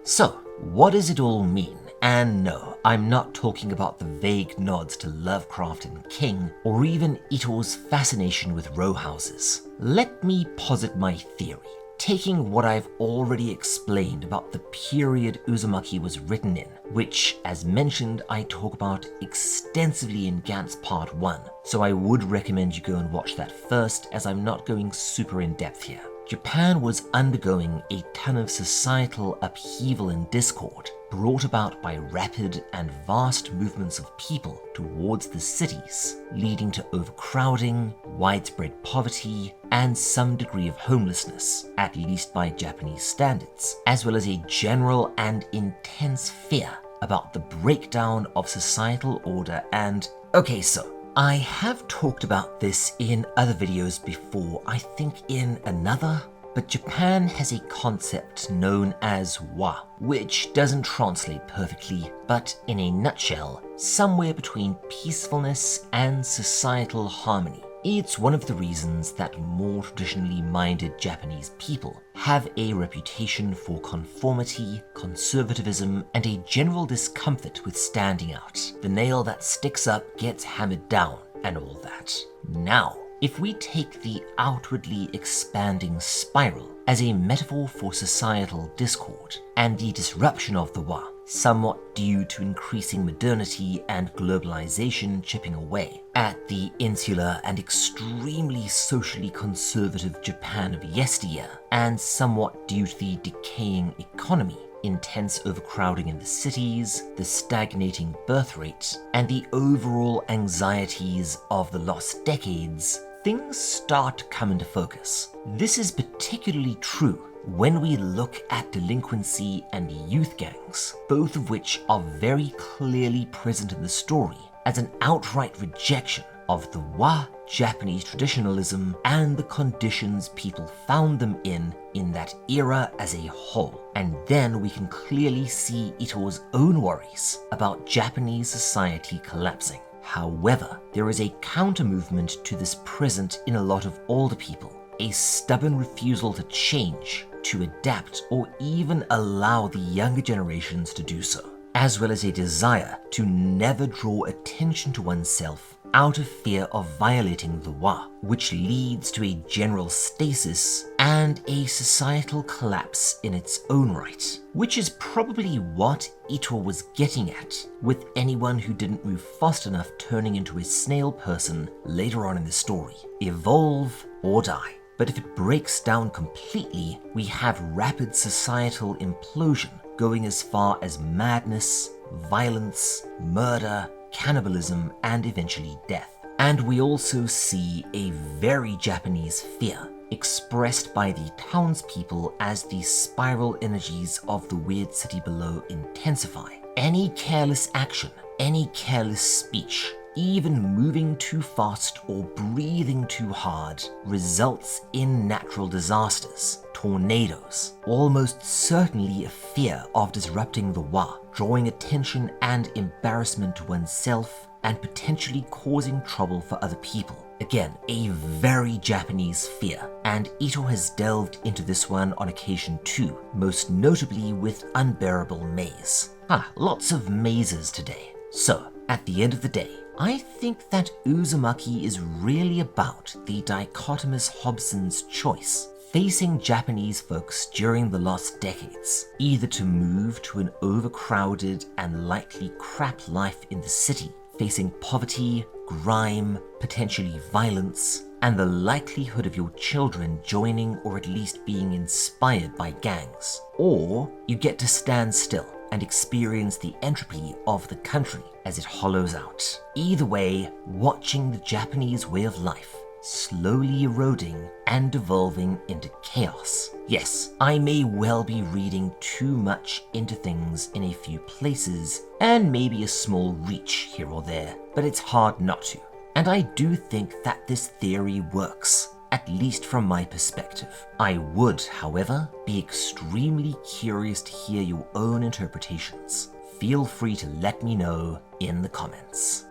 So, what does it all mean? And no, I'm not talking about the vague nods to Lovecraftian King, or even Ito's fascination with row houses. Let me posit my theory, taking what I've already explained about the period Uzumaki was written in, which, as mentioned, I talk about extensively in Gantz Part 1, so I would recommend you go and watch that first, as I'm not going super in depth here. Japan was undergoing a ton of societal upheaval and discord, brought about by rapid and vast movements of people towards the cities, leading to overcrowding, widespread poverty, and some degree of homelessness, at least by Japanese standards, as well as a general and intense fear about the breakdown of societal order and... Okay, so I have talked about this in other videos before, I think in another, but Japan has a concept known as wa, which doesn't translate perfectly, but in a nutshell, somewhere between peacefulness and societal harmony. It's one of the reasons that more traditionally minded Japanese people have a reputation for conformity, conservatism, and a general discomfort with standing out. The nail that sticks up gets hammered down, and all that. Now, if we take the outwardly expanding spiral as a metaphor for societal discord and the disruption of the wa, somewhat due to increasing modernity and globalization chipping away at the insular and extremely socially conservative Japan of yesteryear, and somewhat due to the decaying economy, intense overcrowding in the cities, the stagnating birth rate, and the overall anxieties of the lost decades, things start to come into focus. This is particularly true when we look at delinquency and youth gangs, both of which are very clearly present in the story as an outright rejection of the wa Japanese traditionalism and the conditions people found them in that era as a whole. And then we can clearly see Ito's own worries about Japanese society collapsing. However, there is a counter-movement to this present in a lot of older people, a stubborn refusal to change, to adapt, or even allow the younger generations to do so, as well as a desire to never draw attention to oneself out of fear of violating the wa, which leads to a general stasis and a societal collapse in its own right, which is probably what Ito was getting at, with anyone who didn't move fast enough turning into a snail person later on in the story. Evolve or die. But if it breaks down completely, we have rapid societal implosion, going as far as madness, violence, murder, cannibalism, and eventually death. And we also see a very Japanese fear, expressed by the townspeople as the spiral energies of the weird city below intensify. Any careless action, any careless speech, even moving too fast or breathing too hard results in natural disasters, tornadoes, almost certainly a fear of disrupting the wa, drawing attention and embarrassment to oneself, and potentially causing trouble for other people. Again, a very Japanese fear, and Ito has delved into this one on occasion too, most notably with Unbearable Maze. Lots of mazes today. So, at the end of the day, I think that Uzumaki is really about the dichotomous Hobson's choice, facing Japanese folks during the last decades, either to move to an overcrowded and likely crap life in the city, facing poverty, grime, potentially violence, and the likelihood of your children joining or at least being inspired by gangs. Or you get to stand still and experience the entropy of the country as it hollows out. Either way, watching the Japanese way of life slowly eroding and devolving into chaos. Yes, I may well be reading too much into things in a few places, and maybe a small reach here or there, but it's hard not to. And I do think that this theory works, at least from my perspective. I would, however, be extremely curious to hear your own interpretations. Feel free to let me know in the comments.